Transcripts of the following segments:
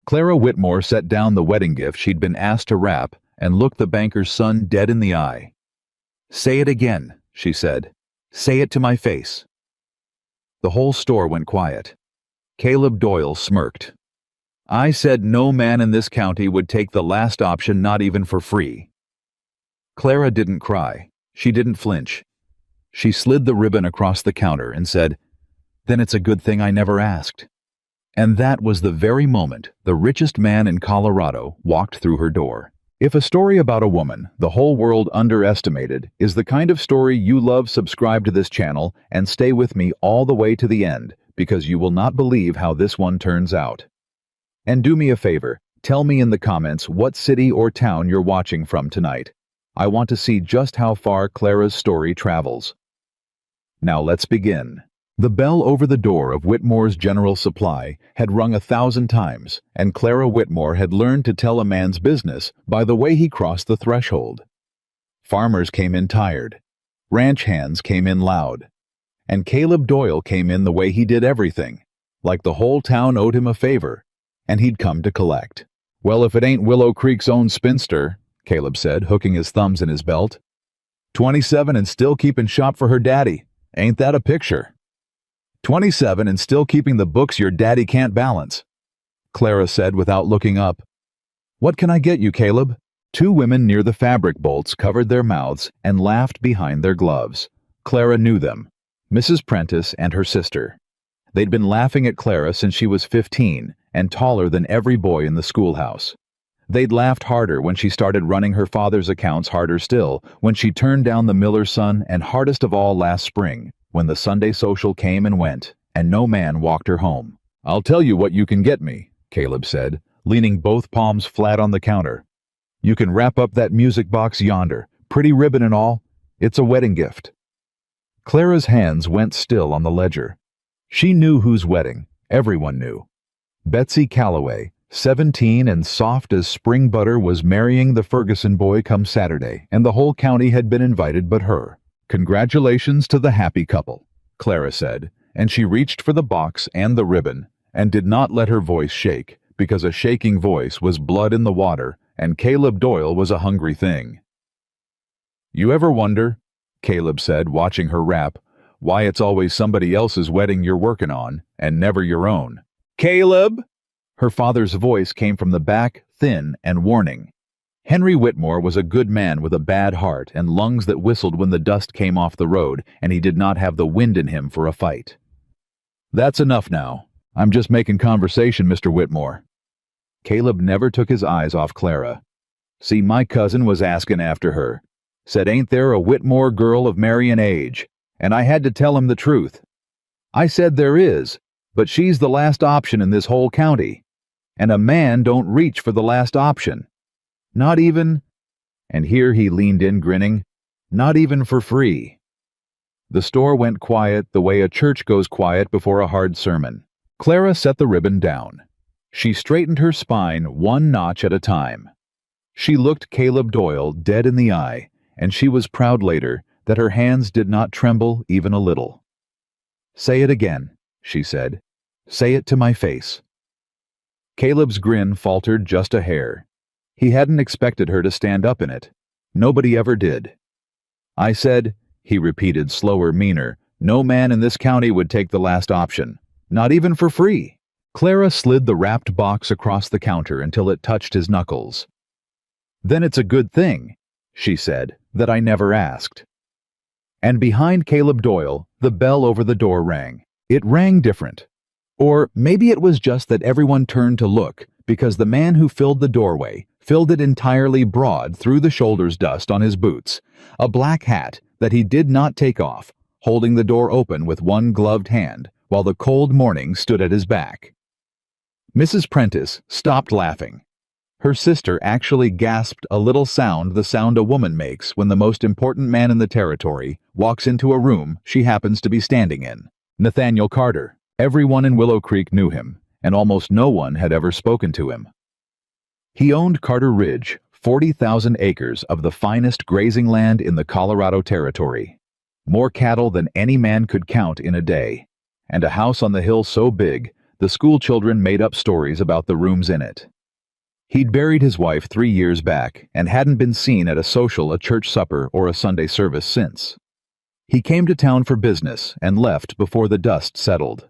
Clara Whitmore set down the wedding gift she'd been asked to wrap and looked the banker's son dead in the eye. "Say it again," she said. "Say it to my face." The whole store went quiet. Caleb Doyle smirked. "I said no man in this county would take the last option, not even for free." Clara didn't cry. She didn't flinch. She slid the ribbon across the counter and said, "Then it's a good thing I never asked." And that was the very moment the richest man in Colorado walked through her door. If a story about a woman the whole world underestimated is the kind of story you love, subscribe to this channel and stay with me all the way to the end, because you will not believe how this one turns out. And do me a favor, tell me in the comments what city or town you're watching from tonight. I want to see just how far Clara's story travels. Now let's begin. The bell over the door of Whitmore's General Supply had rung 1,000 times, and Clara Whitmore had learned to tell a man's business by the way he crossed the threshold. Farmers came in tired. Ranch hands came in loud. And Caleb Doyle came in the way he did everything, like the whole town owed him a favor, and he'd come to collect. "Well, if it ain't Willow Creek's own spinster," Caleb said, hooking his thumbs in his belt. 27 and still keeping shop for her daddy. Ain't that a picture? 27 and still keeping the books your daddy can't balance, Clara said without looking up. "What can I get you, Caleb?" Two women near the fabric bolts covered their mouths and laughed behind their gloves. Clara knew them, Mrs. Prentice and her sister. They'd been laughing at Clara since she was 15 and taller than every boy in the schoolhouse. They'd laughed harder when she started running her father's accounts, harder still when she turned down the miller's son, and hardest of all last spring, when the Sunday social came and went, and no man walked her home. "I'll tell you what you can get me," Caleb said, leaning both palms flat on the counter. "You can wrap up that music box yonder, pretty ribbon and all. It's a wedding gift." Clara's hands went still on the ledger. She knew whose wedding. Everyone knew. Betsy Calloway, 17 and soft as spring butter, was marrying the Ferguson boy come Saturday, and the whole county had been invited but her. "Congratulations to the happy couple," Clara said, and she reached for the box and the ribbon, and did not let her voice shake, because a shaking voice was blood in the water, and Caleb Doyle was a hungry thing. "You ever wonder," Caleb said, watching her wrap, "why it's always somebody else's wedding you're working on, and never your own?" "Caleb!" Her father's voice came from the back, thin and warning. Henry Whitmore was a good man with a bad heart and lungs that whistled when the dust came off the road, and he did not have the wind in him for a fight. "That's enough now. I'm just making conversation, Mr. Whitmore." Caleb never took his eyes off Clara. "See, my cousin was asking after her. Said, ain't there a Whitmore girl of marrying age? And I had to tell him the truth. I said there is, but she's the last option in this whole county. And a man don't reach for the last option. Not even," and here he leaned in grinning, "not even for free." The store went quiet the way a church goes quiet before a hard sermon. Clara set the ribbon down. She straightened her spine one notch at a time. She looked Caleb Doyle dead in the eye, and she was proud later that her hands did not tremble even a little. "Say it again," she said. "Say it to my face." Caleb's grin faltered just a hair. He hadn't expected her to stand up in it. Nobody ever did. "I said," he repeated, slower, meaner, "no man in this county would take the last option. Not even for free." Clara slid the wrapped box across the counter until it touched his knuckles. "Then it's a good thing," she said, "that I never asked." And behind Caleb Doyle, the bell over the door rang. It rang different. Or maybe it was just that everyone turned to look, because the man who filled the doorway filled it entirely broad through the shoulders dust on his boots, a black hat that he did not take off, holding the door open with one gloved hand, while the cold morning stood at his back. Mrs. Prentice stopped laughing. Her sister actually gasped a little sound, the sound a woman makes when the most important man in the territory walks into a room she happens to be standing in. Nathaniel Carter. Everyone in Willow Creek knew him, and almost no one had ever spoken to him. He owned Carter Ridge, 40,000 acres of the finest grazing land in the Colorado Territory, more cattle than any man could count in a day, and a house on the hill so big the school children made up stories about the rooms in it. He'd buried his wife 3 years back and hadn't been seen at a social, a church supper, or a Sunday service since. He came to town for business and left before the dust settled.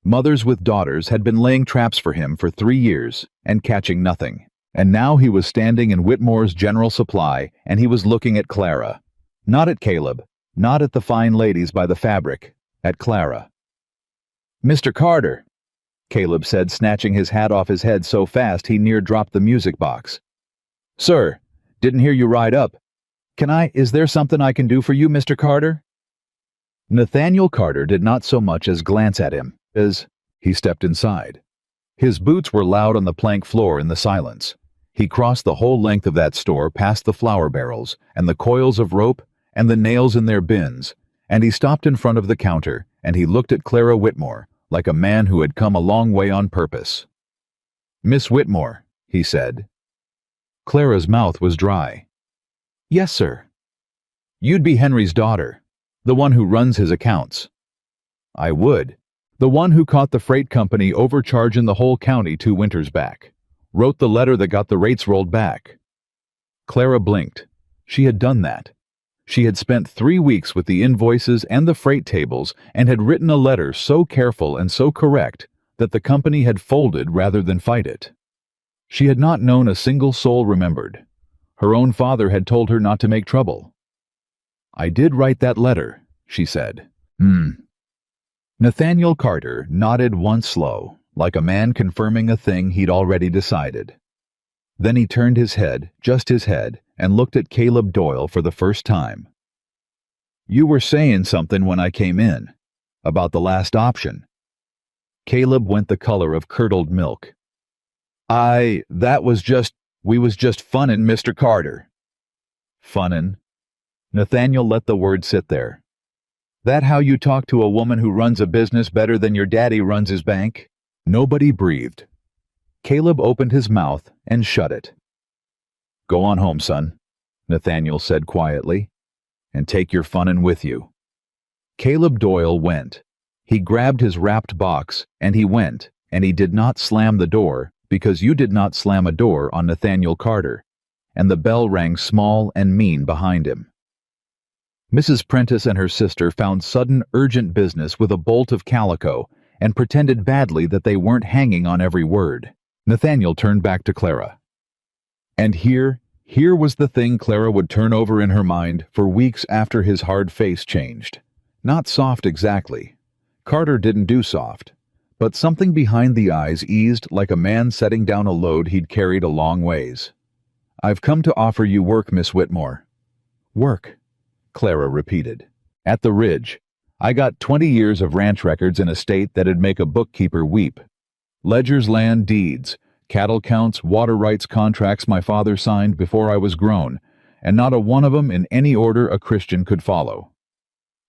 Mothers with daughters had been laying traps for him for 3 years and catching nothing. And now he was standing in Whitmore's General Supply and he was looking at Clara. Not at Caleb, not at the fine ladies by the fabric, at Clara. "Mr. Carter," Caleb said, snatching his hat off his head so fast he near dropped the music box. "Sir, didn't hear you ride up. Is there something I can do for you, Mr. Carter?" Nathaniel Carter did not so much as glance at him as he stepped inside. His boots were loud on the plank floor in the silence. He crossed the whole length of that store past the flour barrels and the coils of rope and the nails in their bins, and he stopped in front of the counter and he looked at Clara Whitmore like a man who had come a long way on purpose. "Miss Whitmore," he said. Clara's mouth was dry. "Yes, sir." "You'd be Henry's daughter, the one who runs his accounts." "I would. The one who caught the freight company overcharging the whole county 2 winters back. Wrote the letter that got the rates rolled back." Clara blinked. She had done that. She had spent 3 weeks with the invoices and the freight tables and had written a letter so careful and so correct that the company had folded rather than fight it. She had not known a single soul remembered. Her own father had told her not to make trouble. "I did write that letter," she said. Nathaniel Carter nodded once slow, like a man confirming a thing he'd already decided. Then he turned his head, just his head, and looked at Caleb Doyle for the first time. "You were saying something when I came in, about the last option." Caleb went the color of curdled milk. We was just funnin', Mr. Carter." "Funnin'?" Nathaniel let the word sit there. "That how you talk to a woman who runs a business better than your daddy runs his bank?" Nobody breathed. Caleb opened his mouth and shut it. "Go on home, son," Nathaniel said quietly, "and take your funnin' with you." Caleb Doyle went. He grabbed his wrapped box, and he went, and he did not slam the door, because you did not slam a door on Nathaniel Carter, and the bell rang small and mean behind him. Mrs. Prentice and her sister found sudden urgent business with a bolt of calico and pretended badly that they weren't hanging on every word. Nathaniel turned back to Clara. And here was the thing Clara would turn over in her mind for weeks after his hard face changed. Not soft exactly. Carter didn't do soft. But something behind the eyes eased like a man setting down a load he'd carried a long ways. "I've come to offer you work, Miss Whitmore." "Work," Clara repeated. "At the Ridge. I got 20 years of ranch records in a state that'd make a bookkeeper weep. Ledgers, land, deeds, cattle counts, water rights contracts my father signed before I was grown, and not a one of 'em in any order a Christian could follow.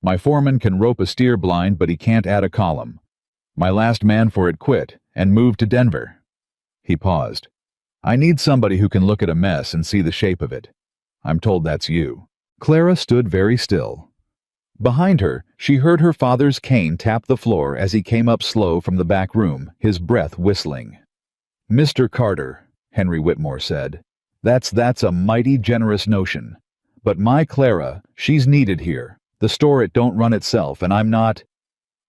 My foreman can rope a steer blind, but he can't add a column. My last man for it quit and moved to Denver." He paused. "I need somebody who can look at a mess and see the shape of it. I'm told that's you." Clara stood very still. Behind her, she heard her father's cane tap the floor as he came up slow from the back room, his breath whistling. "Mr. Carter," Henry Whitmore said, that's a mighty generous notion. But my Clara, she's needed here. The store, it don't run itself, and I'm not—"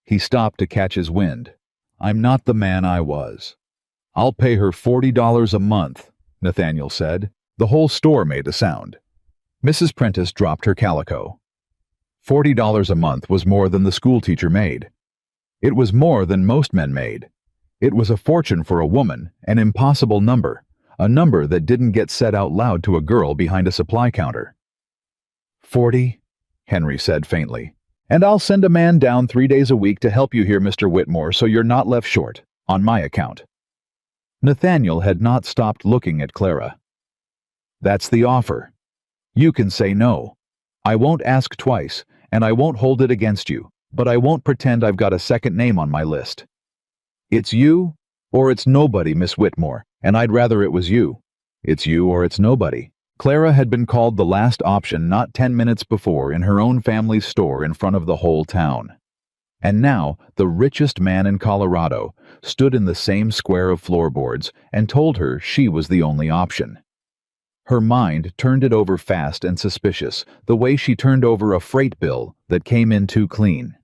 He stopped to catch his wind. "I'm not the man I was." "I'll pay her $40 a month," Nathaniel said. The whole store made a sound. Mrs. Prentice dropped her calico. $40 a month was more than the schoolteacher made. It was more than most men made. It was a fortune for a woman, an impossible number, a number that didn't get said out loud to a girl behind a supply counter. 40, Henry said faintly. "And I'll send a man down 3 days a week to help you here, Mr. Whitmore, so you're not left short, on my account." Nathaniel had not stopped looking at Clara. "That's the offer. You can say no. I won't ask twice, and I won't hold it against you, but I won't pretend I've got a second name on my list. It's you, or it's nobody, Miss Whitmore, and I'd rather it was you. It's you or it's nobody." Clara had been called the last option not 10 minutes before in her own family's store in front of the whole town. And now the richest man in Colorado stood in the same square of floorboards and told her she was the only option. Her mind turned it over fast and suspicious, the way she turned over a freight bill that came in too clean.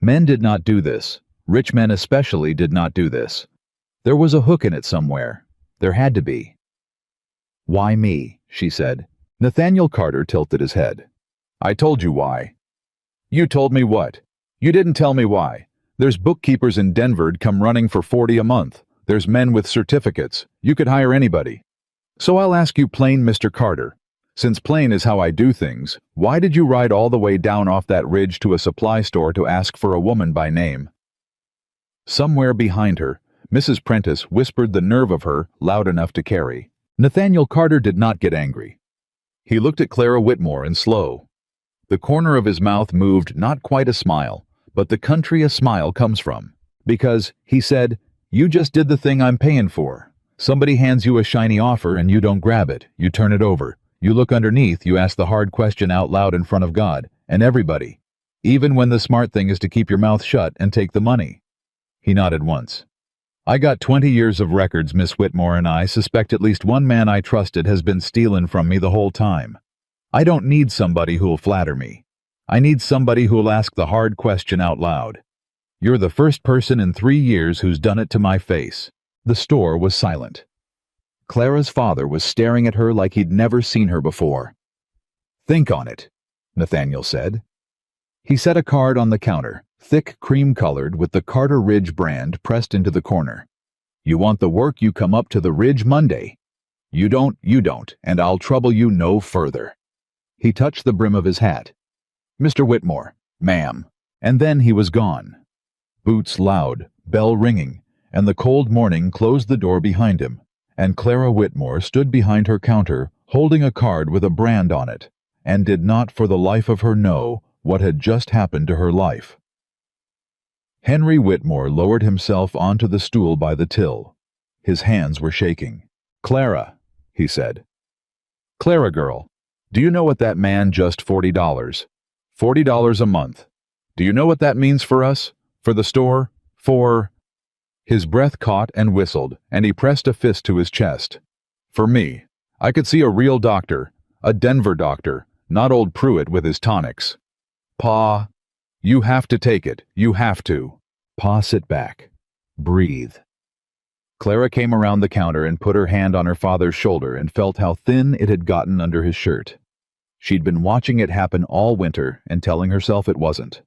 Men did not do this. Rich men especially did not do this. There was a hook in it somewhere. There had to be. "Why me?" she said. Nathaniel Carter tilted his head. "I told you why." "You told me what?" "You didn't tell me why. There's bookkeepers in Denver'd come running for $40 a month. There's men with certificates. You could hire anybody. So I'll ask you plain, Mr. Carter. Since plain is how I do things, why did you ride all the way down off that ridge to a supply store to ask for a woman by name?" Somewhere behind her, Mrs. Prentice whispered the nerve of her loud enough to carry. Nathaniel Carter did not get angry. He looked at Clara Whitmore and slow. The corner of his mouth moved not quite a smile, but the country a smile comes from. Because, he said, "You just did the thing I'm paying for. Somebody hands you a shiny offer and you don't grab it. You turn it over. You look underneath, you ask the hard question out loud in front of God and everybody. Even when the smart thing is to keep your mouth shut and take the money." He nodded once. "I got 20 years of records, Miss Whitmore, and I suspect at least one man I trusted has been stealing from me the whole time. I don't need somebody who'll flatter me. I need somebody who'll ask the hard question out loud. You're the first person in 3 years who's done it to my face." The store was silent. Clara's father was staring at her like he'd never seen her before. "Think on it," Nathaniel said. He set a card on the counter, thick cream-colored with the Carter Ridge brand pressed into the corner. "You want the work, you come up to the Ridge Monday. You don't, and I'll trouble you no further." He touched the brim of his hat. "Mr. Whitmore, ma'am," and then he was gone. Boots loud, bell ringing, and the cold morning closed the door behind him, and Clara Whitmore stood behind her counter holding a card with a brand on it, and did not for the life of her know what had just happened to her life. Henry Whitmore lowered himself onto the stool by the till. His hands were shaking. "Clara," he said. "Clara girl, do you know what that man just $40? $40 a month. Do you know what that means for us? For the store? For—" His breath caught and whistled, and he pressed a fist to his chest. "For me. I could see a real doctor, a Denver doctor, not old Pruitt with his tonics. Pa, you have to take it. You have to. Pa, sit back. Breathe." Clara came around the counter and put her hand on her father's shoulder and felt how thin it had gotten under his shirt. She'd been watching it happen all winter and telling herself it wasn't.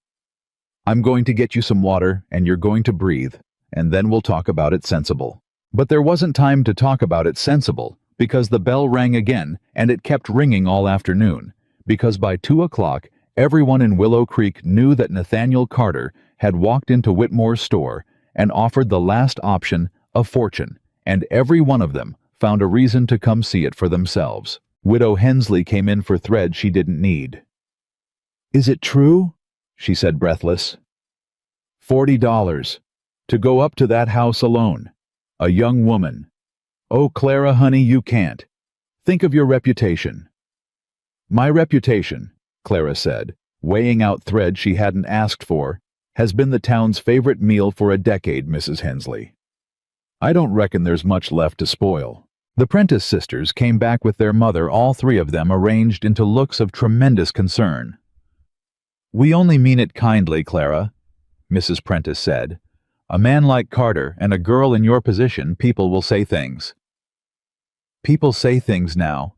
"I'm going to get you some water, and you're going to breathe, and then we'll talk about it sensible." But there wasn't time to talk about it sensible, because the bell rang again, and it kept ringing all afternoon, because by 2 o'clock, everyone in Willow Creek knew that Nathaniel Carter had walked into Whitmore's store and offered the last option, a fortune, and every one of them found a reason to come see it for themselves. Widow Hensley came in for thread she didn't need. "Is it true?" she said breathless. $40. To go up to that house alone. A young woman. Oh, Clara, honey, you can't. Think of your reputation." "My reputation," Clara said, weighing out thread she hadn't asked for, "has been the town's favorite meal for a decade, Mrs. Hensley. I don't reckon there's much left to spoil." The Prentice sisters came back with their mother, all three of them arranged into looks of tremendous concern. "We only mean it kindly, Clara," Mrs. Prentice said. "A man like Carter and a girl in your position, people will say things." "People say things now,"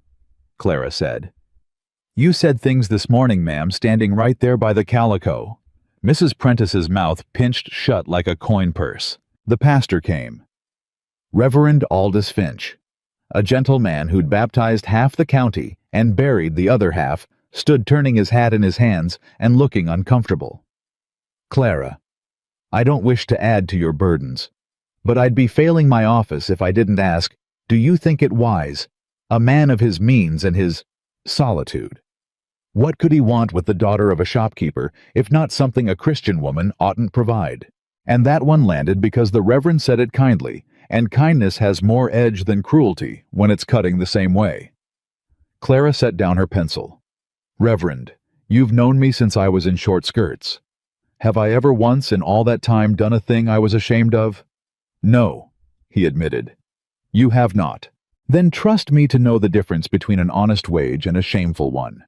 Clara said. "You said things this morning, ma'am, standing right there by the calico." Mrs. Prentice's mouth pinched shut like a coin purse. The pastor came. Reverend Aldous Finch, a gentle man who'd baptized half the county and buried the other half, stood turning his hat in his hands and looking uncomfortable. "Clara, I don't wish to add to your burdens, but I'd be failing my office if I didn't ask, do you think it wise, a man of his means and his solitude? What could he want with the daughter of a shopkeeper, if not something a Christian woman oughtn't provide?" And that one landed because the Reverend said it kindly, and kindness has more edge than cruelty when it's cutting the same way. Clara set down her pencil. "Reverend, you've known me since I was in short skirts. Have I ever once in all that time done a thing I was ashamed of? No, he admitted. You have not. Then trust me to know the difference between an honest wage and a shameful one.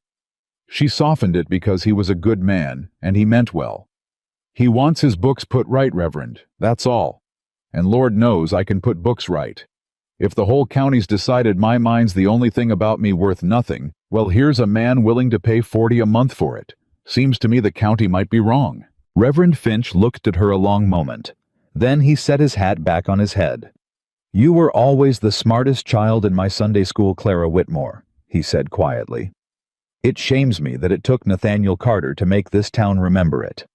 She softened it because he was a good man, and he meant well. He wants his books put right, Reverend, that's all. And Lord knows I can put books right. If the whole county's decided my mind's the only thing about me worth nothing, well, here's a man willing to pay $40 a month for it. Seems to me the county might be wrong. Reverend Finch looked at her a long moment. Then he set his hat back on his head. You were always the smartest child in my Sunday school, Clara Whitmore, he said quietly. It shames me that it took Nathaniel Carter to make this town remember it.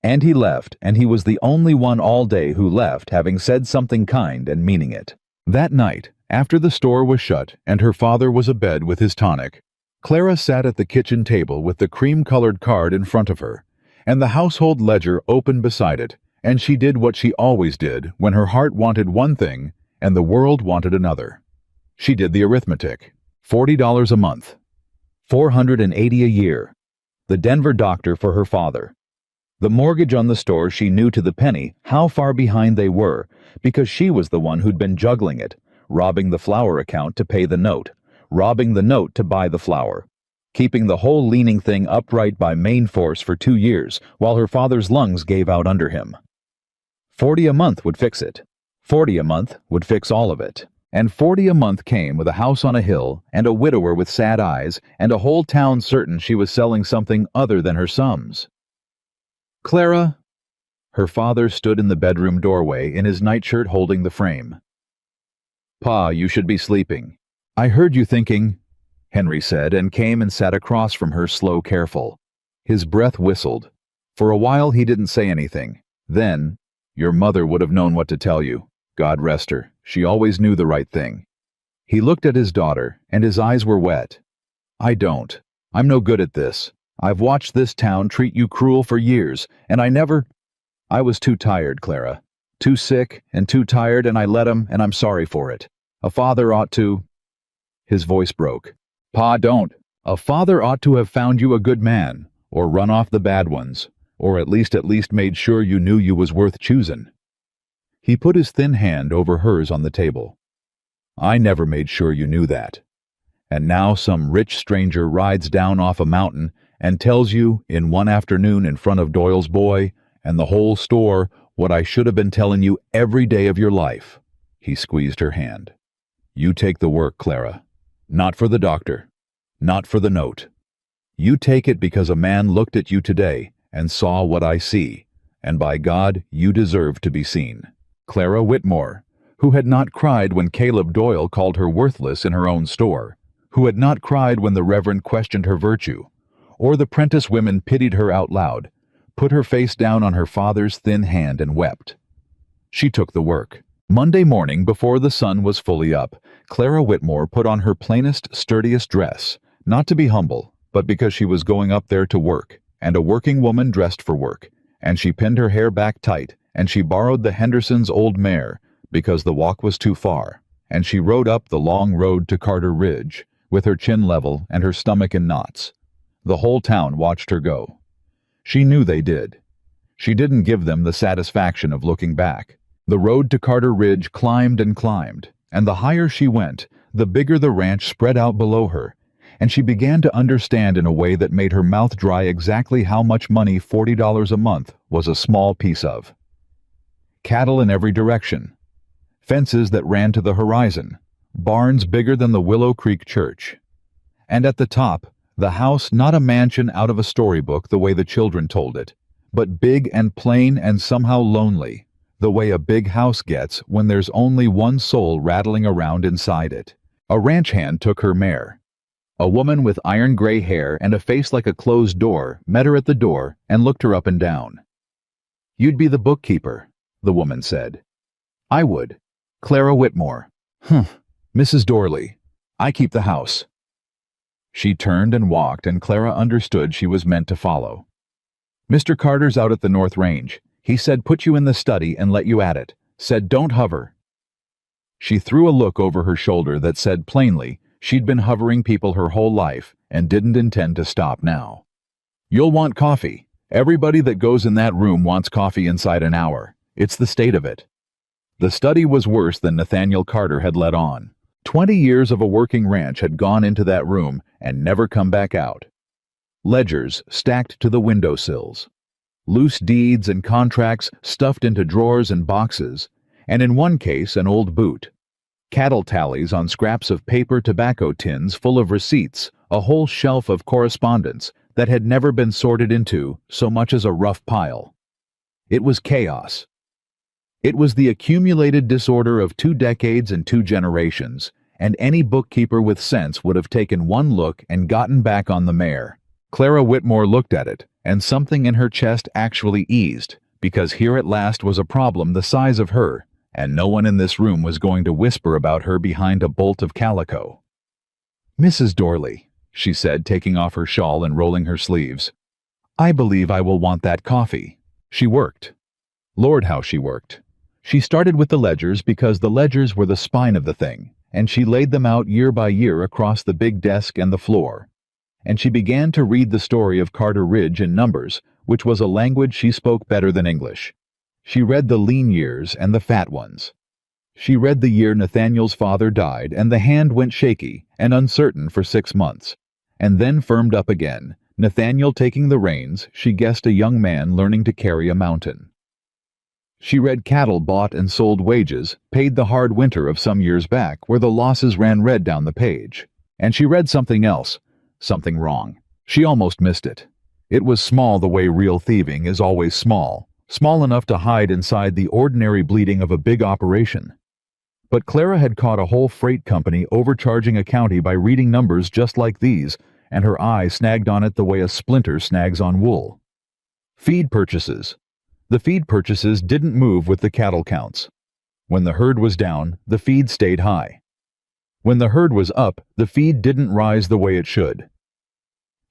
And he left, and he was the only one all day who left having said something kind and meaning it. That night, after the store was shut and her father was abed with his tonic, Clara sat at the kitchen table with the cream-colored card in front of her, and the household ledger open beside it, and she did what she always did when her heart wanted one thing and the world wanted another. She did the arithmetic. $40 a month. $480 a year. The Denver doctor for her father. The mortgage on the store she knew to the penny how far behind they were because she was the one who'd been juggling it, robbing the flour account to pay the note, robbing the note to buy the flour, keeping the whole leaning thing upright by main force for 2 years while her father's lungs gave out under him. 40 a month would fix it. 40 a month would fix all of it. And 40 a month came with a house on a hill and a widower with sad eyes and a whole town certain she was selling something other than her sums. Clara. Her father stood in the bedroom doorway in his nightshirt holding the frame. Pa, you should be sleeping. I heard you thinking, Henry said, and came and sat across from her, slow, careful. His breath whistled. For a while he didn't say anything. Then, your mother would have known what to tell you. God rest her. She always knew the right thing. He looked at his daughter, and his eyes were wet. I don't. I'm no good at this. I've watched this town treat you cruel for years, and I was too tired, Clara. Too sick and too tired, and I let him, and I'm sorry for it. A father ought to... His voice broke. Pa, don't. A father ought to have found you a good man, or run off the bad ones, or at least made sure you knew you was worth choosing. He put his thin hand over hers on the table. I never made sure you knew that. And now some rich stranger rides down off a mountain and tells you, in one afternoon in front of Doyle's boy and the whole store, what I should have been telling you every day of your life. He squeezed her hand. You take the work, Clara. Not for the doctor. Not for the note. You take it because a man looked at you today and saw what I see, and by God, you deserve to be seen. Clara Whitmore, who had not cried when Caleb Doyle called her worthless in her own store, who had not cried when the Reverend questioned her virtue, or the prentice women pitied her out loud, put her face down on her father's thin hand and wept. She took the work. Monday morning, before the sun was fully up, Clara Whitmore put on her plainest, sturdiest dress, not to be humble, but because she was going up there to work, and a working woman dressed for work, and she pinned her hair back tight, and she borrowed the Hendersons' old mare, because the walk was too far, and she rode up the long road to Carter Ridge, with her chin level and her stomach in knots. The whole town watched her go. She knew they did. She didn't give them the satisfaction of looking back. The road to Carter Ridge climbed and climbed, and the higher she went, the bigger the ranch spread out below her, and she began to understand in a way that made her mouth dry exactly how much money $40 a month was a small piece of. Cattle in every direction. Fences that ran to the horizon. Barns bigger than the Willow Creek Church. And at the top, the house not a mansion out of a storybook the way the children told it, but big and plain and somehow lonely, the way a big house gets when there's only one soul rattling around inside it. A ranch hand took her mare. A woman with iron gray hair and a face like a closed door met her at the door and looked her up and down. You'd be the bookkeeper, the woman said. I would. Clara Whitmore. Mrs. Dorley. I keep the house. She turned and walked, and Clara understood she was meant to follow. Mr. Carter's out at the North Range. He said put you in the study and let you at it. Said don't hover. She threw a look over her shoulder that said plainly she'd been hovering people her whole life and didn't intend to stop now. You'll want coffee. Everybody that goes in that room wants coffee inside an hour. It's the state of it. The study was worse than Nathaniel Carter had let on. 20 years of a working ranch had gone into that room and never come back out. Ledgers stacked to the windowsills. Loose deeds and contracts stuffed into drawers and boxes, and in one case an old boot. Cattle tallies on scraps of paper tobacco tins full of receipts, a whole shelf of correspondence that had never been sorted into so much as a rough pile. It was chaos. It was the accumulated disorder of 2 decades and 2 generations, and any bookkeeper with sense would have taken one look and gotten back on the mare. Clara Whitmore looked at it, and something in her chest actually eased, because here at last was a problem the size of her, and no one in this room was going to whisper about her behind a bolt of calico. "Mrs. Dorley," she said, taking off her shawl and rolling her sleeves, "I believe I will want that coffee." She worked. Lord, how she worked. She started with the ledgers because the ledgers were the spine of the thing, and she laid them out year by year across the big desk and the floor. And she began to read the story of Carter Ridge in numbers, which was a language she spoke better than English. She read the lean years and the fat ones. She read the year Nathaniel's father died, and the hand went shaky and uncertain for 6 months, and then firmed up again. Nathaniel taking the reins, she guessed a young man learning to carry a mountain. She read cattle bought and sold wages, paid the hard winter of some years back, where the losses ran red down the page. And she read something else, something wrong. She almost missed it. It was small the way real thieving is always small, small enough to hide inside the ordinary bleeding of a big operation. But Clara had caught a whole freight company overcharging a county by reading numbers just like these, and her eye snagged on it the way a splinter snags on wool. Feed purchases. The feed purchases didn't move with the cattle counts. When the herd was down, the feed stayed high. When the herd was up, the feed didn't rise the way it should.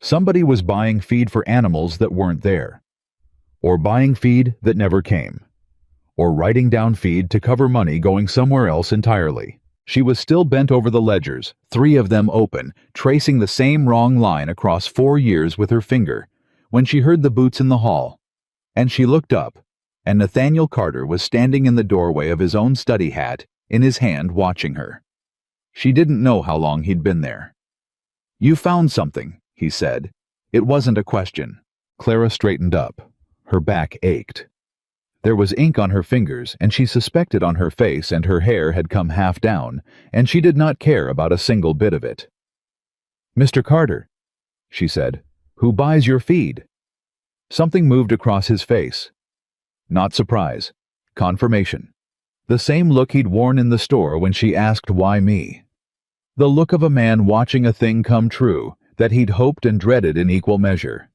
Somebody was buying feed for animals that weren't there, or buying feed that never came, or writing down feed to cover money going somewhere else entirely. She was still bent over the ledgers, 3 of them open, tracing the same wrong line across 4 years with her finger, when she heard the boots in the hall. And she looked up, and Nathaniel Carter was standing in the doorway of his own study hat, in his hand, watching her. She didn't know how long he'd been there. "You found something," he said. It wasn't a question. Clara straightened up. Her back ached. There was ink on her fingers, and she suspected on her face, and her hair had come half down, and she did not care about a single bit of it. "Mr. Carter," she said, "who buys your feed?" Something moved across his face. Not surprise. Confirmation. The same look he'd worn in the store when she asked why me. The look of a man watching a thing come true that he'd hoped and dreaded in equal measure.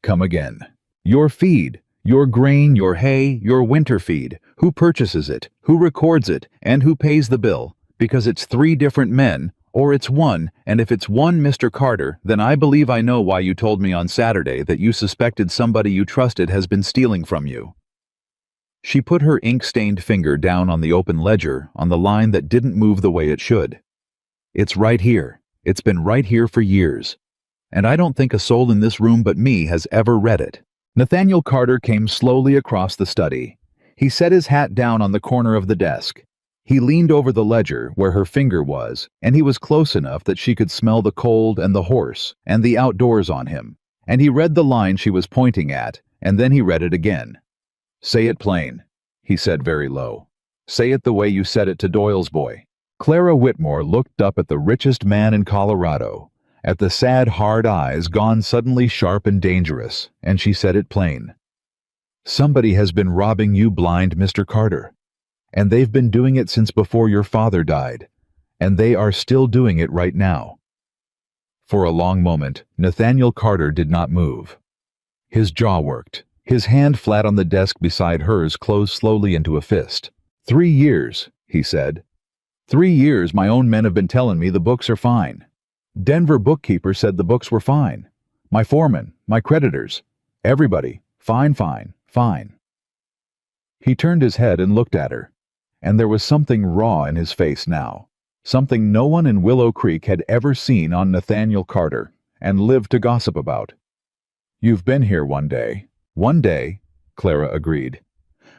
"Come again. Your feed, your grain, your hay, your winter feed. Who purchases it, who records it, and who pays the bill? Because it's 3 different men, or it's one, and if it's one Mr. Carter, then I believe I know why you told me on Saturday that you suspected somebody you trusted has been stealing from you." She put her ink-stained finger down on the open ledger, on the line that didn't move the way it should. "It's right here. It's been right here for years. And I don't think a soul in this room but me has ever read it." Nathaniel Carter came slowly across the study. He set his hat down on the corner of the desk. He leaned over the ledger where her finger was, and he was close enough that she could smell the cold and the horse and the outdoors on him. And he read the line she was pointing at, and then he read it again. "Say it plain," he said very low. "Say it the way you said it to Doyle's boy." Clara Whitmore looked up at the richest man in Colorado, at the sad, hard eyes gone suddenly sharp and dangerous, and she said it plain. "Somebody has been robbing you blind, Mr. Carter. And they've been doing it since before your father died, and they are still doing it right now." For a long moment, Nathaniel Carter did not move. His jaw worked. His hand flat on the desk beside hers closed slowly into a fist. 3 years, he said. 3 years my own men have been telling me the books are fine. Denver bookkeeper said the books were fine. My foreman, my creditors, everybody, fine, fine, fine. He turned his head and looked at her. And there was something raw in his face now, something no one in Willow Creek had ever seen on Nathaniel Carter and lived to gossip about. You've been here one day. One day, Clara agreed.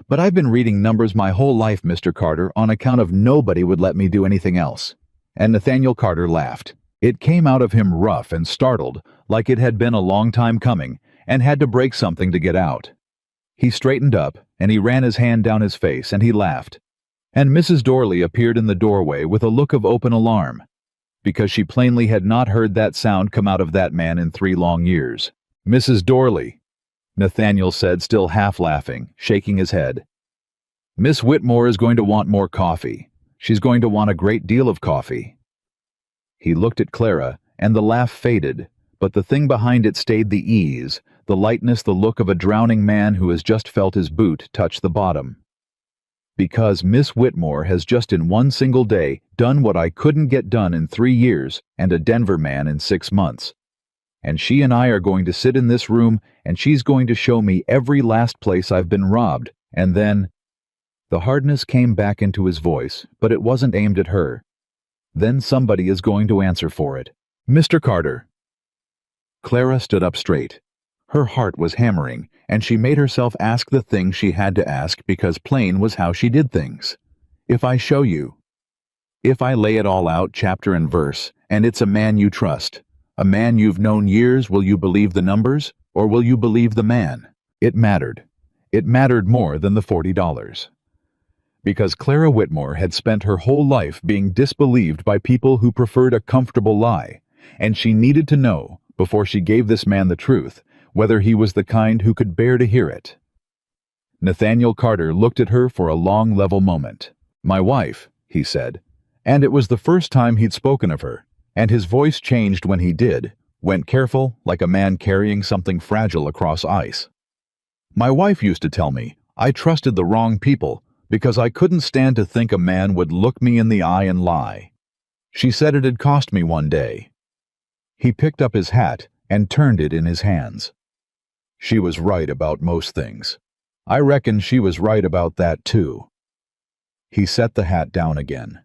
But I've been reading numbers my whole life, Mr. Carter, on account of nobody would let me do anything else. And Nathaniel Carter laughed. It came out of him rough and startled, like it had been a long time coming, and had to break something to get out. He straightened up, and he ran his hand down his face, and he laughed. And Mrs. Dorley appeared in the doorway with a look of open alarm, because she plainly had not heard that sound come out of that man in 3 long years. "Mrs. Dorley," Nathaniel said, still half laughing, shaking his head. "Miss Whitmore is going to want more coffee. She's going to want a great deal of coffee." He looked at Clara, and the laugh faded, but the thing behind it stayed: the ease, the lightness, the look of a drowning man who has just felt his boot touch the bottom. "Because Miss Whitmore has just in one single day done what I couldn't get done in 3 years and a Denver man in 6 months. And she and I are going to sit in this room, and she's going to show me every last place I've been robbed, and then—" The hardness came back into his voice, but it wasn't aimed at her. "Then somebody is going to answer for it. Mr. Carter." Clara stood up straight. Her heart was hammering, and she made herself ask the thing she had to ask because plain was how she did things. "If I show you, if I lay it all out chapter and verse, and it's a man you trust, a man you've known years, will you believe the numbers, or will you believe the man?" It mattered. It mattered more than the $40. Because Clara Whitmore had spent her whole life being disbelieved by people who preferred a comfortable lie, and she needed to know, before she gave this man the truth, whether he was the kind who could bear to hear it. Nathaniel Carter looked at her for a long, level moment. "My wife," he said, and it was the first time he'd spoken of her, and his voice changed when he did, went careful, like a man carrying something fragile across ice. "My wife used to tell me I trusted the wrong people because I couldn't stand to think a man would look me in the eye and lie. She said it had cost me one day." He picked up his hat and turned it in his hands. "She was right about most things. I reckon she was right about that too." He set the hat down again.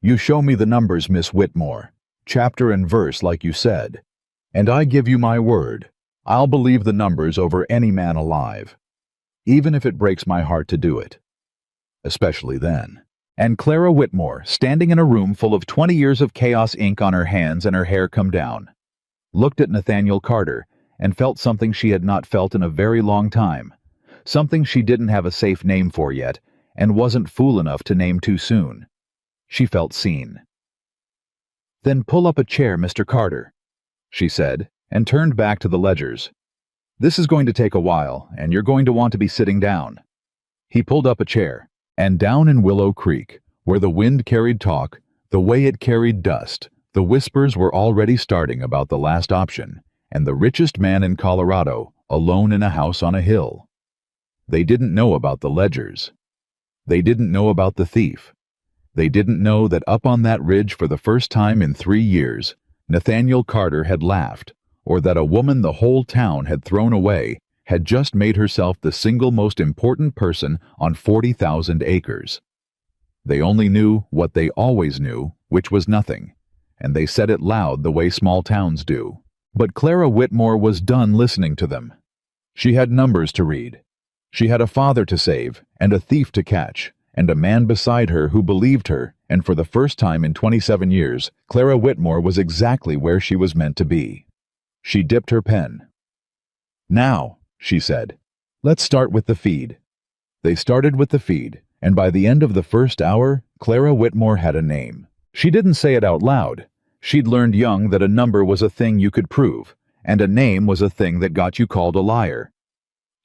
"You show me the numbers, Miss Whitmore, chapter and verse like you said, and I give you my word, I'll believe the numbers over any man alive, even if it breaks my heart to do it. Especially then." And Clara Whitmore, standing in a room full of 20 years of chaos ink on her hands and her hair come down, looked at Nathaniel Carter and felt something she had not felt in a very long time, something she didn't have a safe name for yet and wasn't fool enough to name too soon. She felt seen. "Then pull up a chair, Mr. Carter," she said, and turned back to the ledgers. "This is going to take a while, and you're going to want to be sitting down." He pulled up a chair, and down in Willow Creek, where the wind carried talk, the way it carried dust, the whispers were already starting about the last option, and the richest man in Colorado, alone in a house on a hill. They didn't know about the ledgers. They didn't know about the thief. They didn't know that up on that ridge for the first time in 3 years, Nathaniel Carter had laughed, or that a woman the whole town had thrown away had just made herself the single most important person on 40,000 acres. They only knew what they always knew, which was nothing, and they said it loud the way small towns do. But Clara Whitmore was done listening to them. She had numbers to read. She had a father to save, and a thief to catch, and a man beside her who believed her, and for the first time in 27 years, Clara Whitmore was exactly where she was meant to be. She dipped her pen. "Now," she said, "let's start with the feed." They started with the feed, and by the end of the first hour, Clara Whitmore had a name. She didn't say it out loud. She'd learned young that a number was a thing you could prove, and a name was a thing that got you called a liar.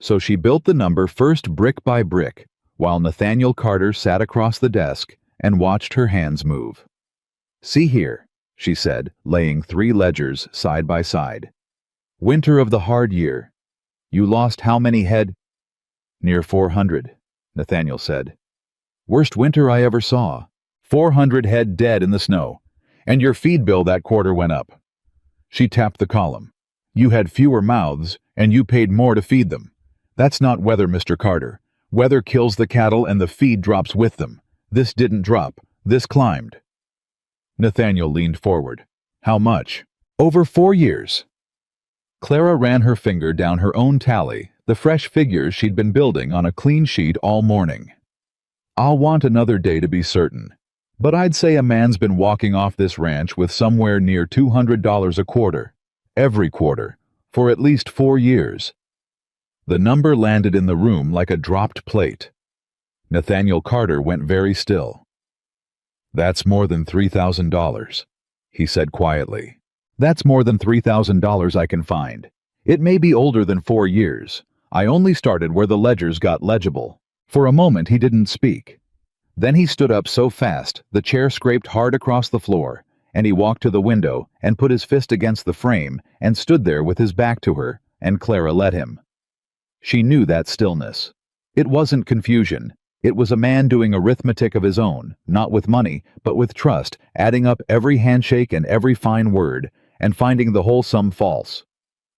So she built the number first brick by brick, while Nathaniel Carter sat across the desk and watched her hands move. "See here," she said, laying 3 ledgers side by side. "Winter of the hard year. You lost how many head?" "Near 400, Nathaniel said. "Worst winter I ever saw. 400 head dead in the snow. And your feed bill that quarter went up." She tapped the column. "You had fewer mouths, and you paid more to feed them. That's not weather, Mr. Carter. Weather kills the cattle and the feed drops with them. This didn't drop. This climbed." Nathaniel leaned forward. "How much?" "Over 4 years." Clara ran her finger down her own tally, the fresh figures she'd been building on a clean sheet all morning. I'll want another day to be certain, but I'd say a man's been walking off this ranch with somewhere near $200 a quarter, every quarter, for at least 4 years. The number landed in the room like a dropped plate. Nathaniel Carter went very still. "That's more than $3,000, he said quietly. "That's more than $3,000 I can find. It may be older than 4 years. I only started where the ledgers got legible." For a moment he didn't speak. Then he stood up so fast the chair scraped hard across the floor, and he walked to the window and put his fist against the frame and stood there with his back to her, and Clara let him. She knew that stillness. It wasn't confusion. It was a man doing arithmetic of his own, not with money, but with trust, adding up every handshake and every fine word, and finding the whole sum false.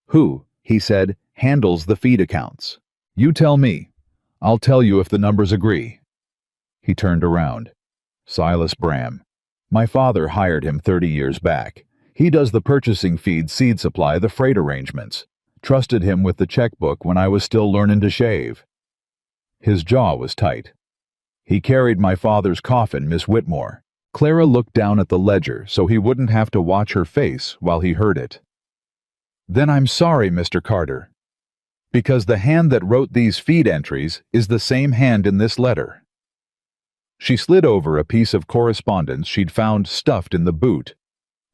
"Who," he said, "handles the feed accounts? You tell me. I'll tell you if the numbers agree." He turned around. "Silas Bram. My father hired him 30 years back. He does the purchasing feed seed supply, the freight arrangements. Trusted him with the checkbook when I was still learning to shave." His jaw was tight. "He carried my father's coffin, Miss Whitmore." Clara looked down at the ledger so he wouldn't have to watch her face while he heard it. "Then I'm sorry, Mr. Carter. Because the hand that wrote these feed entries is the same hand in this letter." She slid over a piece of correspondence she'd found stuffed in the boot.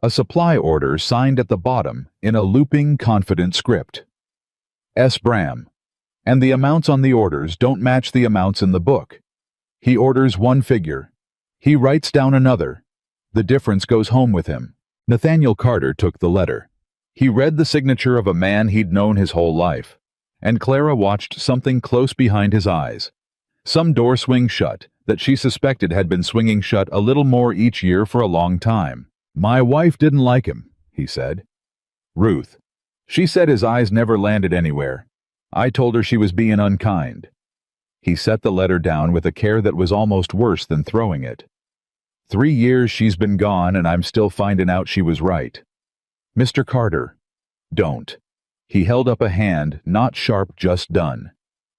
A supply order signed at the bottom in a looping, confident script. S. Bram. And the amounts on the orders don't match the amounts in the book. He orders one figure. He writes down another. The difference goes home with him. Nathaniel Carter took the letter. He read the signature of a man he'd known his whole life. And Clara watched something close behind his eyes. Some door swing shut that she suspected had been swinging shut a little more each year for a long time. "My wife didn't like him," he said. "Ruth. She said his eyes never landed anywhere. I told her she was being unkind." He set the letter down with a care that was almost worse than throwing it. 3 years she's been gone and I'm still finding out she was right. Mr. Carter, don't. He held up a hand, not sharp, just done.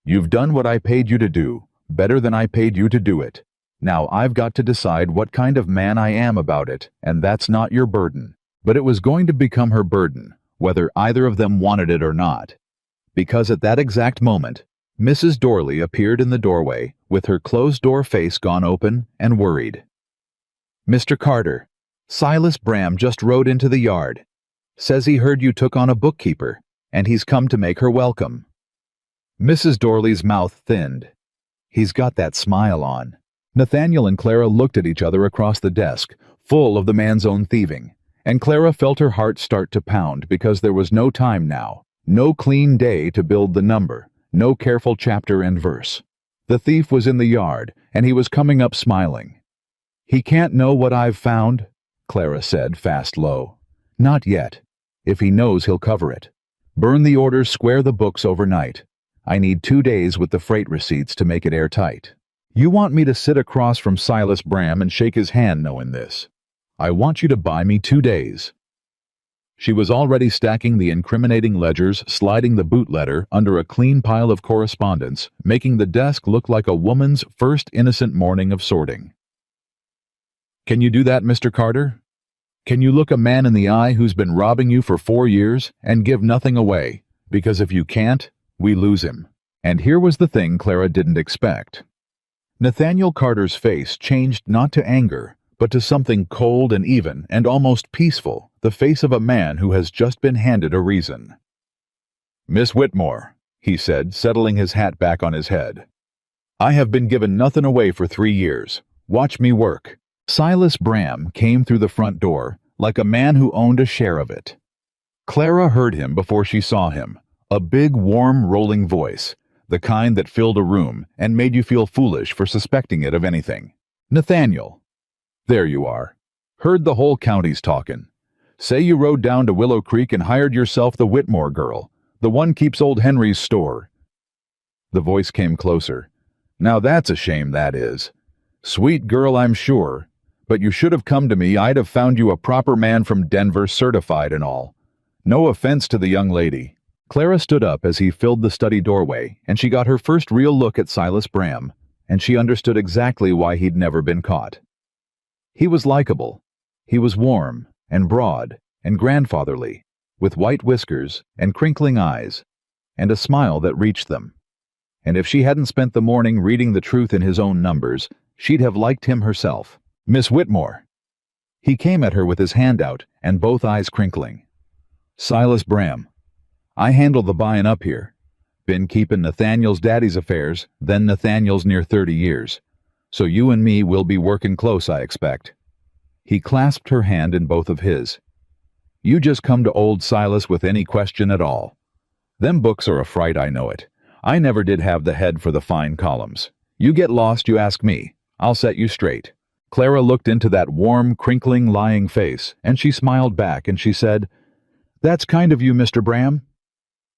You've done what I paid you to do, better than I paid you to do it. Now I've got to decide what kind of man I am about it, and that's not your burden. But it was going to become her burden, whether either of them wanted it or not. Because at that exact moment, Mrs. Dorley appeared in the doorway, with her closed-door face gone open and worried. "Mr. Carter, Silas Bram just rode into the yard. Says he heard you took on a bookkeeper, and he's come to make her welcome." Mrs. Dorley's mouth thinned. He's got that smile on. Nathaniel and Clara looked at each other across the desk, full of the man's own thieving, and Clara felt her heart start to pound because there was no time now, no clean day to build the number, no careful chapter and verse. The thief was in the yard, and he was coming up smiling. "He can't know what I've found," Clara said, fast low. "Not yet. If he knows, he'll cover it. Burn the orders, square the books overnight. I need 2 days with the freight receipts to make it airtight. You want me to sit across from Silas Bram and shake his hand knowing this. I want you to buy me 2 days." She was already stacking the incriminating ledgers, sliding the boot letter under a clean pile of correspondence, making the desk look like a woman's first innocent morning of sorting. "Can you do that, Mr. Carter? Can you look a man in the eye who's been robbing you for 4 years and give nothing away? Because if you can't, we lose him." And here was the thing Clara didn't expect. Nathaniel Carter's face changed not to anger, but to something cold and even and almost peaceful, the face of a man who has just been handed a reason. "Miss Whitmore," he said, settling his hat back on his head. "I have been given nothing away for 3 years. Watch me work." Silas Bram came through the front door like a man who owned a share of it. Clara heard him before she saw him, a big, warm, rolling voice, the kind that filled a room and made you feel foolish for suspecting it of anything. "Nathaniel. There you are. Heard the whole county's talkin'. Say you rode down to Willow Creek and hired yourself the Whitmore girl, the one keeps old Henry's store." The voice came closer. "Now that's a shame, that is. Sweet girl, I'm sure. But you should have come to me. I'd have found you a proper man from Denver, certified and all. No offense to the young lady. Clara stood up as he filled the study doorway, and she got her first real look at Silas Bram, and she understood exactly why he'd never been caught. He was likable. He was warm, and broad, and grandfatherly, with white whiskers and crinkling eyes, and a smile that reached them. And if she hadn't spent the morning reading the truth in his own numbers, she'd have liked him herself. Miss Whitmore. He came at her with his hand out and both eyes crinkling. Silas Bram. I handle the buyin' up here. Been keepin' Nathaniel's daddy's affairs, then Nathaniel's near 30 years. So you and me will be workin' close, I expect. He clasped her hand in both of his. You just come to old Silas with any question at all. Them books are a fright, I know it. I never did have the head for the fine columns. You get lost, you ask me. I'll set you straight. Clara looked into that warm, crinkling, lying face, and she smiled back and she said, That's kind of you, Mr. Bram.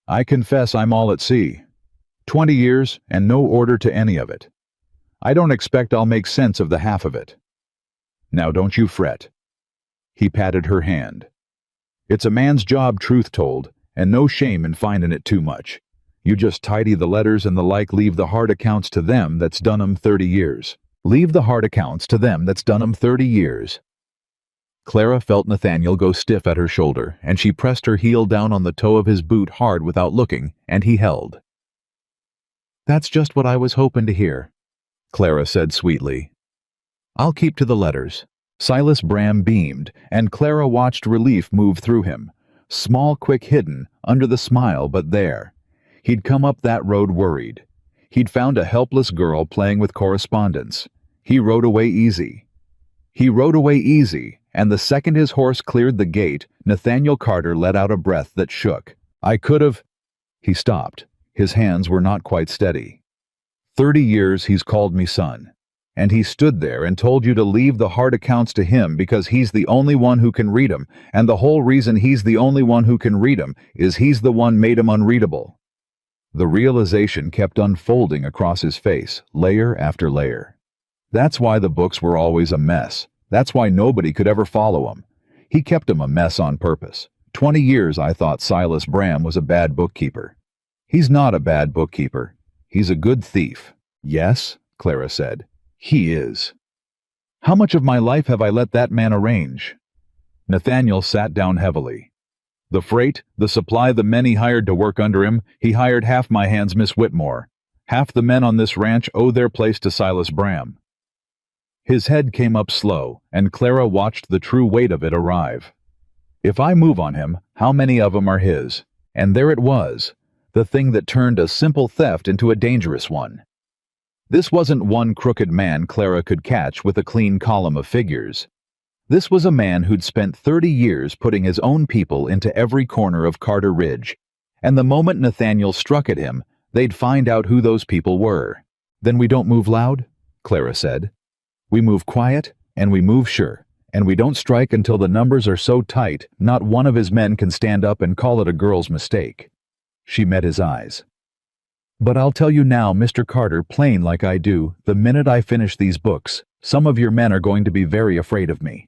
I confess I'm all at sea. 20 years and no order to any of it. I don't expect I'll make sense of the half of it. Now don't you fret. He patted her hand. It's a man's job, truth told, and no shame in finding it too much. You just tidy the letters and the like, leave the hard accounts to them that's done 'em 30 years. Leave the hard accounts to them that's done 'em 30 years. Clara felt Nathaniel go stiff at her shoulder, and she pressed her heel down on the toe of his boot hard without looking, and he held. That's just what I was hoping to hear, Clara said sweetly. I'll keep to the letters. Silas Bram beamed, and Clara watched relief move through him. Small, quick, hidden, under the smile, but there. He'd come up that road worried. He'd found a helpless girl playing with correspondence. He rode away easy. He rode away easy, and the second his horse cleared the gate, Nathaniel Carter let out a breath that shook. I could have... He stopped. His hands were not quite steady. 30 years he's called me son. And he stood there and told you to leave the hard accounts to him because he's the only one who can read 'em, and the whole reason he's the only one who can read 'em is he's the one made 'em unreadable. The realization kept unfolding across his face, layer after layer. That's why the books were always a mess. That's why nobody could ever follow 'em. He kept 'em a mess on purpose. 20 years I thought Silas Bram was a bad bookkeeper. He's not a bad bookkeeper. He's a good thief. Yes, Clara said. He is. How much of my life have I let that man arrange? Nathaniel sat down heavily. The freight, the supply, the men he hired to work under him, he hired half my hands, Miss Whitmore. Half the men on this ranch owe their place to Silas Bram. His head came up slow, and Clara watched the true weight of it arrive. If I move on him, how many of 'em are his? And there it was, the thing that turned a simple theft into a dangerous one. This wasn't one crooked man Clara could catch with a clean column of figures. This was a man who'd spent 30 years putting his own people into every corner of Carter Ridge, and the moment Nathaniel struck at him, they'd find out who those people were. Then we don't move loud, Clara said. We move quiet, and we move sure, and we don't strike until the numbers are so tight not one of his men can stand up and call it a girl's mistake. She met his eyes. But I'll tell you now, Mr. Carter, plain like I do, the minute I finish these books, some of your men are going to be very afraid of me.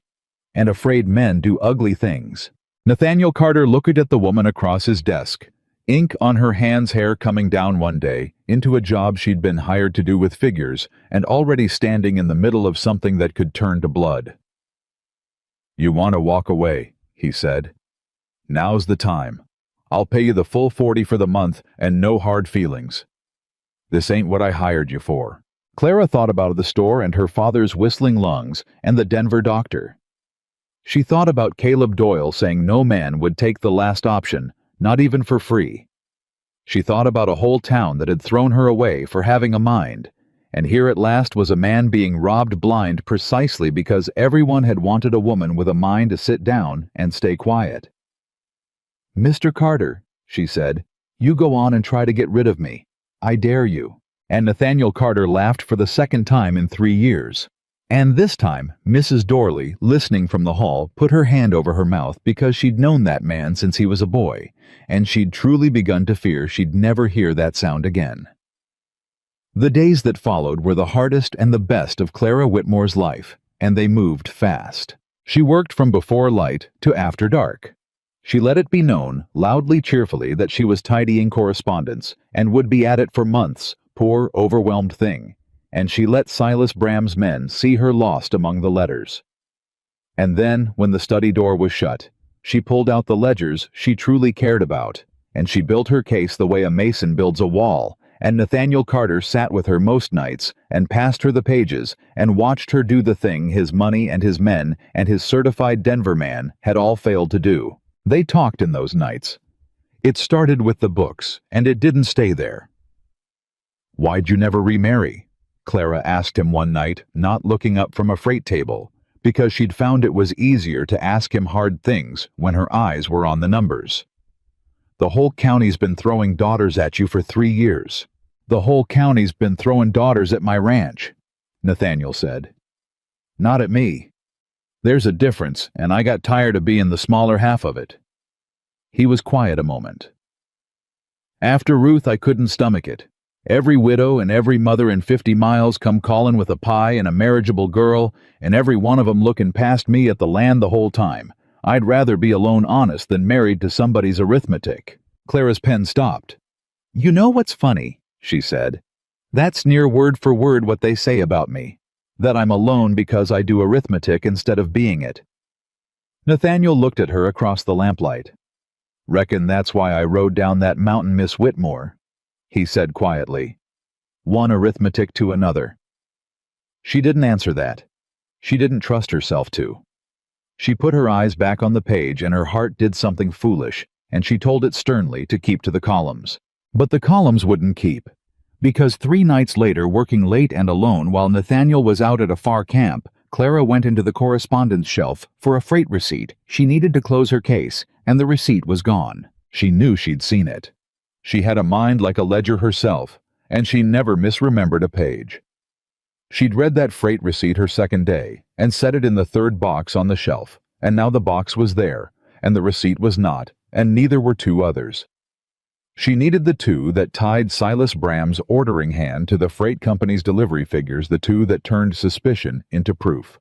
And afraid men do ugly things. Nathaniel Carter looked at the woman across his desk, ink on her hands, hair coming down one day, into a job she'd been hired to do with figures, and already standing in the middle of something that could turn to blood. You want to walk away, he said. Now's the time. I'll pay you the full 40 for the month and no hard feelings. This ain't what I hired you for. Clara thought about the store and her father's whistling lungs and the Denver doctor. She thought about Caleb Doyle saying no man would take the last option, not even for free. She thought about a whole town that had thrown her away for having a mind, and here at last was a man being robbed blind precisely because everyone had wanted a woman with a mind to sit down and stay quiet. Mr. Carter, she said, you go on and try to get rid of me. I dare you. And Nathaniel Carter laughed for the second time in 3 years. And this time, Mrs. Dorley, listening from the hall, put her hand over her mouth because she'd known that man since he was a boy, and she'd truly begun to fear she'd never hear that sound again. The days that followed were the hardest and the best of Clara Whitmore's life, and they moved fast. She worked from before light to after dark. She let it be known, loudly cheerfully, that she was tidying correspondence, and would be at it for months, poor, overwhelmed thing. And she let Silas Bram's men see her lost among the letters. And then, when the study door was shut, she pulled out the ledgers she truly cared about, and she built her case the way a mason builds a wall, and Nathaniel Carter sat with her most nights and passed her the pages and watched her do the thing his money and his men and his certified Denver man had all failed to do. They talked in those nights. It started with the books, and it didn't stay there. "Why'd you never remarry?" Clara asked him one night, not looking up from a freight table, because she'd found it was easier to ask him hard things when her eyes were on the numbers. "The whole county's been throwing daughters at you for 3 years. The whole county's been throwing daughters at my ranch," Nathaniel said. "Not at me. There's a difference, and I got tired of being the smaller half of it." He was quiet a moment. "After Ruth, I couldn't stomach it. Every widow and every mother in 50 miles come calling with a pie and a marriageable girl, and every one of 'em looking past me at the land the whole time. I'd rather be alone honest than married to somebody's arithmetic." Clara's pen stopped. "You know what's funny?" she said. "That's near word for word what they say about me. That I'm alone because I do arithmetic instead of being it." Nathaniel looked at her across the lamplight. "Reckon that's why I rode down that mountain, Miss Whitmore," he said quietly. "One arithmetic to another." She didn't answer that. She didn't trust herself to. She put her eyes back on the page and her heart did something foolish, and she told it sternly to keep to the columns. But the columns wouldn't keep. Because 3 nights later, working late and alone while Nathaniel was out at a far camp, Clara went into the correspondence shelf for a freight receipt. She needed to close her case, and the receipt was gone. She knew she'd seen it. She had a mind like a ledger herself, and she never misremembered a page. She'd read that freight receipt her second day, and set it in the 3rd box on the shelf, and now the box was there, and the receipt was not, and neither were 2 others. She needed the 2 that tied Silas Bram's ordering hand to the freight company's delivery figures, the 2 that turned suspicion into proof.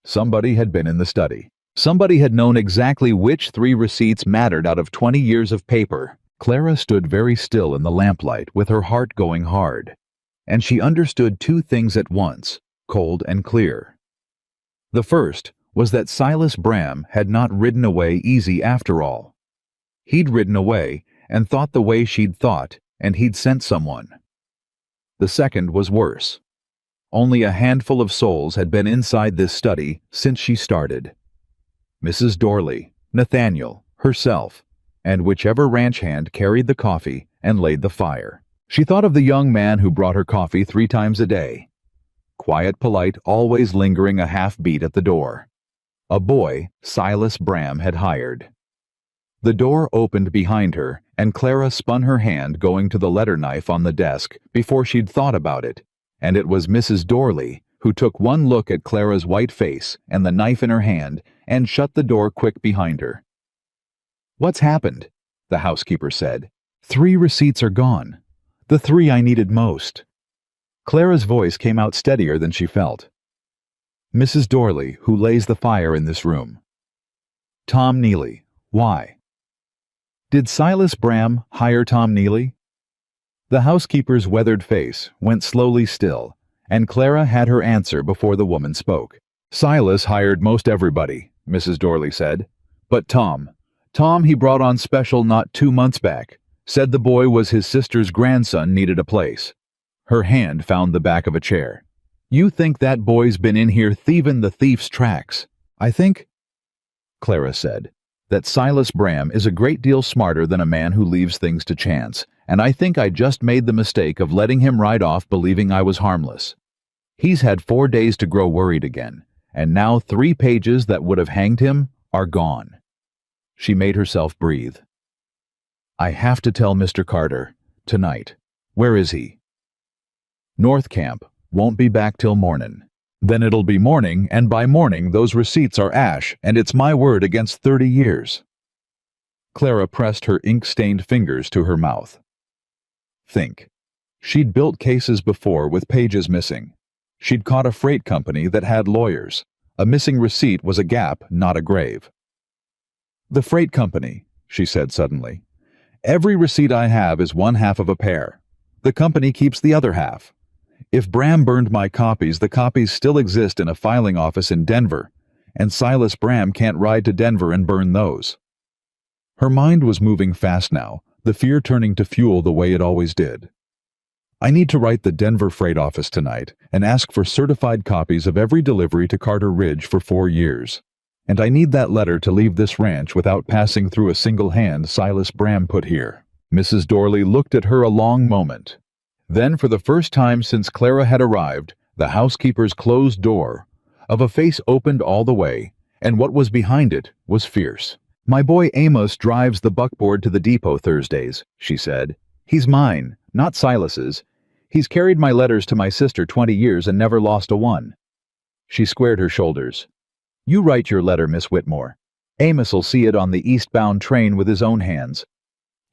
Somebody had been in the study. Somebody had known exactly which 3 receipts mattered out of 20 years of paper. Clara stood very still in the lamplight with her heart going hard, and she understood 2 things at once, cold and clear. The first was that Silas Bram had not ridden away easy after all. He'd ridden away and thought the way she'd thought, and he'd sent someone. The second was worse. Only a handful of souls had been inside this study since she started. Mrs. Dorley, Nathaniel, herself, and whichever ranch hand carried the coffee and laid the fire. She thought of the young man who brought her coffee 3 times a day. Quiet, polite, always lingering a half beat at the door. A boy Silas Bram had hired. The door opened behind her, and Clara spun her hand going to the letter knife on the desk before she'd thought about it, and it was Mrs. Dorley who took one look at Clara's white face and the knife in her hand and shut the door quick behind her. "What's happened?" the housekeeper said. "3 receipts are gone. The 3 I needed most." Clara's voice came out steadier than she felt. "Mrs. Dorley, who lays the fire in this room." "Tom Neely. Why?" "Did Silas Bram hire Tom Neely?" The housekeeper's weathered face went slowly still, and Clara had her answer before the woman spoke. "Silas hired most everybody," Mrs. Dorley said. "But Tom he brought on special not 2 months back. Said the boy was his sister's grandson, needed a place." Her hand found the back of a chair. "You think that boy's been in here thieving the thief's tracks?" "I think," Clara said, "that Silas Bram is a great deal smarter than a man who leaves things to chance, and I think I just made the mistake of letting him ride off believing I was harmless. He's had 4 days to grow worried again, and now 3 pages that would have hanged him are gone." She made herself breathe. "I have to tell Mr. Carter. Tonight. Where is he?" "North Camp. Won't be back till mornin'. Then it'll be morning, and by morning those receipts are ash, and it's my word against 30 years. Clara pressed her ink-stained fingers to her mouth. Think. She'd built cases before with pages missing. She'd caught a freight company that had lawyers. A missing receipt was a gap, not a grave. The freight company, she said suddenly. Every receipt I have is one half of a pair. The company keeps the other half. If Bram burned my copies, the copies still exist in a filing office in Denver, and Silas Bram can't ride to Denver and burn those. Her mind was moving fast now, the fear turning to fuel the way it always did. I need to write the Denver freight office tonight and ask for certified copies of every delivery to Carter Ridge for 4 years. And I need that letter to leave this ranch without passing through a single hand Silas Bram put here. Mrs. Dorley looked at her a long moment. Then, for the first time since Clara had arrived, the housekeeper's closed door of a face opened all the way, and what was behind it was fierce. "My boy Amos drives the buckboard to the depot Thursdays," she said. "He's mine, not Silas's. He's carried my letters to my sister 20 years and never lost a one." She squared her shoulders. "You write your letter, Miss Whitmore. Amos'll see it on the eastbound train with his own hands.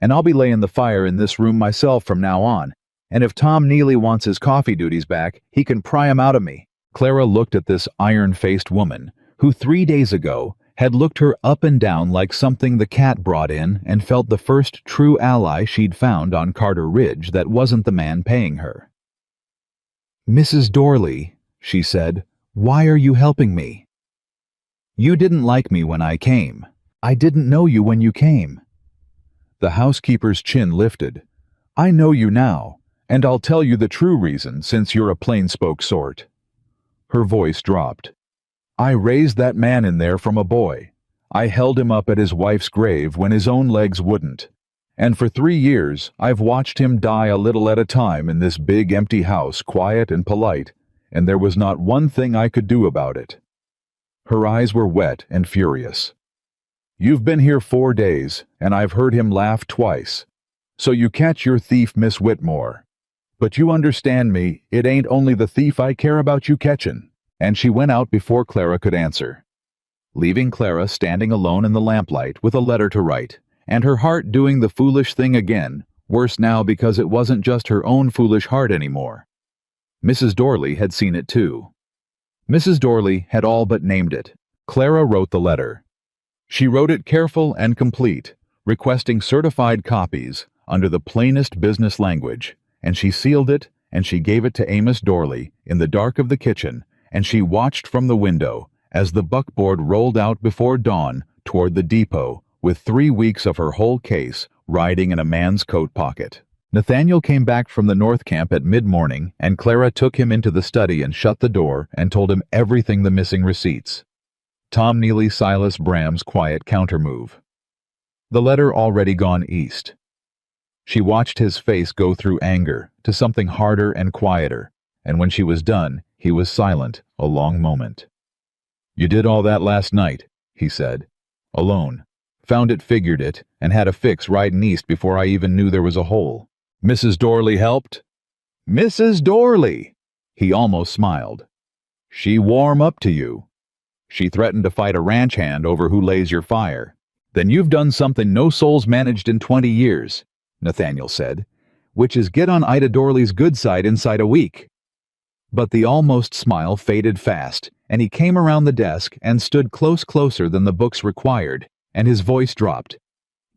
And I'll be laying the fire in this room myself from now on. And if Tom Neely wants his coffee duties back, he can pry 'em out of me." Clara looked at this iron-faced woman, who 3 days ago had looked her up and down like something the cat brought in, and felt the first true ally she'd found on Carter Ridge that wasn't the man paying her. "Mrs. Dorley," she said, "why are you helping me?" "You didn't like me when I came. I didn't know you when you came." The housekeeper's chin lifted. "I know you now, and I'll tell you the true reason since you're a plain-spoke sort." Her voice dropped. "I raised that man in there from a boy. I held him up at his wife's grave when his own legs wouldn't. And for 3 years, I've watched him die a little at a time in this big empty house, quiet and polite, and there was not one thing I could do about it." Her eyes were wet and furious. "You've been here 4 days, and I've heard him laugh twice. So you catch your thief, Miss Whitmore. But you understand me, it ain't only the thief I care about you catchin'." And she went out before Clara could answer, leaving Clara standing alone in the lamplight with a letter to write, and her heart doing the foolish thing again, worse now because it wasn't just her own foolish heart anymore. Mrs. Dorley had seen it too. Mrs. Dorley had all but named it. Clara wrote the letter. She wrote it careful and complete, requesting certified copies under the plainest business language, and she sealed it and she gave it to Amos Dorley in the dark of the kitchen, and she watched from the window as the buckboard rolled out before dawn toward the depot with 3 weeks of her whole case riding in a man's coat pocket. Nathaniel came back from the North Camp at mid-morning, and Clara took him into the study and shut the door and told him everything: the missing receipts. Tom Neely, Silas Bram's quiet countermove. The letter already gone east. She watched his face go through anger to something harder and quieter, and when she was done, he was silent a long moment. "You did all that last night," he said. "Alone. Found it, figured it, and had a fix riding east before I even knew there was a hole. Mrs. Dorley helped?" "Mrs. Dorley!" He almost smiled. "She warm up to you. She threatened to fight a ranch hand over who lays your fire. Then you've done something no soul's managed in 20 years, Nathaniel said, which is get on Ida Dorley's good side inside a week." But the almost smile faded fast, and he came around the desk and stood closer than the books required, and his voice dropped.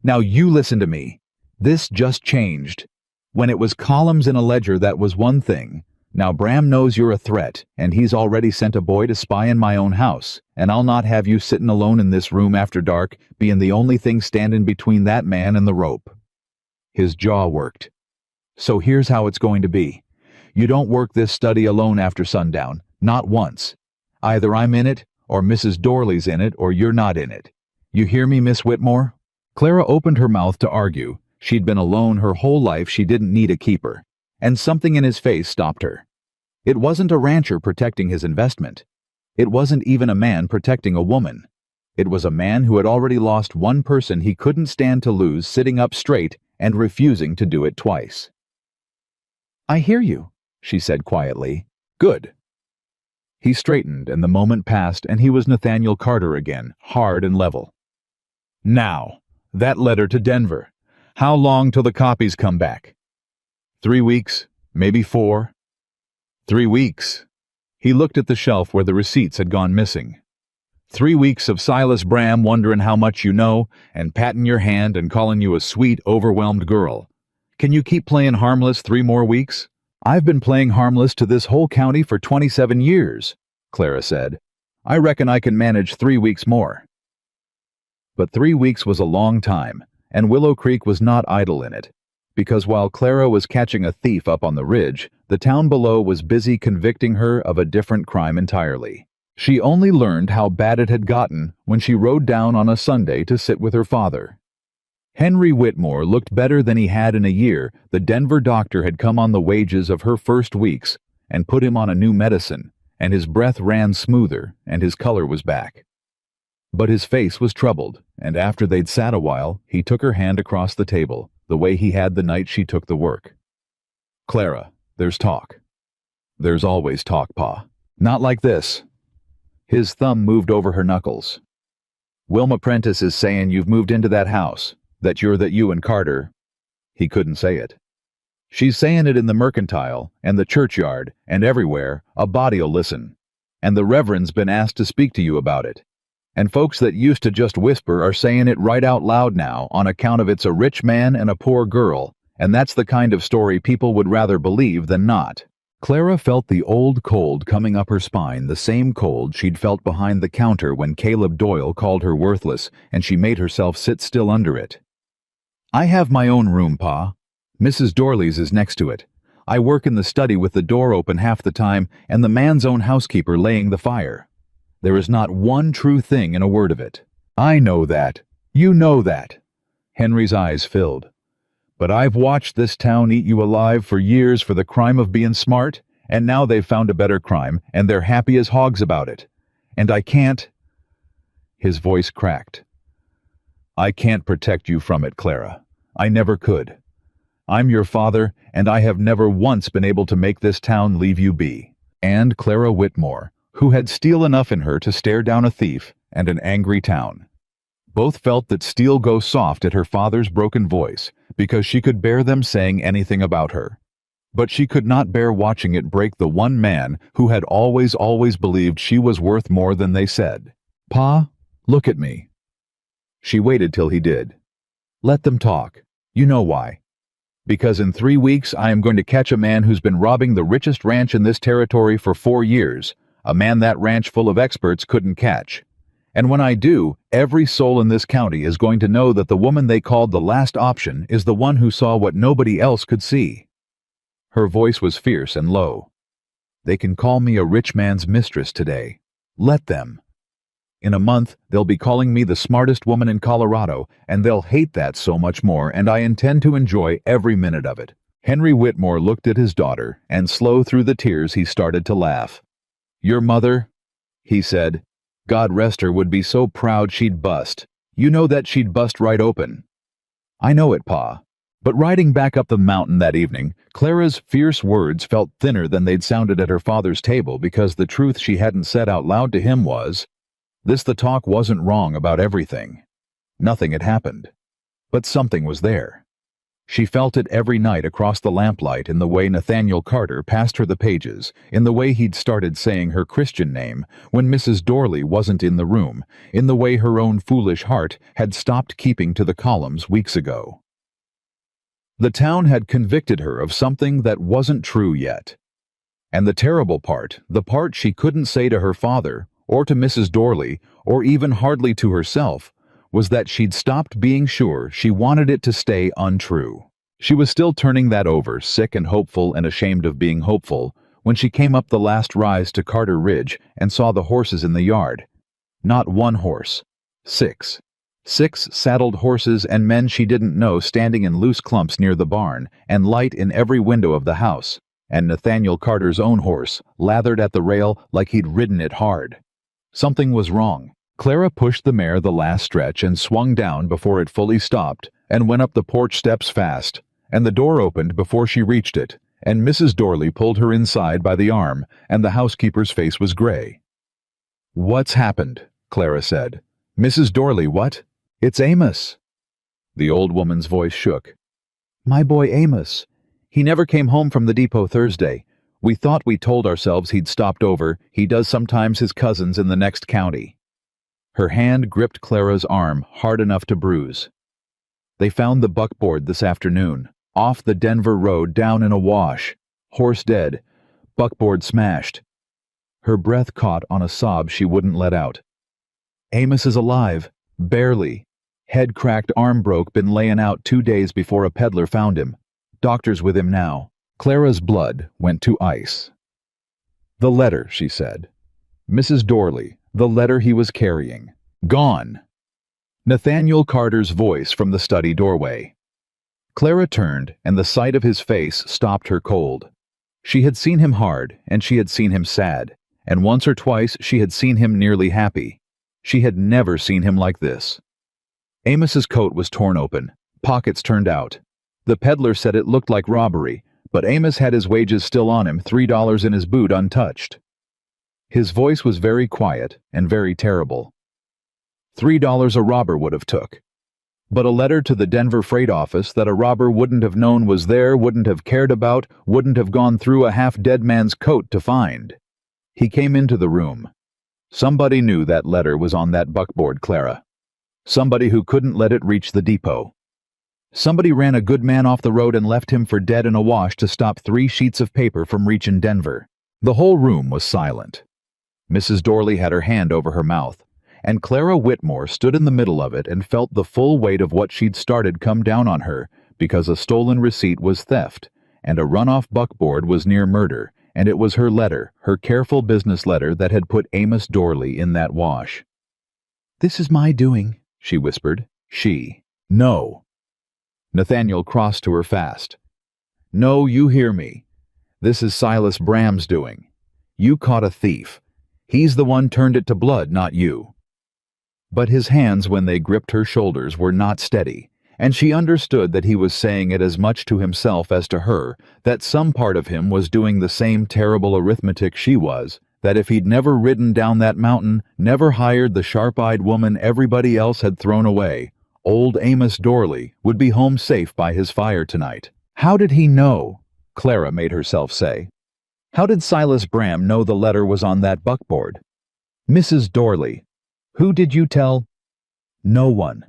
"Now you listen to me. This just changed. When it was columns in a ledger, that was one thing. Now Bram knows you're a threat, and he's already sent a boy to spy in my own house, and I'll not have you sitting alone in this room after dark, being the only thing standing between that man and the rope." His jaw worked. "So here's how it's going to be. You don't work this study alone after sundown, not once. Either I'm in it, or Mrs. Dorley's in it, or you're not in it. You hear me, Miss Whitmore?" Clara opened her mouth to argue. She'd been alone her whole life, she didn't need a keeper. And something in his face stopped her. It wasn't a rancher protecting his investment. It wasn't even a man protecting a woman. It was a man who had already lost one person he couldn't stand to lose, sitting up straight and refusing to do it twice. "I hear you," she said quietly. "Good." He straightened, and the moment passed, and he was Nathaniel Carter again, hard and level. "Now, that letter to Denver. How long till the copies come back?" 3 weeks, maybe 4. 3 weeks. He looked at the shelf where the receipts had gone missing. 3 weeks of Silas Bram wondering how much you know, and patting your hand and calling you a sweet, overwhelmed girl. Can you keep playing harmless 3 more weeks? I've been playing harmless to this whole county for 27 years, Clara said. I reckon I can manage 3 weeks more. But 3 weeks was a long time, and Willow Creek was not idle in it, because while Clara was catching a thief up on the ridge, the town below was busy convicting her of a different crime entirely. She only learned how bad it had gotten when she rode down on a Sunday to sit with her father. Henry Whitmore looked better than he had in a year. The Denver doctor had come on the wages of her first weeks and put him on a new medicine, and his breath ran smoother and his color was back. But his face was troubled, and after they'd sat a while, he took her hand across the table, the way he had the night she took the work. Clara, there's talk. There's always talk, Pa. Not like this. His thumb moved over her knuckles. Wilma Prentice is saying you've moved into that house, that you and Carter. He couldn't say it. She's saying it in the mercantile, and the churchyard, and everywhere. A body'll listen. And the Reverend's been asked to speak to you about it. And folks that used to just whisper are saying it right out loud now on account of it's a rich man and a poor girl, and that's the kind of story people would rather believe than not. Clara felt the old cold coming up her spine, the same cold she'd felt behind the counter when Caleb Doyle called her worthless, and she made herself sit still under it. I have my own room, Pa. Mrs. Dorley's is next to it. I work in the study with the door open half the time and the man's own housekeeper laying the fire. There is not one true thing in a word of it. I know that. You know that. Henry's eyes filled. But I've watched this town eat you alive for years for the crime of being smart, and now they've found a better crime, and they're happy as hogs about it. And I can't... His voice cracked. I can't protect you from it, Clara. I never could. I'm your father, and I have never once been able to make this town leave you be. And Clara Whitmore, who had steel enough in her to stare down a thief and an angry town. Both felt that steel go soft at her father's broken voice, because she could bear them saying anything about her. But she could not bear watching it break the one man who had always believed she was worth more than they said. Pa, look at me. She waited till he did. Let them talk. You know why. Because in 3 weeks I am going to catch a man who's been robbing the richest ranch in this territory for 4 years, a man that ranch full of experts couldn't catch. And when I do, every soul in this county is going to know that the woman they called the last option is the one who saw what nobody else could see. Her voice was fierce and low. They can call me a rich man's mistress today. Let them. In a month, they'll be calling me the smartest woman in Colorado, and they'll hate that so much more, and I intend to enjoy every minute of it. Henry Whitmore looked at his daughter, and slow through the tears he started to laugh. Your mother, he said, God rest her, would be so proud she'd bust. You know that she'd bust right open. I know it, Pa. But riding back up the mountain that evening, Clara's fierce words felt thinner than they'd sounded at her father's table, because the truth she hadn't said out loud to him was, the talk wasn't wrong about everything. Nothing had happened. But something was there. She felt it every night across the lamplight, in the way Nathaniel Carter passed her the pages, in the way he'd started saying her Christian name when Mrs. Dorley wasn't in the room, in the way her own foolish heart had stopped keeping to the columns weeks ago. The town had convicted her of something that wasn't true yet. And the terrible part, the part she couldn't say to her father, or to Mrs. Dorley, or even hardly to herself, was that she'd stopped being sure she wanted it to stay untrue. She was still turning that over, sick and hopeful and ashamed of being hopeful, when she came up the last rise to Carter Ridge and saw the horses in the yard. Not one horse. 6. 6 saddled horses and men she didn't know standing in loose clumps near the barn, and light in every window of the house, and Nathaniel Carter's own horse, lathered at the rail like he'd ridden it hard. Something was wrong. Clara pushed the mare the last stretch and swung down before it fully stopped, and went up the porch steps fast, and the door opened before she reached it, and Mrs. Dorley pulled her inside by the arm, and the housekeeper's face was gray. What's happened? Clara said. Mrs. Dorley, what? It's Amos. The old woman's voice shook. My boy Amos. He never came home from the depot Thursday. We thought we told ourselves he'd stopped over. He does sometimes his cousins in the next county. Her hand gripped Clara's arm hard enough to bruise. They found the buckboard this afternoon, off the Denver road down in a wash. Horse dead, buckboard smashed. Her breath caught on a sob she wouldn't let out. Amos is alive, barely. Head cracked, arm broke, been layin' out 2 days before a peddler found him. Doctor's with him now. Clara's blood went to ice. The letter, she said. Mrs. Dorley, the letter he was carrying. Gone. Nathaniel Carter's voice from the study doorway. Clara turned, and the sight of his face stopped her cold. She had seen him hard, and she had seen him sad, and once or twice she had seen him nearly happy. She had never seen him like this. Amos's coat was torn open, pockets turned out. The peddler said it looked like robbery, but Amos had his wages still on him, $3 in his boot untouched. His voice was very quiet and very terrible. $3 a robber would have took. But a letter to the Denver freight office that a robber wouldn't have known was there, wouldn't have cared about, wouldn't have gone through a half-dead man's coat to find. He came into the room. Somebody knew that letter was on that buckboard, Clara. Somebody who couldn't let it reach the depot. Somebody ran a good man off the road and left him for dead in a wash to stop 3 sheets of paper from reaching Denver. The whole room was silent. Mrs. Dorley had her hand over her mouth, and Clara Whitmore stood in the middle of it and felt the full weight of what she'd started come down on her, because a stolen receipt was theft, and a run-off buckboard was near murder, and it was her letter, her careful business letter, that had put Amos Dorley in that wash. "This is my doing," she whispered. She. No. Nathaniel crossed to her fast. "No, you hear me. This is Silas Bram's doing. You caught a thief. He's the one turned it to blood, not you." But his hands, when they gripped her shoulders, were not steady, and she understood that he was saying it as much to himself as to her, that some part of him was doing the same terrible arithmetic she was, that if he'd never ridden down that mountain, never hired the sharp-eyed woman everybody else had thrown away, old Amos Dorley would be home safe by his fire tonight. How did he know? Clara made herself say. How did Silas Bram know the letter was on that buckboard? Mrs. Dorley. Who did you tell? No one.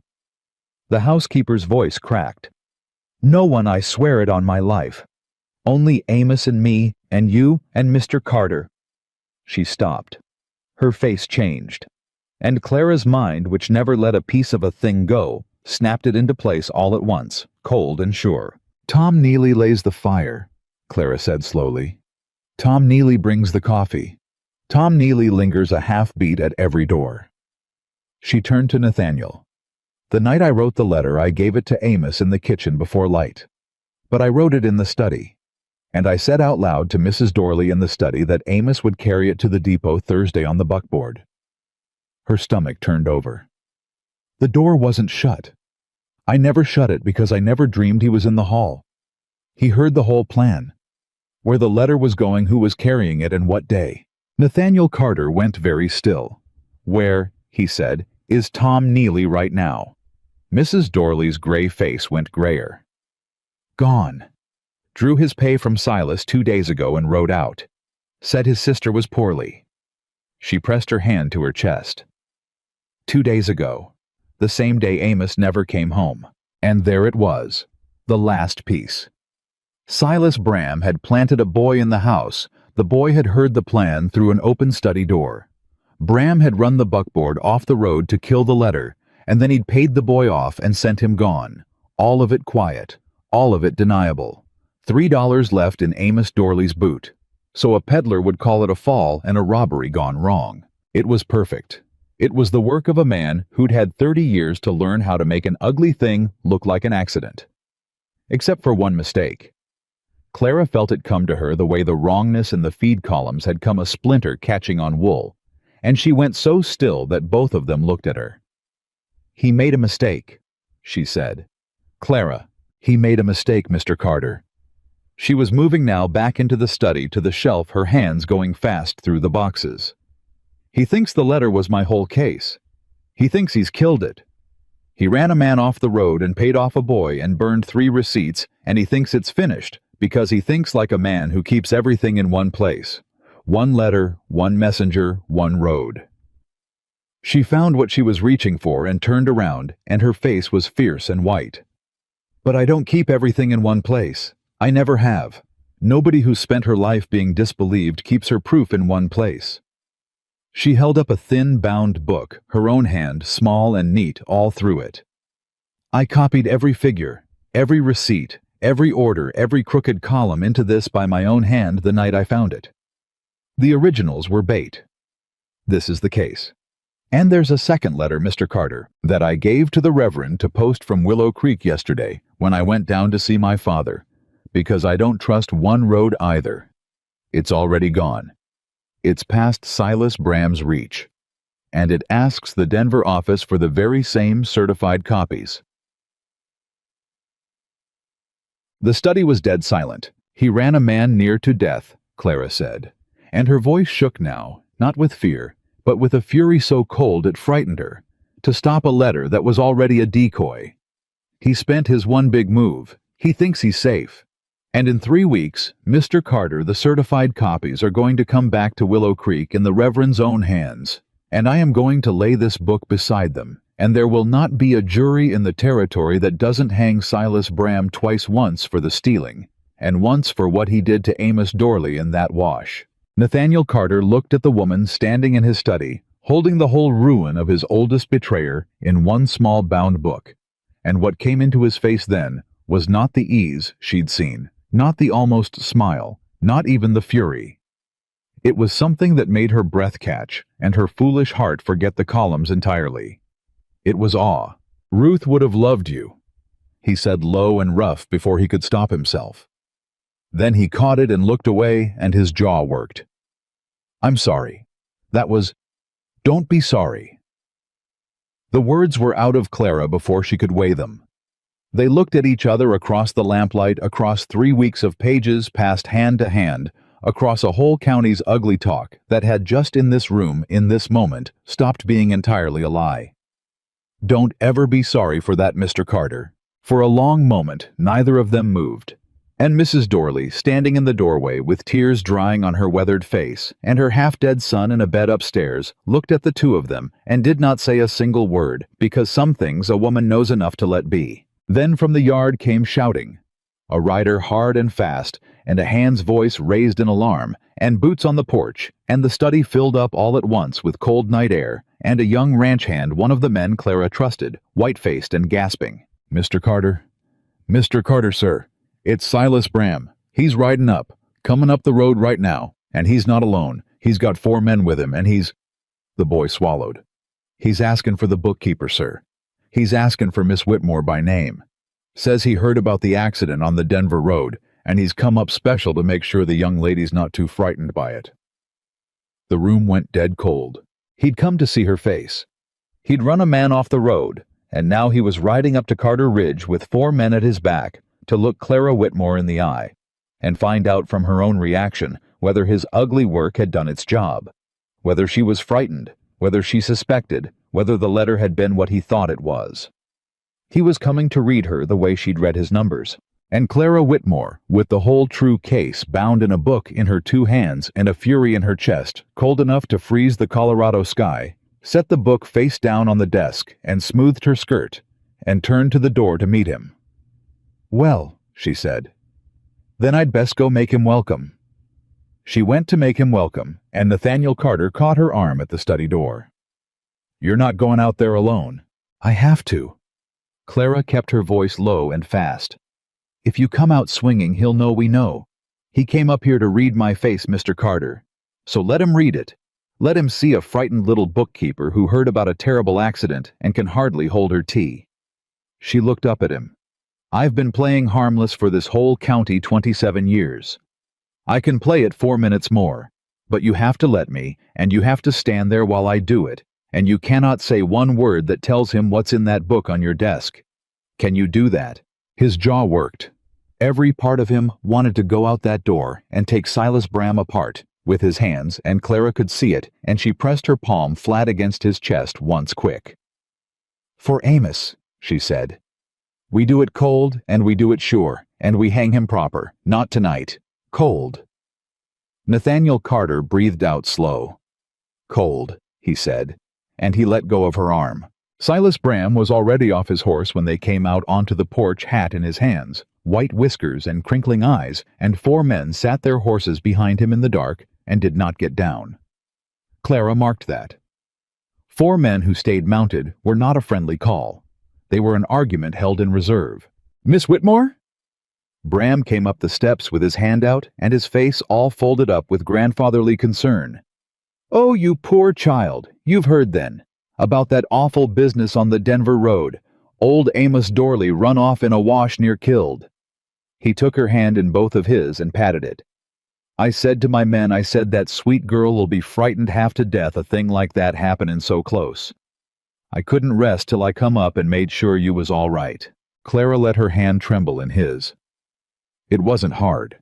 The housekeeper's voice cracked. No one, I swear it on my life. Only Amos and me, and you, and Mr. Carter. She stopped. Her face changed. And Clara's mind, which never let a piece of a thing go, snapped it into place all at once, cold and sure. Tom Neely lays the fire, Clara said slowly. Tom Neely brings the coffee. Tom Neely lingers a half-beat at every door. She turned to Nathaniel. The night I wrote the letter, I gave it to Amos in the kitchen before light. But I wrote it in the study. And I said out loud to Mrs. Dorley in the study that Amos would carry it to the depot Thursday on the buckboard. Her stomach turned over. The door wasn't shut. I never shut it because I never dreamed he was in the hall. He heard the whole plan. Where the letter was going, who was carrying it, and what day. Nathaniel Carter went very still. Where, he said, is Tom Neely right now? Mrs. Dorley's gray face went grayer. Gone. Drew his pay from Silas 2 days ago and rode out. Said his sister was poorly. She pressed her hand to her chest. 2 days ago. The same day Amos never came home. And there it was. The last piece. Silas Bram had planted a boy in the house. The boy had heard the plan through an open study door. Bram had run the buckboard off the road to kill the letter, and then he'd paid the boy off and sent him gone. All of it quiet. All of it deniable. $3 left in Amos Dorley's boot. So a peddler would call it a fall and a robbery gone wrong. It was perfect. It was the work of a man who'd had 30 years to learn how to make an ugly thing look like an accident. Except for one mistake. Clara felt it come to her the way the wrongness in the feed columns had come a splinter catching on wool, and she went so still that both of them looked at her. He made a mistake, she said. Clara, he made a mistake, Mr. Carter. She was moving now back into the study to the shelf, her hands going fast through the boxes. He thinks the letter was my whole case. He thinks he's killed it. He ran a man off the road and paid off a boy and burned 3 receipts, and he thinks it's finished because he thinks like a man who keeps everything in one place. One letter, one messenger, one road. She found what she was reaching for and turned around, and her face was fierce and white. "But I don't keep everything in one place. I never have. Nobody who's spent her life being disbelieved keeps her proof in one place." She held up a thin, bound book, her own hand small and neat all through it. "I copied every figure, every receipt, every order, every crooked column into this by my own hand the night I found it. The originals were bait. This is the case. And there's a second letter, Mr. Carter, that I gave to the Reverend to post from Willow Creek yesterday when I went down to see my father, because I don't trust one road either. It's already gone. It's past Silas Bram's reach. And it asks the Denver office for the very same certified copies." The study was dead silent. "He ran a man near to death," Clara said, and her voice shook now, not with fear, but with a fury so cold it frightened her, to stop a letter that was already a decoy. "He spent his one big move. He thinks he's safe. And in 3 weeks, Mr. Carter, the certified copies are going to come back to Willow Creek in the Reverend's own hands, and I am going to lay this book beside them, and there will not be a jury in the territory that doesn't hang Silas Bram twice, once for the stealing, and once for what he did to Amos Dorley in that wash." Nathaniel Carter looked at the woman standing in his study, holding the whole ruin of his oldest betrayer in one small bound book, and what came into his face then was not the ease she'd seen, not the almost smile, not even the fury. It was something that made her breath catch and her foolish heart forget the columns entirely. It was awe. "Ruth would have loved you," he said low and rough before he could stop himself. Then he caught it and looked away, and his jaw worked. "I'm sorry. That was... Don't be sorry." The words were out of Clara before she could weigh them. They looked at each other across the lamplight, across 3 weeks of pages passed hand to hand, across a whole county's ugly talk that had just in this room, in this moment, stopped being entirely a lie. "Don't ever be sorry for that, Mr. Carter." For a long moment, neither of them moved, and Mrs. Dorley, standing in the doorway with tears drying on her weathered face, and her half-dead son in a bed upstairs, looked at the two of them and did not say a single word, because some things a woman knows enough to let be. Then from the yard came shouting, a rider hard and fast, and a hand's voice raised in alarm, and boots on the porch, and the study filled up all at once with cold night air, and a young ranch hand, one of the men Clara trusted, white-faced and gasping. "Mr. Carter? Mr. Carter, sir. It's Silas Bram. He's riding up, coming up the road right now, and he's not alone. He's got 4 men with him, and he's..." The boy swallowed. "He's asking for the bookkeeper, sir. He's asking for Miss Whitmore by name. Says he heard about the accident on the Denver road, and he's come up special to make sure the young lady's not too frightened by it." The room went dead cold. He'd come to see her face. He'd run a man off the road, and now he was riding up to Carter Ridge with 4 men at his back, to look Clara Whitmore in the eye, and find out from her own reaction whether his ugly work had done its job, whether she was frightened, whether she suspected, whether the letter had been what he thought it was. He was coming to read her the way she'd read his numbers, and Clara Whitmore, with the whole true case bound in a book in her 2 hands and a fury in her chest, cold enough to freeze the Colorado sky, set the book face down on the desk and smoothed her skirt, and turned to the door to meet him. "Well," she said, "then I'd best go make him welcome." She went to make him welcome, and Nathaniel Carter caught her arm at the study door. "You're not going out there alone." "I have to." Clara kept her voice low and fast. "If you come out swinging, he'll know we know. He came up here to read my face, Mr. Carter. So let him read it. Let him see a frightened little bookkeeper who heard about a terrible accident and can hardly hold her tea." She looked up at him. "I've been playing harmless for this whole county 27 years. I can play it 4 minutes more, but you have to let me, and you have to stand there while I do it, and you cannot say one word that tells him what's in that book on your desk. Can you do that?" His jaw worked. Every part of him wanted to go out that door and take Silas Bram apart with his hands, and Clara could see it, and she pressed her palm flat against his chest once quick. "For Amos," she said. "We do it cold, and we do it sure, and we hang him proper. Not tonight. Cold." Nathaniel Carter breathed out slow. "Cold," he said, and he let go of her arm. Silas Bram was already off his horse when they came out onto the porch, hat in his hands, white whiskers and crinkling eyes, and 4 men sat their horses behind him in the dark and did not get down. Clara marked that. 4 men who stayed mounted were not a friendly call. They were an argument held in reserve. "Miss Whitmore?" Bram came up the steps with his hand out and his face all folded up with grandfatherly concern. "Oh, you poor child, you've heard then. About that awful business on the Denver road. Old Amos Dorley run off in a wash near killed." He took her hand in both of his and patted it. "I said to my men, I said that sweet girl will be frightened half to death a thing like that happening so close. I couldn't rest till I come up and made sure you was all right." Clara let her hand tremble in his. It wasn't hard.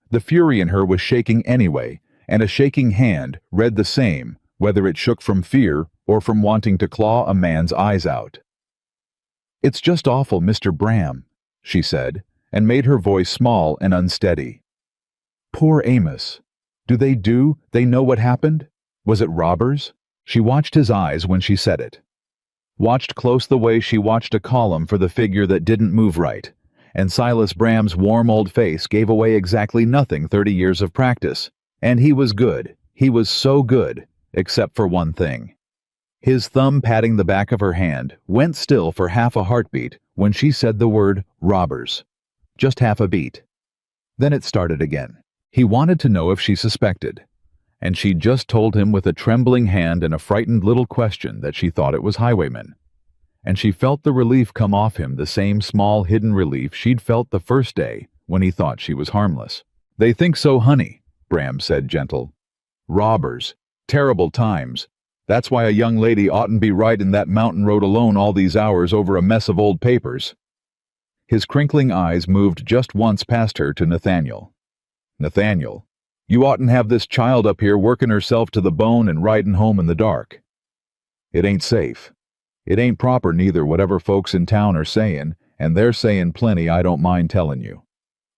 The fury in her was shaking anyway, and a shaking hand read the same, whether it shook from fear or from wanting to claw a man's eyes out. "It's just awful, Mr. Bram," she said, and made her voice small and unsteady. "Poor Amos. They know what happened? Was it robbers?" She watched his eyes when she said it. Watched close the way she watched a column for the figure that didn't move right, and Silas Bram's warm old face gave away exactly nothing 30 years of practice, and he was good, he was so good, except for one thing. His thumb patting the back of her hand went still for half a heartbeat when she said the word robbers. Just half a beat. Then it started again. He wanted to know if she suspected, and she just told him with a trembling hand and a frightened little question that she thought it was highwaymen. And she felt the relief come off him, the same small hidden relief she'd felt the first day when he thought she was harmless. "They think so, honey," Bram said gentle. "Robbers. Terrible times. That's why a young lady oughtn't be riding that mountain road alone all these hours over a mess of old papers." His crinkling eyes moved just once past her to Nathaniel. "Nathaniel, you oughtn't have this child up here working herself to the bone and riding home in the dark. It ain't safe. It ain't proper neither, whatever folks in town are saying, and they're saying plenty I don't mind telling you.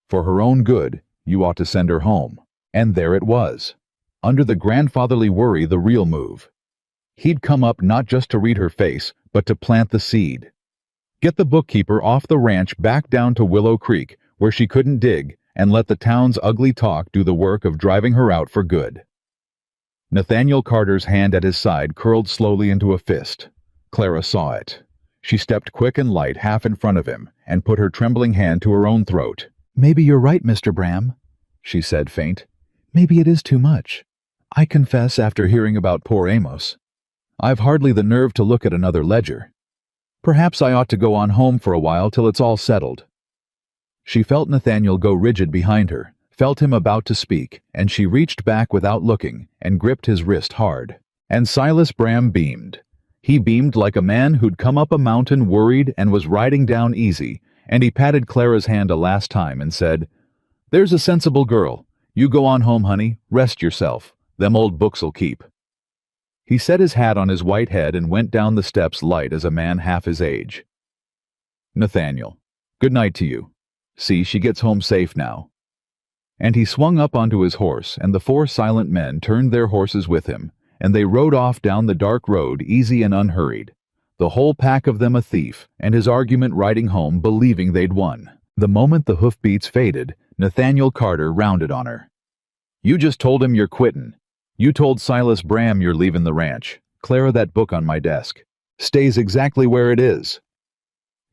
For her own good, you ought to send her home." And there it was. Under the grandfatherly worry, the real move. He'd come up not just to read her face, but to plant the seed. Get the bookkeeper off the ranch back down to Willow Creek, where she couldn't dig, and let the town's ugly talk do the work of driving her out for good. Nathaniel Carter's hand at his side curled slowly into a fist. Clara saw it. She stepped quick and light half in front of him and put her trembling hand to her own throat. "Maybe you're right, Mr. Bram," she said faint. "Maybe it is too much. I confess, after hearing about poor Amos, I've hardly the nerve to look at another ledger. Perhaps I ought to go on home for a while till it's all settled." She felt Nathaniel go rigid behind her, felt him about to speak, and she reached back without looking and gripped his wrist hard. And Silas Bram beamed. He beamed like a man who'd come up a mountain worried and was riding down easy, and he patted Clara's hand a last time and said, "There's a sensible girl. You go on home, honey. Rest yourself. Them old books'll keep." He set his hat on his white head and went down the steps light as a man half his age. "Nathaniel, good night to you. See, she gets home safe now." And he swung up onto his horse, and the 4 silent men turned their horses with him, and they rode off down the dark road easy and unhurried, the whole pack of them a thief, and his argument riding home believing they'd won. The moment the hoofbeats faded, Nathaniel Carter rounded on her. "You just told him you're quittin'. You told Silas Bram you're leaving the ranch. Clara, that book on my desk stays exactly where it is."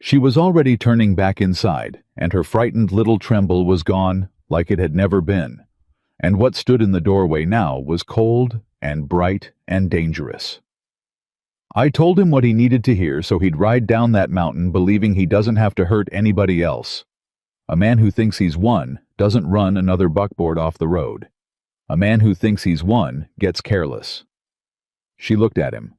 She was already turning back inside, and her frightened little tremble was gone like it had never been. And what stood in the doorway now was cold and bright and dangerous. "I told him what he needed to hear so he'd ride down that mountain believing he doesn't have to hurt anybody else. A man who thinks he's won doesn't run another buckboard off the road. A man who thinks he's won gets careless." She looked at him.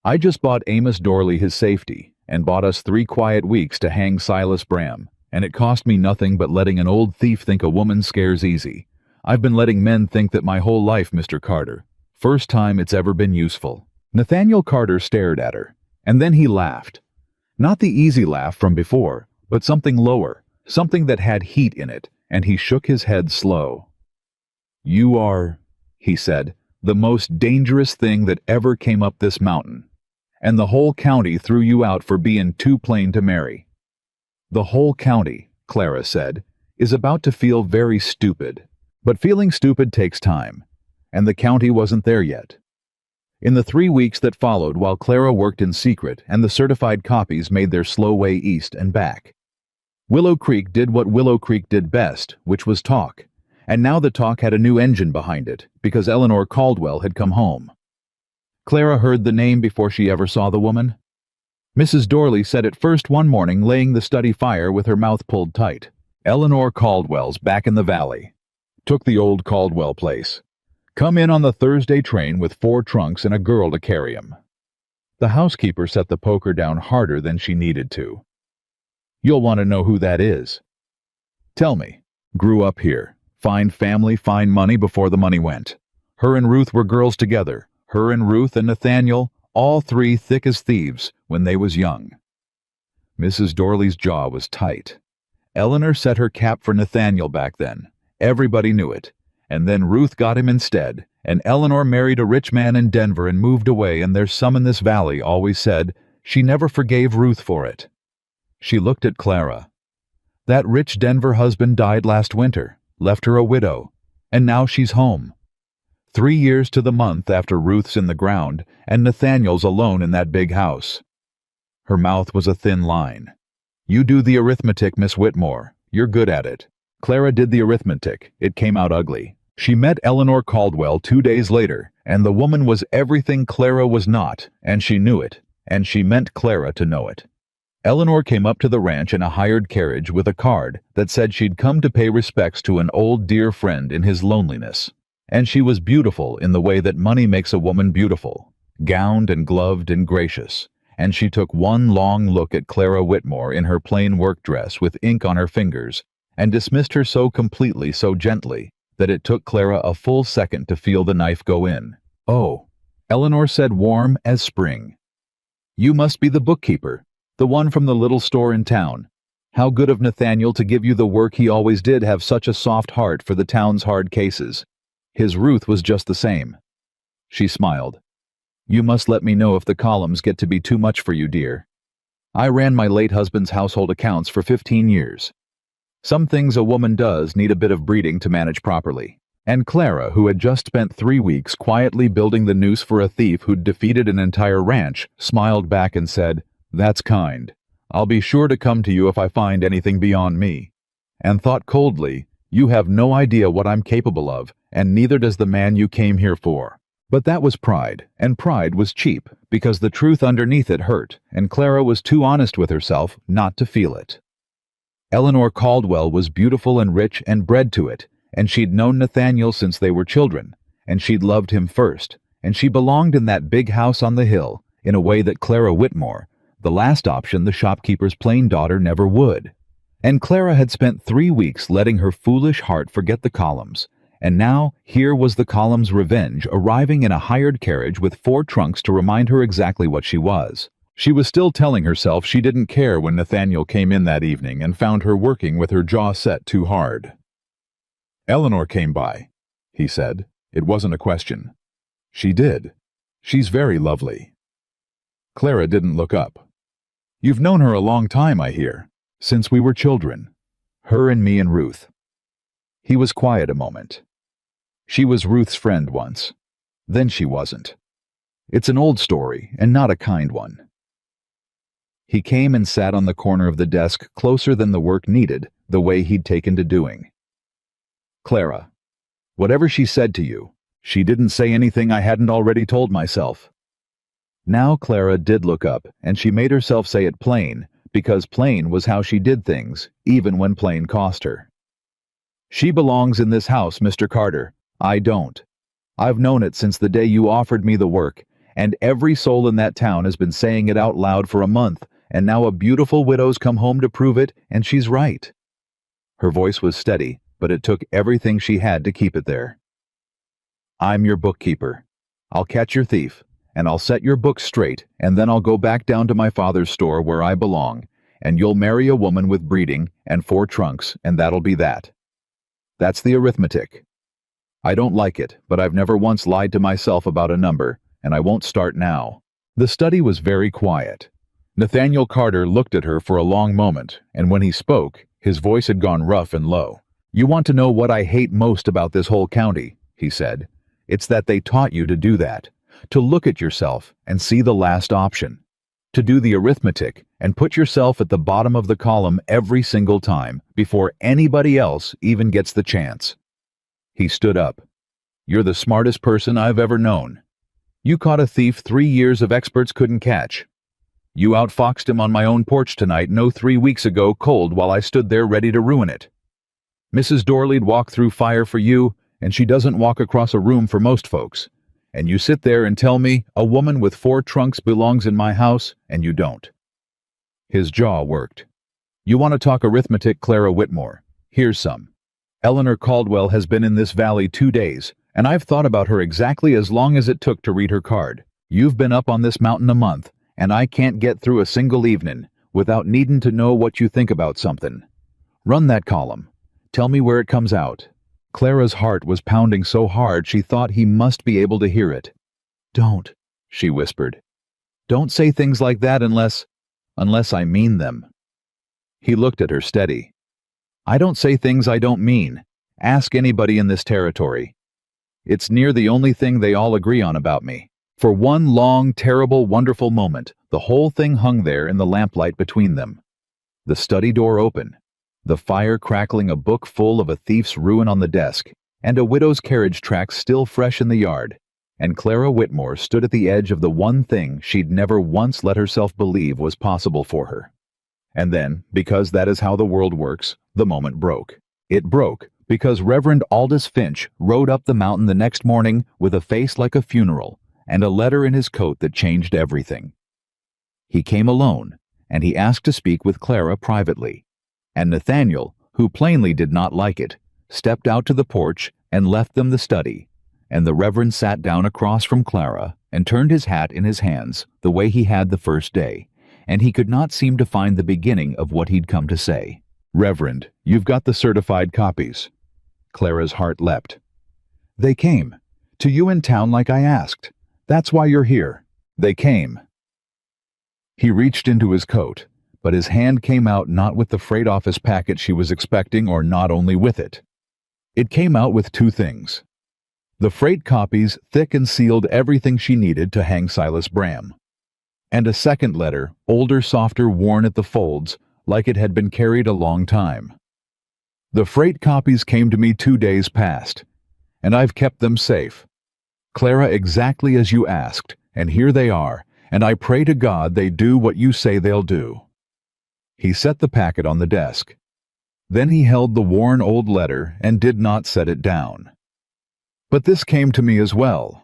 "I just bought Amos Dorley his safety, and bought us 3 quiet weeks to hang Silas Bram, and it cost me nothing but letting an old thief think a woman scares easy. I've been letting men think that my whole life, Mr. Carter. First time it's ever been useful." Nathaniel Carter stared at her, and then he laughed. Not the easy laugh from before, but something lower, something that had heat in it, and he shook his head slow. "You are," he said, The most dangerous thing that ever came up this mountain. And the whole county threw you out for being too plain to marry. The whole county, Clara said, is about to feel very stupid. But feeling stupid takes time, and the county wasn't there yet. In the 3 weeks that followed while Clara worked in secret and the certified copies made their slow way east and back, Willow Creek did what Willow Creek did best, which was talk. And now the talk had a new engine behind it, because Eleanor Caldwell had come home. Clara heard the name before she ever saw the woman. Mrs. Dorley said it first one morning, laying the study fire with her mouth pulled tight. Eleanor Caldwell's back in the valley. Took the old Caldwell place. Come in on the Thursday train with 4 trunks and a girl to carry 'em. The housekeeper set the poker down harder than she needed to. You'll want to know who that is. Tell me. Grew up here. Fine family, fine money before the money went. Her and Ruth were girls together. Her and Ruth and Nathaniel, all 3 thick as thieves when they was young. Mrs. Dorley's jaw was tight. Eleanor set her cap for Nathaniel back then. Everybody knew it. And then Ruth got him instead, and Eleanor married a rich man in Denver and moved away, and there's some in this valley always said she never forgave Ruth for it. She looked at Clara. That rich Denver husband died last winter, left her a widow, and now she's home. 3 years to the month after Ruth's in the ground, and Nathaniel's alone in that big house. Her mouth was a thin line. You do the arithmetic, Miss Whitmore. You're good at it. Clara did the arithmetic. It came out ugly. She met Eleanor Caldwell 2 days later, and the woman was everything Clara was not, and she knew it, and she meant Clara to know it. Eleanor came up to the ranch in a hired carriage with a card that said she'd come to pay respects to an old dear friend in his loneliness. And she was beautiful in the way that money makes a woman beautiful, gowned and gloved and gracious. And she took one long look at Clara Whitmore in her plain work dress with ink on her fingers, and dismissed her so completely, so gently, that it took Clara a full second to feel the knife go in. Oh, Eleanor said, warm as spring. You must be the bookkeeper, the one from the little store in town. How good of Nathaniel to give you the work. He always did have such a soft heart for the town's hard cases. His Ruth was just the same. She smiled. You must let me know if the columns get to be too much for you, dear. I ran my late husband's household accounts for 15 years. Some things a woman does need a bit of breeding to manage properly. And Clara, who had just spent 3 weeks quietly building the noose for a thief who'd defeated an entire ranch, smiled back and said, That's kind. I'll be sure to come to you if I find anything beyond me. And thought coldly, You have no idea what I'm capable of, and neither does the man you came here for. But that was pride, and pride was cheap, because the truth underneath it hurt, and Clara was too honest with herself not to feel it. Eleanor Caldwell was beautiful and rich and bred to it, and she'd known Nathaniel since they were children, and she'd loved him first, and she belonged in that big house on the hill in a way that Clara Whitmore, the last option the shopkeeper's plain daughter, never would. And Clara had spent 3 weeks letting her foolish heart forget the columns, and now here was the columns' revenge arriving in a hired carriage with 4 trunks to remind her exactly what she was. She was still telling herself she didn't care when Nathaniel came in that evening and found her working with her jaw set too hard. Eleanor came by, he said. It wasn't a question. She did. She's very lovely. Clara didn't look up. You've known her a long time, I hear. Since we were children. Her and me and Ruth. He was quiet a moment. She was Ruth's friend once. Then she wasn't. It's an old story, and not a kind one. He came and sat on the corner of the desk closer than the work needed, the way he'd taken to doing. Clara, whatever she said to you, she didn't say anything I hadn't already told myself. Now Clara did look up, and she made herself say it plain, because plain was how she did things, even when plain cost her. She belongs in this house, Mr. Carter. I don't. I've known it since the day you offered me the work, and every soul in that town has been saying it out loud for a month, and now a beautiful widow's come home to prove it, and she's right. Her voice was steady, but it took everything she had to keep it there. I'm your bookkeeper. I'll catch your thief, and I'll set your books straight, and then I'll go back down to my father's store where I belong, and you'll marry a woman with breeding and 4 trunks, and that'll be that. That's the arithmetic. I don't like it, but I've never once lied to myself about a number, and I won't start now." The study was very quiet. Nathaniel Carter looked at her for a long moment, and when he spoke, his voice had gone rough and low. "You want to know what I hate most about this whole county," he said. "It's that they taught you to do that, to look at yourself and see the last option, to do the arithmetic and put yourself at the bottom of the column every single time before anybody else even gets the chance." He stood up. "You're the smartest person I've ever known. You caught a thief 3 years of experts couldn't catch. You outfoxed him on my own porch tonight 3 weeks ago cold while I stood there ready to ruin it. Mrs. Dorley'd walk through fire for you, and she doesn't walk across a room for most folks. And you sit there and tell me a woman with 4 trunks belongs in my house, and you don't." His jaw worked. "You want to talk arithmetic, Clara Whitmore? Here's some. Eleanor Caldwell has been in this valley 2 days, and I've thought about her exactly as long as it took to read her card. You've been up on this mountain a month, and I can't get through a single evening without needing to know what you think about something. Run that column. Tell me where it comes out." Clara's heart was pounding so hard she thought he must be able to hear it. "Don't," she whispered. "Don't say things like that unless I mean them." He looked at her steady. "I don't say things I don't mean. Ask anybody in this territory. It's near the only thing they all agree on about me." For one long, terrible, wonderful moment, the whole thing hung there in the lamplight between them. The study door open, the fire crackling, a book full of a thief's ruin on the desk, and a widow's carriage tracks still fresh in the yard, and Clara Whitmore stood at the edge of the one thing she'd never once let herself believe was possible for her. And then, because that is how the world works, the moment broke. It broke because Reverend Aldous Finch rode up the mountain the next morning with a face like a funeral, and a letter in his coat that changed everything. He came alone, and he asked to speak with Clara privately. And Nathaniel, who plainly did not like it, stepped out to the porch and left them the study, and the Reverend sat down across from Clara and turned his hat in his hands the way he had the first day, and he could not seem to find the beginning of what he'd come to say. "Reverend, you've got the certified copies." Clara's heart leapt. "They came. To you in town like I asked. That's why you're here. They came." He reached into his coat, but his hand came out not with the freight office packet she was expecting, or not only with it. It came out with 2 things. The freight copies thick and sealed everything she needed to hang Silas Bram. And a second letter, older, softer, worn at the folds, like it had been carried a long time. "The freight copies came to me 2 days past, and I've kept them safe. Clara, exactly as you asked, and here they are, and I pray to God they do what you say they'll do." He set the packet on the desk. Then he held the worn old letter and did not set it down. "But this came to me as well,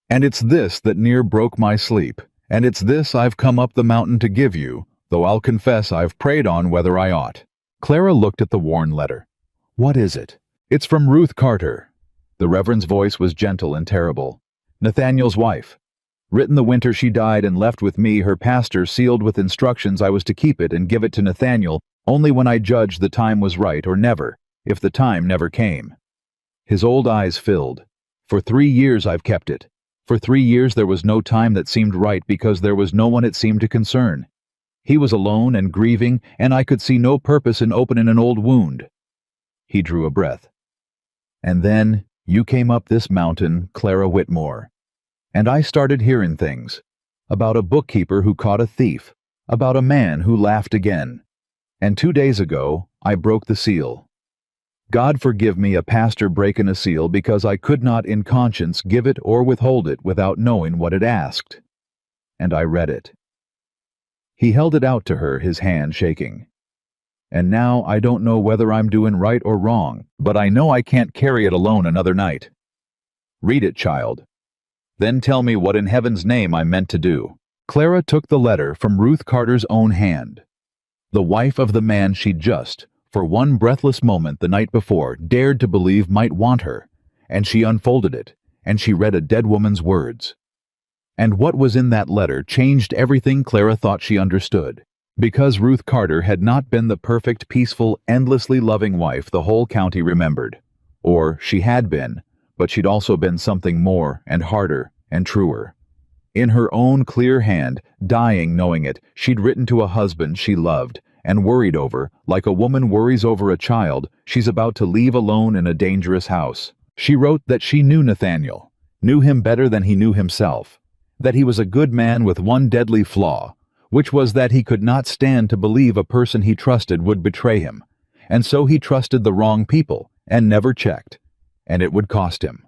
and it's this that near broke my sleep, and it's this I've come up the mountain to give you, though I'll confess I've prayed on whether I ought." Clara looked at the worn letter. "What is it?" "It's from Ruth Carter." The Reverend's voice was gentle and terrible. "Nathaniel's wife. Written the winter she died and left with me, her pastor, sealed with instructions I was to keep it and give it to Nathaniel only when I judged the time was right, or never, if the time never came." His old eyes filled. "For 3 years I've kept it. For 3 years there was no time that seemed right because there was no one it seemed to concern. He was alone and grieving, and I could see no purpose in opening an old wound." He drew a breath. "And then you came up this mountain, Clara Whitmore. And I started hearing things. About a bookkeeper who caught a thief. About a man who laughed again. And 2 days ago, I broke the seal. God forgive me, a pastor breaking a seal, because I could not in conscience give it or withhold it without knowing what it asked. And I read it." He held it out to her, his hand shaking. "And now I don't know whether I'm doing right or wrong, but I know I can't carry it alone another night. Read it, child. Then tell me what in heaven's name I'm meant to do." Clara took the letter from Ruth Carter's own hand. The wife of the man she'd just, for one breathless moment the night before, dared to believe might want her, and she unfolded it, and she read a dead woman's words. And what was in that letter changed everything Clara thought she understood. Because Ruth Carter had not been the perfect, peaceful, endlessly loving wife the whole county remembered. Or she had been, but she'd also been something more and harder and truer. In her own clear hand, dying knowing it, she'd written to a husband she loved and worried over, like a woman worries over a child she's about to leave alone in a dangerous house. She wrote that she knew Nathaniel, knew him better than he knew himself, that he was a good man with one deadly flaw, which was that he could not stand to believe a person he trusted would betray him, and so he trusted the wrong people and never checked, and it would cost him.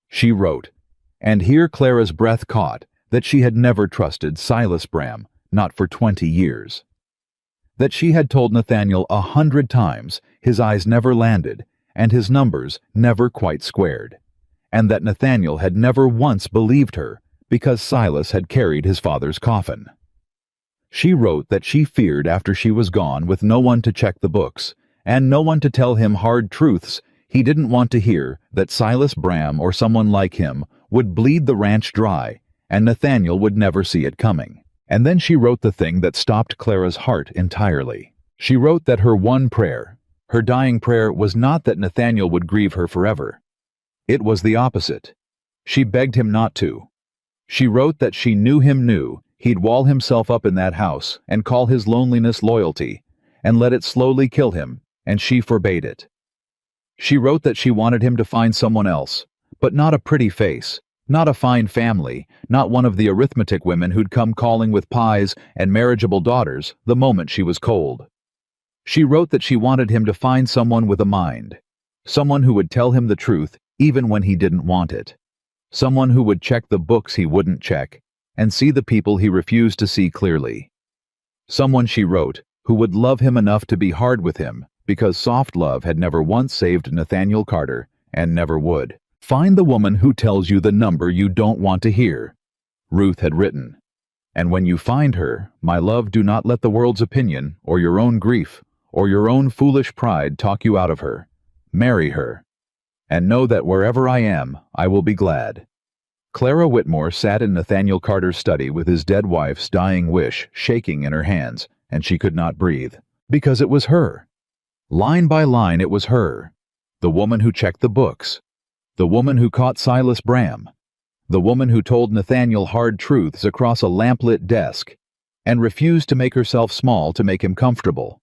She wrote, and here Clara's breath caught, that she had never trusted Silas Bram, not for 20 years. That she had told Nathaniel 100 times his eyes never landed and his numbers never quite squared, and that Nathaniel had never once believed her because Silas had carried his father's coffin. She wrote that she feared after she was gone with no one to check the books, and no one to tell him hard truths he didn't want to hear, that Silas Bram or someone like him would bleed the ranch dry, and Nathaniel would never see it coming. And then she wrote the thing that stopped Clara's heart entirely. She wrote that her one prayer, her dying prayer, was not that Nathaniel would grieve her forever. It was the opposite. She begged him not to. She wrote that she knew he'd wall himself up in that house and call his loneliness loyalty, and let it slowly kill him, and she forbade it. She wrote that she wanted him to find someone else, but not a pretty face, not a fine family, not one of the arithmetic women who'd come calling with pies and marriageable daughters the moment she was cold. She wrote that she wanted him to find someone with a mind, someone who would tell him the truth even when he didn't want it, someone who would check the books he wouldn't check and see the people he refused to see clearly. Someone, she wrote, who would love him enough to be hard with him because soft love had never once saved Nathaniel Carter and never would. Find the woman who tells you the number you don't want to hear, Ruth had written. And when you find her, my love, do not let the world's opinion or your own grief or your own foolish pride talk you out of her. Marry her. And know that wherever I am, I will be glad. Clara Whitmore sat in Nathaniel Carter's study with his dead wife's dying wish shaking in her hands, and she could not breathe. Because it was her. Line by line it was her. The woman who checked the books. The woman who caught Silas Bram. The woman who told Nathaniel hard truths across a lamplit desk and refused to make herself small to make him comfortable.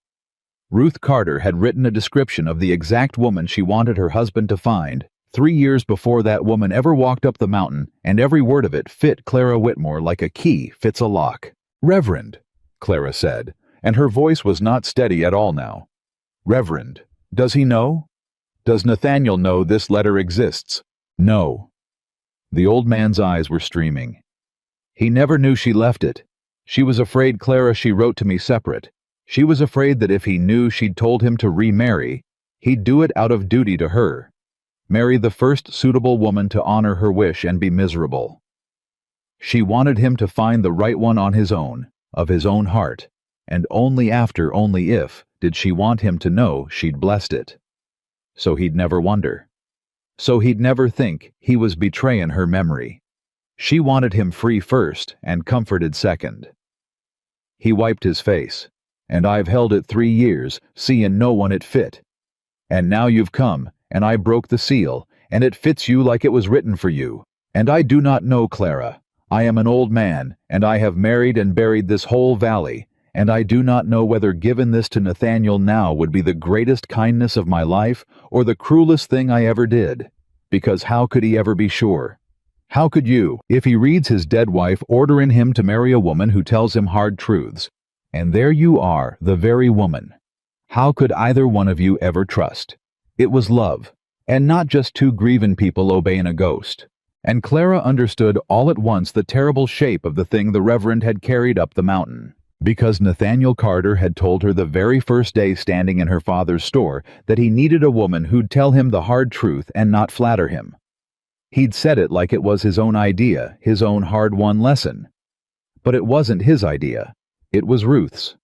Ruth Carter had written a description of the exact woman she wanted her husband to find 3 years before that woman ever walked up the mountain, and every word of it fit Clara Whitmore like a key fits a lock. Reverend, Clara said, and her voice was not steady at all now. Reverend, does he know? Does Nathaniel know this letter exists? No. The old man's eyes were streaming. He never knew she left it. She was afraid, Clara, she wrote to me separate. She was afraid that if he knew she'd told him to remarry, he'd do it out of duty to her. Marry the first suitable woman to honor her wish and be miserable. She wanted him to find the right one on his own, of his own heart, and only if, did she want him to know she'd blessed it. So he'd never wonder. So he'd never think he was betrayin' her memory. She wanted him free first and comforted second. He wiped his face. And I've held it 3 years, seein' no one it fit. And now you've come, and I broke the seal, and it fits you like it was written for you. And I do not know, Clara. I am an old man, and I have married and buried this whole valley, and I do not know whether giving this to Nathaniel now would be the greatest kindness of my life or the cruelest thing I ever did. Because how could he ever be sure? How could you, if he reads his dead wife ordering him to marry a woman who tells him hard truths? And there you are, the very woman. How could either one of you ever trust? It was love, and not just 2 grievin' people obeying a ghost. And Clara understood all at once the terrible shape of the thing the Reverend had carried up the mountain. Because Nathaniel Carter had told her the very first day standing in her father's store that he needed a woman who'd tell him the hard truth and not flatter him. He'd said it like it was his own idea, his own hard-won lesson. But it wasn't his idea. It was Ruth's.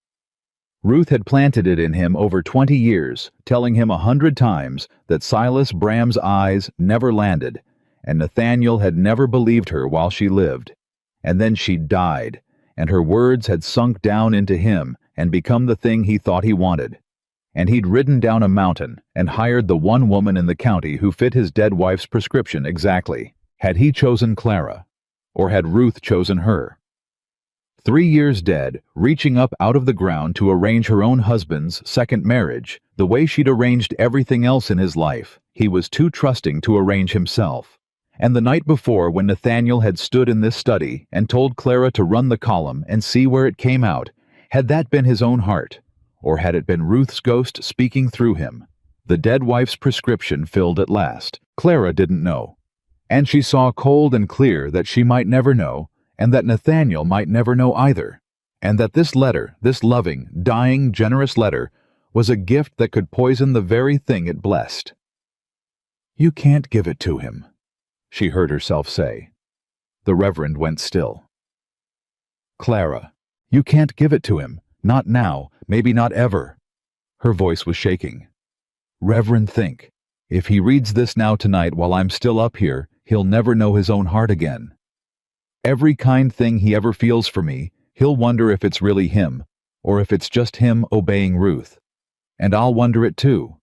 Ruth had planted it in him over 20 years, telling him 100 times that Silas Bram's eyes never landed, and Nathaniel had never believed her while she lived. And then she died, and her words had sunk down into him and become the thing he thought he wanted. and he'd ridden down a mountain and hired the one woman in the county who fit his dead wife's prescription exactly. Had he chosen Clara? Or had Ruth chosen her? 3 years dead, reaching up out of the ground to arrange her own husband's second marriage, the way she'd arranged everything else in his life, he was too trusting to arrange himself. And the night before, when Nathaniel had stood in this study and told Clara to run the column and see where it came out, had that been his own heart? Or had it been Ruth's ghost speaking through him? The dead wife's prescription filled at last. Clara didn't know. And she saw cold and clear that she might never know, and that Nathaniel might never know either. And that this letter, this loving, dying, generous letter, was a gift that could poison the very thing it blessed. "You can't give it to him," she heard herself say. The Reverend went still. "Clara, you can't give it to him. Not now, maybe not ever." Her voice was shaking. "Reverend, think. If he reads this now tonight while I'm still up here, he'll never know his own heart again. Every kind thing he ever feels for me, he'll wonder if it's really him, or if it's just him obeying Ruth. And I'll wonder it too.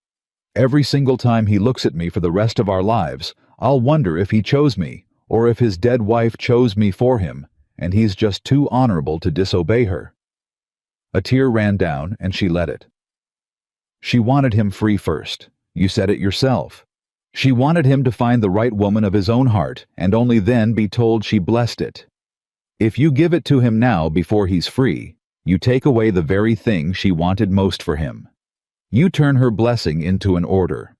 Every single time he looks at me for the rest of our lives, I'll wonder if he chose me, or if his dead wife chose me for him, and he's just too honorable to disobey her." A tear ran down, and she let it. She wanted him free first. You said it yourself. She wanted him to find the right woman of his own heart, and only then be told she blessed it. If you give it to him now before he's free, you take away the very thing she wanted most for him. You turn her blessing into an order.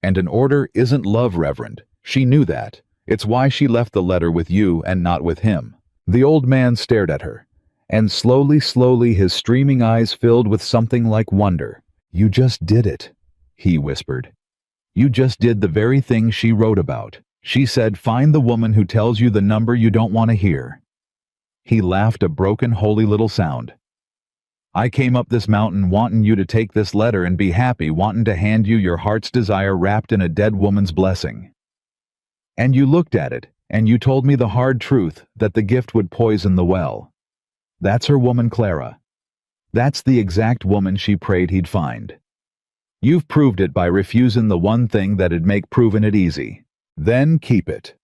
And an order isn't love, Reverend. She knew that. It's why she left the letter with you and not with him. The old man stared at her, and slowly his streaming eyes filled with something like wonder. "You just did it," he whispered. "You just did the very thing she wrote about. She said, find the woman who tells you the number you don't want to hear." He laughed a broken, holy little sound. "I came up this mountain wantin' you to take this letter and be happy, wantin' to hand you your heart's desire wrapped in a dead woman's blessing. And you looked at it, and you told me the hard truth that the gift would poison the well. That's her woman, Clara. That's the exact woman she prayed he'd find. You've proved it by refusing the one thing that'd make proving it easy. Then keep it."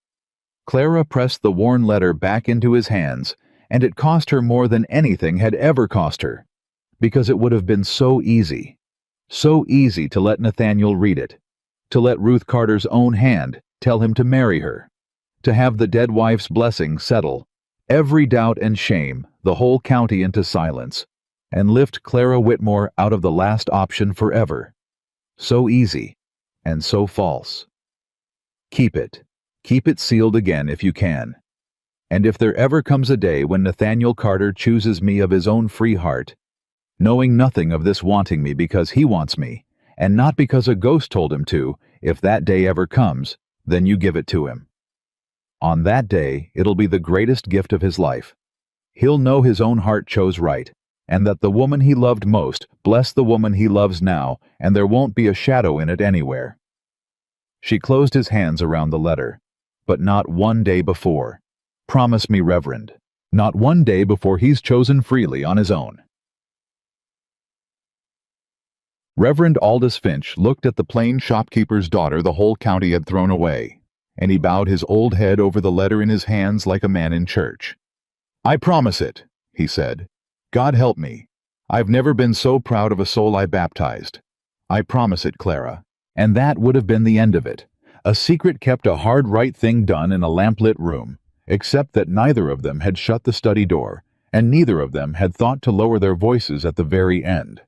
Clara pressed the worn letter back into his hands, and it cost her more than anything had ever cost her, because it would have been so easy to let Nathaniel read it, to let Ruth Carter's own hand tell him to marry her, to have the dead wife's blessing settle every doubt and shame, the whole county into silence, and lift Clara Whitmore out of the last option forever. So easy, and so false. Keep it sealed again if you can. And if there ever comes a day when Nathaniel Carter chooses me of his own free heart, knowing nothing of this wanting me because he wants me, and not because a ghost told him to, if that day ever comes, then you give it to him. On that day, it'll be the greatest gift of his life. He'll know his own heart chose right, and that the woman he loved most blessed the woman he loves now, and there won't be a shadow in it anywhere. She closed his hands around the letter. But not one day before. Promise me, Reverend. Not one day before he's chosen freely on his own. Reverend Aldous Finch looked at the plain shopkeeper's daughter the whole county had thrown away, and he bowed his old head over the letter in his hands like a man in church. "I promise it," he said. "God help me. I've never been so proud of a soul I baptized. I promise it, Clara." And that would have been the end of it. A secret kept, a hard right thing done in a lamplit room, except that neither of them had shut the study door, and neither of them had thought to lower their voices at the very end.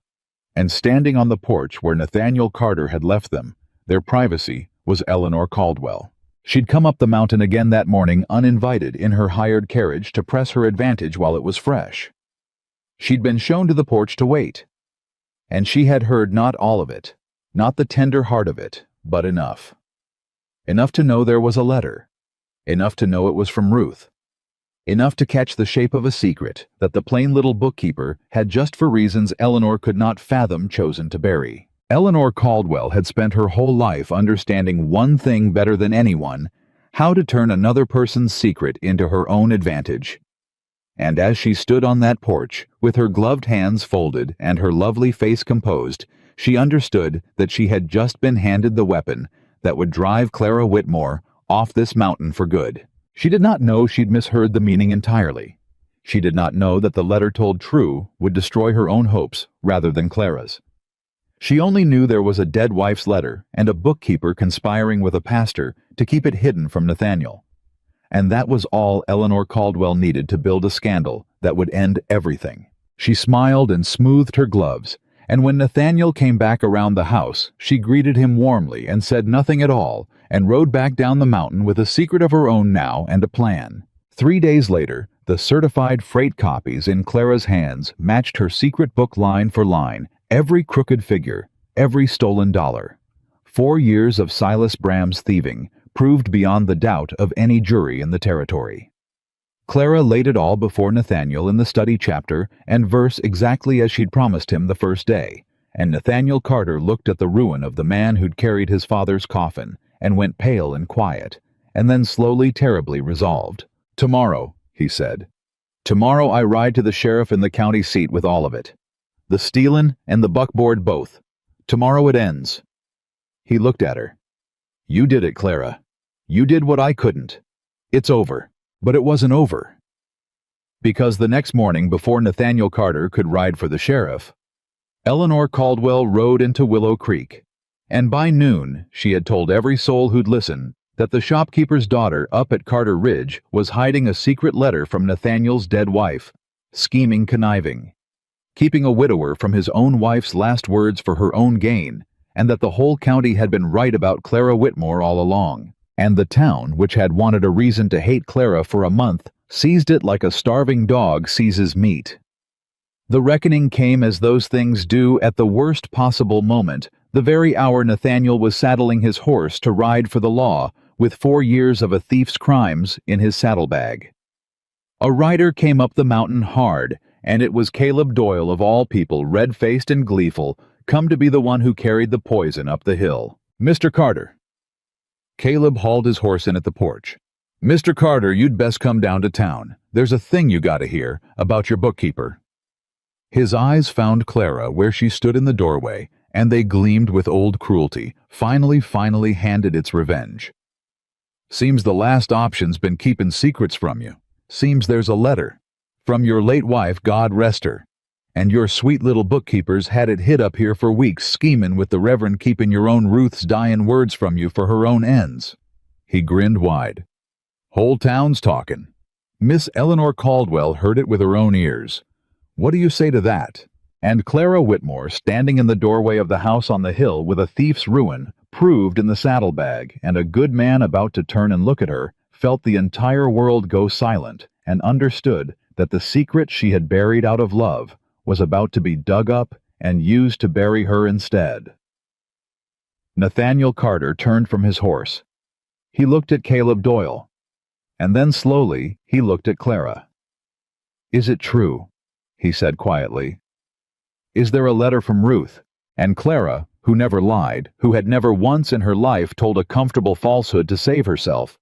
And standing on the porch where Nathaniel Carter had left them, their privacy, was Eleanor Caldwell. She'd come up the mountain again that morning uninvited in her hired carriage to press her advantage while it was fresh. She'd been shown to the porch to wait. And she had heard not all of it, not the tender heart of it, but enough. Enough to know there was a letter. Enough to know it was from Ruth. Enough to catch the shape of a secret that the plain little bookkeeper had, just for reasons Eleanor could not fathom, chosen to bury. Eleanor Caldwell had spent her whole life understanding one thing better than anyone: how to turn another person's secret into her own advantage. And as she stood on that porch, with her gloved hands folded and her lovely face composed, She understood that she had just been handed the weapon that would drive Clara Whitmore off this mountain for good. She did not know she'd misheard the meaning entirely. She did not know that the letter told true would destroy her own hopes rather than Clara's. She only knew there was a dead wife's letter and a bookkeeper conspiring with a pastor to keep it hidden from Nathaniel. And that was all Eleanor Caldwell needed to build a scandal that would end everything. She smiled and smoothed her gloves, and when Nathaniel came back around the house, she greeted him warmly and said nothing at all, and rode back down the mountain with a secret of her own now and a plan. 3 days later, the certified freight copies in Clara's hands matched her secret book line for line, every crooked figure, every stolen dollar. 4 years of Silas Bram's thieving proved beyond the doubt of any jury in the territory. Clara laid it all before Nathaniel in the study chapter and verse exactly as she'd promised him the first day, and Nathaniel Carter looked at the ruin of the man who'd carried his father's coffin and went pale and quiet, and then slowly, terribly resolved. "Tomorrow," he said. "Tomorrow I ride to the sheriff in the county seat with all of it. The stealin' and the buckboard both. Tomorrow it ends." He looked at her. "You did it, Clara. You did what I couldn't. It's over." But it wasn't over. Because the next morning, before Nathaniel Carter could ride for the sheriff, Eleanor Caldwell rode into Willow Creek, and by noon she had told every soul who'd listen that the shopkeeper's daughter up at Carter Ridge was hiding a secret letter from Nathaniel's dead wife, scheming, conniving, keeping a widower from his own wife's last words for her own gain, and that the whole county had been right about Clara Whitmore all along. And the town, which had wanted a reason to hate Clara for a month, seized it like a starving dog seizes meat. The reckoning came as those things do at the worst possible moment, the very hour Nathaniel was saddling his horse to ride for the law, with 4 years of a thief's crimes in his saddlebag. A rider came up the mountain hard, and it was Caleb Doyle of all people, red-faced and gleeful, come to be the one who carried the poison up the hill. "Mr. Carter." Caleb hauled his horse in at the porch. "Mr. Carter, you'd best come down to town. There's a thing you gotta hear about your bookkeeper." His eyes found Clara where she stood in the doorway, and they gleamed with old cruelty, finally handed its revenge. "Seems the last option's been keepin' secrets from you. Seems there's a letter. From your late wife, God rest her. And your sweet little bookkeeper's had it hid up here for weeks, schemin' with the Reverend keepin' your own Ruth's dyin' words from you for her own ends." He grinned wide. "Whole town's talkin'. Miss Eleanor Caldwell heard it with her own ears. What do you say to that?" And Clara Whitmore, standing in the doorway of the house on the hill with a thief's ruin proved in the saddlebag, and a good man about to turn and look at her, felt the entire world go silent and understood that the secret she had buried out of love was about to be dug up and used to bury her instead. Nathaniel Carter turned from his horse. He looked at Caleb Doyle, and then slowly he looked at Clara. "Is it true?" he said quietly. "Is there a letter from Ruth?" And Clara, who never lied, who had never once in her life told a comfortable falsehood to save herself,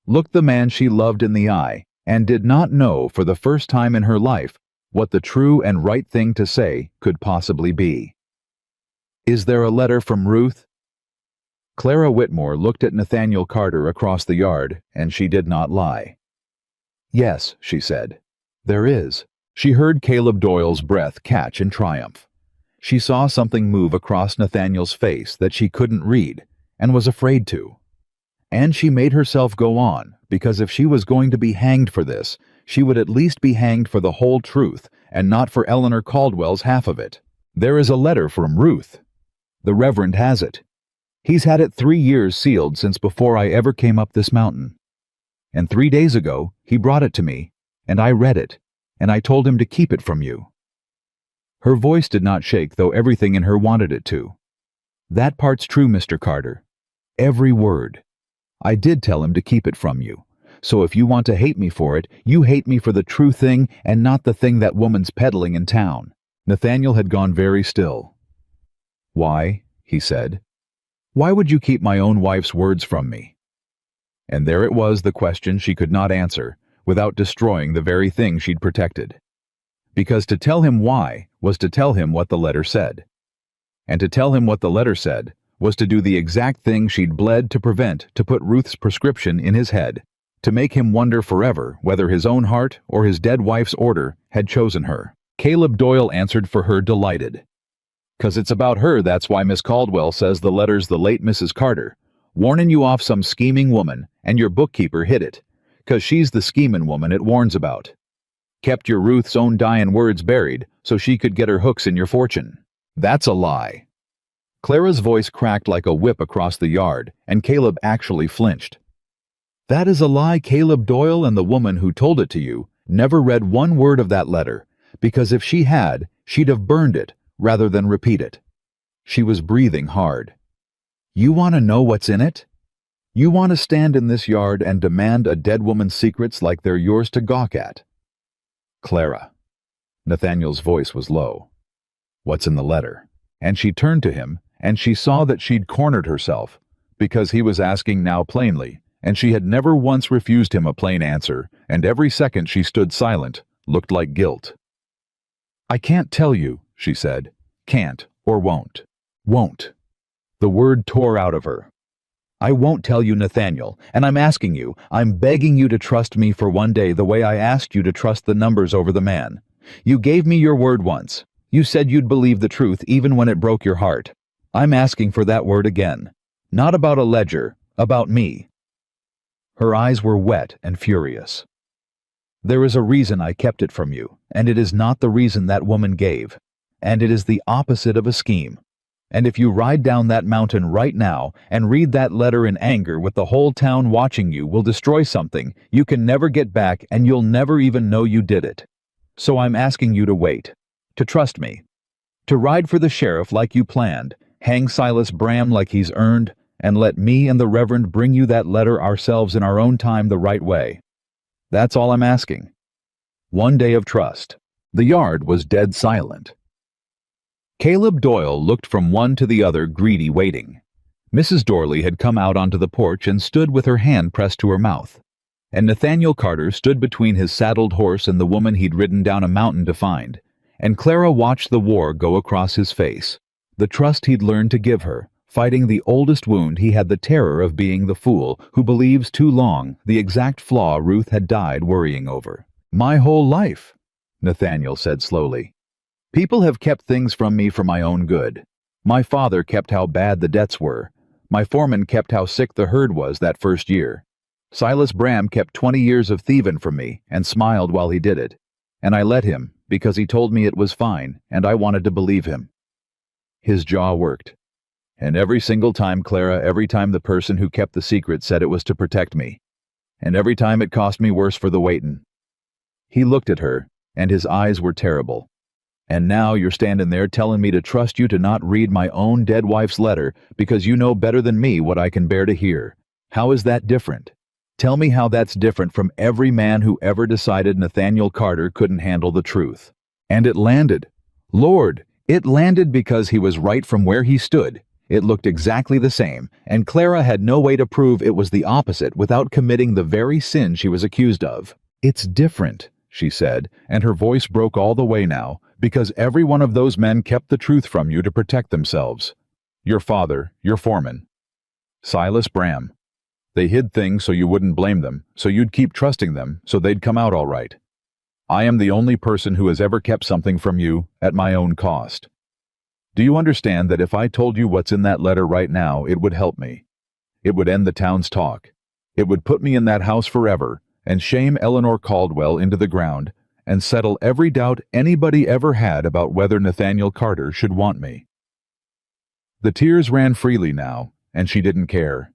looked the man she loved in the eye and did not know for the first time in her life what the true and right thing to say could possibly be. "Is there a letter from Ruth?" Clara Whitmore looked at Nathaniel Carter across the yard, and she did not lie. "Yes," she said, "there is." She heard Caleb Doyle's breath catch in triumph. She saw something move across Nathaniel's face that she couldn't read, and was afraid to. And she made herself go on, because if she was going to be hanged for this, she would at least be hanged for the whole truth, and not for Eleanor Caldwell's half of it. "There is a letter from Ruth. The Reverend has it. He's had it 3 years sealed since before I ever came up this mountain. And 3 days ago, he brought it to me, and I read it, and I told him to keep it from you." Her voice did not shake, though everything in her wanted it to. "That part's true, Mr. Carter. Every word. I did tell him to keep it from you. So if you want to hate me for it, you hate me for the true thing and not the thing that woman's peddling in town." Nathaniel had gone very still. "Why?" he said. "Why would you keep my own wife's words from me?" And there it was, the question she could not answer, without destroying the very thing she'd protected. Because to tell him why was to tell him what the letter said. And to tell him what the letter said was to do the exact thing she'd bled to prevent, to put Ruth's prescription in his head, to make him wonder forever whether his own heart or his dead wife's order had chosen her. Caleb Doyle answered for her, delighted. "'Cause it's about her, that's why Miss Caldwell says the letter's the late Mrs. Carter, warnin' you off some scheming woman, and your bookkeeper hid it, 'cause she's the schemin' woman it warns about. Kept your Ruth's own dyin' words buried so she could get her hooks in your fortune. That's a lie." Clara's voice cracked like a whip across the yard, and Caleb actually flinched. "That is a lie. Caleb Doyle and the woman who told it to you never read one word of that letter, because if she had, she'd have burned it rather than repeat it." She was breathing hard. "You want to know what's in it? You want to stand in this yard and demand a dead woman's secrets like they're yours to gawk at?" "Clara." Nathaniel's voice was low. "What's in the letter?" And she turned to him, and she saw that she'd cornered herself, because he was asking now plainly, and she had never once refused him a plain answer, and every second she stood silent looked like guilt. "I can't tell you," she said. "Can't or won't. Won't." The word tore out of her. "I won't tell you, Nathaniel, and I'm asking you, I'm begging you to trust me for one day the way I asked you to trust the numbers over the man. You gave me your word once. You said you'd believe the truth even when it broke your heart. I'm asking for that word again. Not about a ledger, about me." Her eyes were wet and furious. "There is a reason I kept it from you, and it is not the reason that woman gave. And it is the opposite of a scheme. And if you ride down that mountain right now and read that letter in anger with the whole town watching you will destroy something you can never get back, and you'll never even know you did it. So I'm asking you to wait, to trust me, to ride for the sheriff like you planned, hang Silas Bram like he's earned, and let me and the Reverend bring you that letter ourselves in our own time the right way. That's all I'm asking. One day of trust." The yard was dead silent. Caleb Doyle looked from one to the other, greedy, waiting. Mrs. Dorley had come out onto the porch and stood with her hand pressed to her mouth, and Nathaniel Carter stood between his saddled horse and the woman he'd ridden down a mountain to find, and Clara watched the war go across his face, the trust he'd learned to give her, fighting the oldest wound he had, the terror of being the fool who believes too long, the exact flaw Ruth had died worrying over. "My whole life," Nathaniel said slowly. "People have kept things from me for my own good. My father kept how bad the debts were. My foreman kept how sick the herd was that first year. Silas Bram kept 20 years of thieving from me and smiled while he did it. And I let him because he told me it was fine, and I wanted to believe him." His jaw worked. "And every single time, Clara, every time the person who kept the secret said it was to protect me. And every time it cost me worse for the waitin'." He looked at her, and his eyes were terrible. "And now you're standing there telling me to trust you to not read my own dead wife's letter because you know better than me what I can bear to hear. How is that different? Tell me how that's different from every man who ever decided Nathaniel Carter couldn't handle the truth. And it landed. Lord, it landed because he was right from where he stood. It looked exactly the same, and Clara had no way to prove it was the opposite without committing the very sin she was accused of. It's different, she said, and her voice broke all the way now, because every one of those men kept the truth from you to protect themselves. Your father, your foreman. Silas Bram. They hid things so you wouldn't blame them, so you'd keep trusting them, so they'd come out all right. I am the only person who has ever kept something from you at my own cost. Do you understand that if I told you what's in that letter right now, it would help me? It would end the town's talk. It would put me in that house forever and shame Eleanor Caldwell into the ground and settle every doubt anybody ever had about whether Nathaniel Carter should want me. The tears ran freely now, and she didn't care.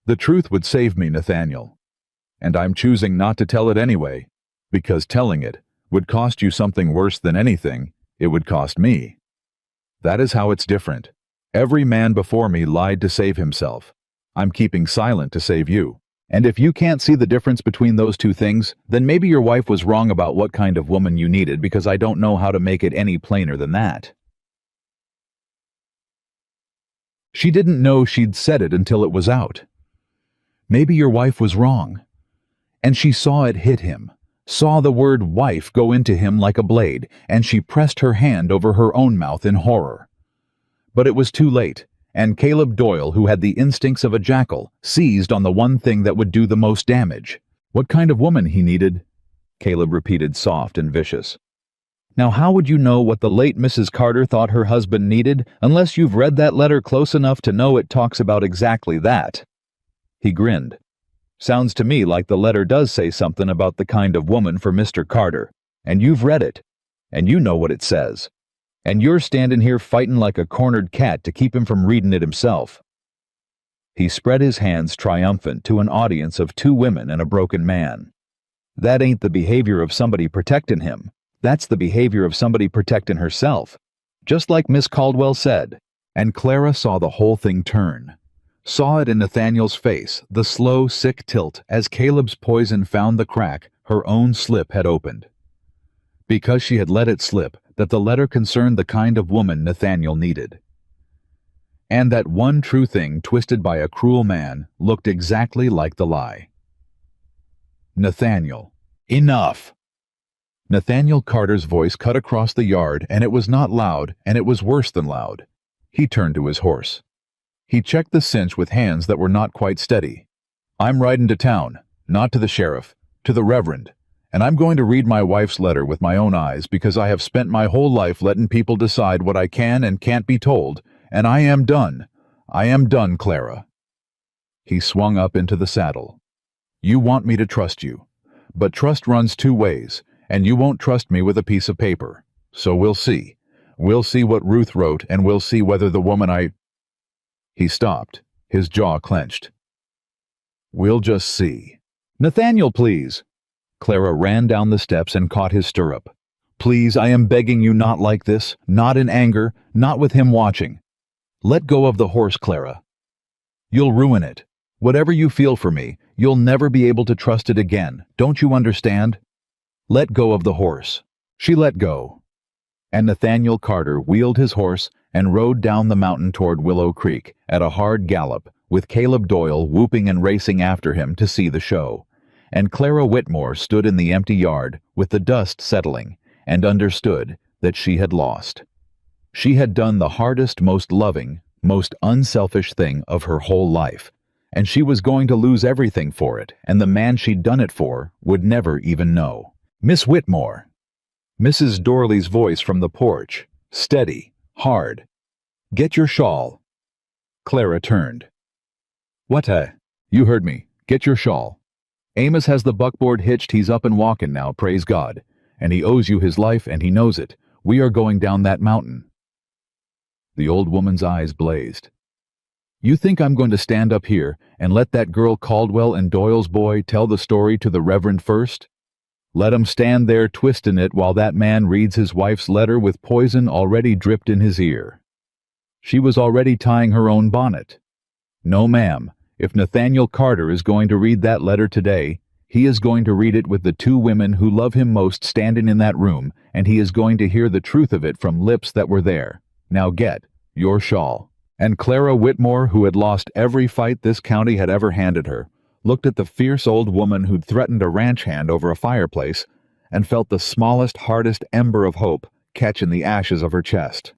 The truth would save me, Nathaniel. And I'm choosing not to tell it anyway, because telling it would cost you something worse than anything it would cost me. That is how it's different. Every man before me lied to save himself. I'm keeping silent to save you. And if you can't see the difference between those two things, then maybe your wife was wrong about what kind of woman you needed, because I don't know how to make it any plainer than that. She didn't know she'd said it until it was out. Maybe your wife was wrong. And she saw it hit him, saw the word wife go into him like a blade, and she pressed her hand over her own mouth in horror. But it was too late, and Caleb Doyle, who had the instincts of a jackal, seized on the one thing that would do the most damage. What kind of woman he needed? Caleb repeated, soft and vicious. Now how would you know what the late Mrs. Carter thought her husband needed unless you've read that letter close enough to know it talks about exactly that? He grinned. Sounds to me like the letter does say something about the kind of woman for Mr. Carter, and you've read it, and you know what it says. And you're standing here fighting like a cornered cat to keep him from reading it himself. He spread his hands triumphant to an audience of 2 women and a broken man. That ain't the behavior of somebody protecting him. That's the behavior of somebody protecting herself. Just like Miss Caldwell said. And Clara saw the whole thing turn. Saw it in Nathaniel's face, the slow, sick tilt as Caleb's poison found the crack her own slip had opened. Because she had let it slip that the letter concerned the kind of woman Nathaniel needed. And that one true thing twisted by a cruel man looked exactly like the lie. Nathaniel. Enough! Nathaniel Carter's voice cut across the yard, and it was not loud, and it was worse than loud. He turned to his horse. He checked the cinch with hands that were not quite steady. I'm riding to town, not to the sheriff, to the Reverend, and I'm going to read my wife's letter with my own eyes because I have spent my whole life letting people decide what I can and can't be told, and I am done. I am done, Clara. He swung up into the saddle. You want me to trust you, but trust runs 2 ways, and you won't trust me with a piece of paper. So we'll see. We'll see what Ruth wrote, and we'll see whether the woman He stopped, his jaw clenched. We'll just see. Nathaniel, please. Clara ran down the steps and caught his stirrup. Please, I am begging you, not like this, not in anger, not with him watching. Let go of the horse, Clara. You'll ruin it. Whatever you feel for me, you'll never be able to trust it again. Don't you understand? Let go of the horse. She let go. And Nathaniel Carter wheeled his horse and rode down the mountain toward Willow Creek at a hard gallop, with Caleb Doyle whooping and racing after him to see the show. And Clara Whitmore stood in the empty yard with the dust settling and understood that she had lost. She had done the hardest, most loving, most unselfish thing of her whole life, and she was going to lose everything for it, and the man she'd done it for would never even know. Miss Whitmore. Mrs. Dorley's voice from the porch, steady, hard. Get your shawl. Clara turned. What, You heard me. Get your shawl. Amos has the buckboard hitched. He's up and walking now, praise God. And he owes you his life, and he knows it. We are going down that mountain. The old woman's eyes blazed. You think I'm going to stand up here and let that girl Caldwell and Doyle's boy tell the story to the Reverend first? Let 'em stand there twisting it while that man reads his wife's letter with poison already dripped in his ear. She was already tying her own bonnet. No, ma'am. If Nathaniel Carter is going to read that letter today, he is going to read it with the 2 women who love him most standing in that room, and he is going to hear the truth of it from lips that were there. Now get your shawl. And Clara Whitmore, who had lost every fight this county had ever handed her, looked at the fierce old woman who'd threatened a ranch hand over a fireplace and felt the smallest, hardest ember of hope catch in the ashes of her chest.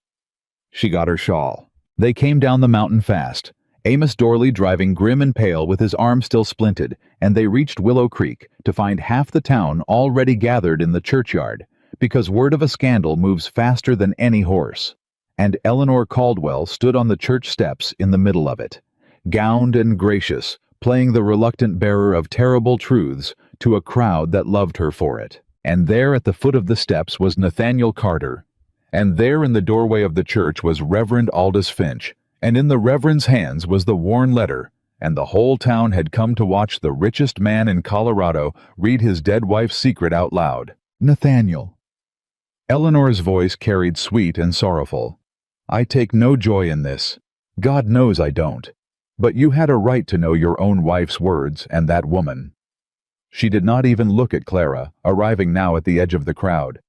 She got her shawl. They came down the mountain fast, Amos Dorley driving grim and pale with his arm still splinted, and they reached Willow Creek to find half the town already gathered in the churchyard, because word of a scandal moves faster than any horse. And Eleanor Caldwell stood on the church steps in the middle of it, gowned and gracious, playing the reluctant bearer of terrible truths to a crowd that loved her for it. And there at the foot of the steps was Nathaniel Carter, and there in the doorway of the church was Reverend Aldous Finch, and in the Reverend's hands was the worn letter, and the whole town had come to watch the richest man in Colorado read his dead wife's secret out loud. Nathaniel. Eleanor's voice carried sweet and sorrowful. I take no joy in this. God knows I don't. But you had a right to know your own wife's words and that woman. She did not even look at Clara, arriving now at the edge of the crowd.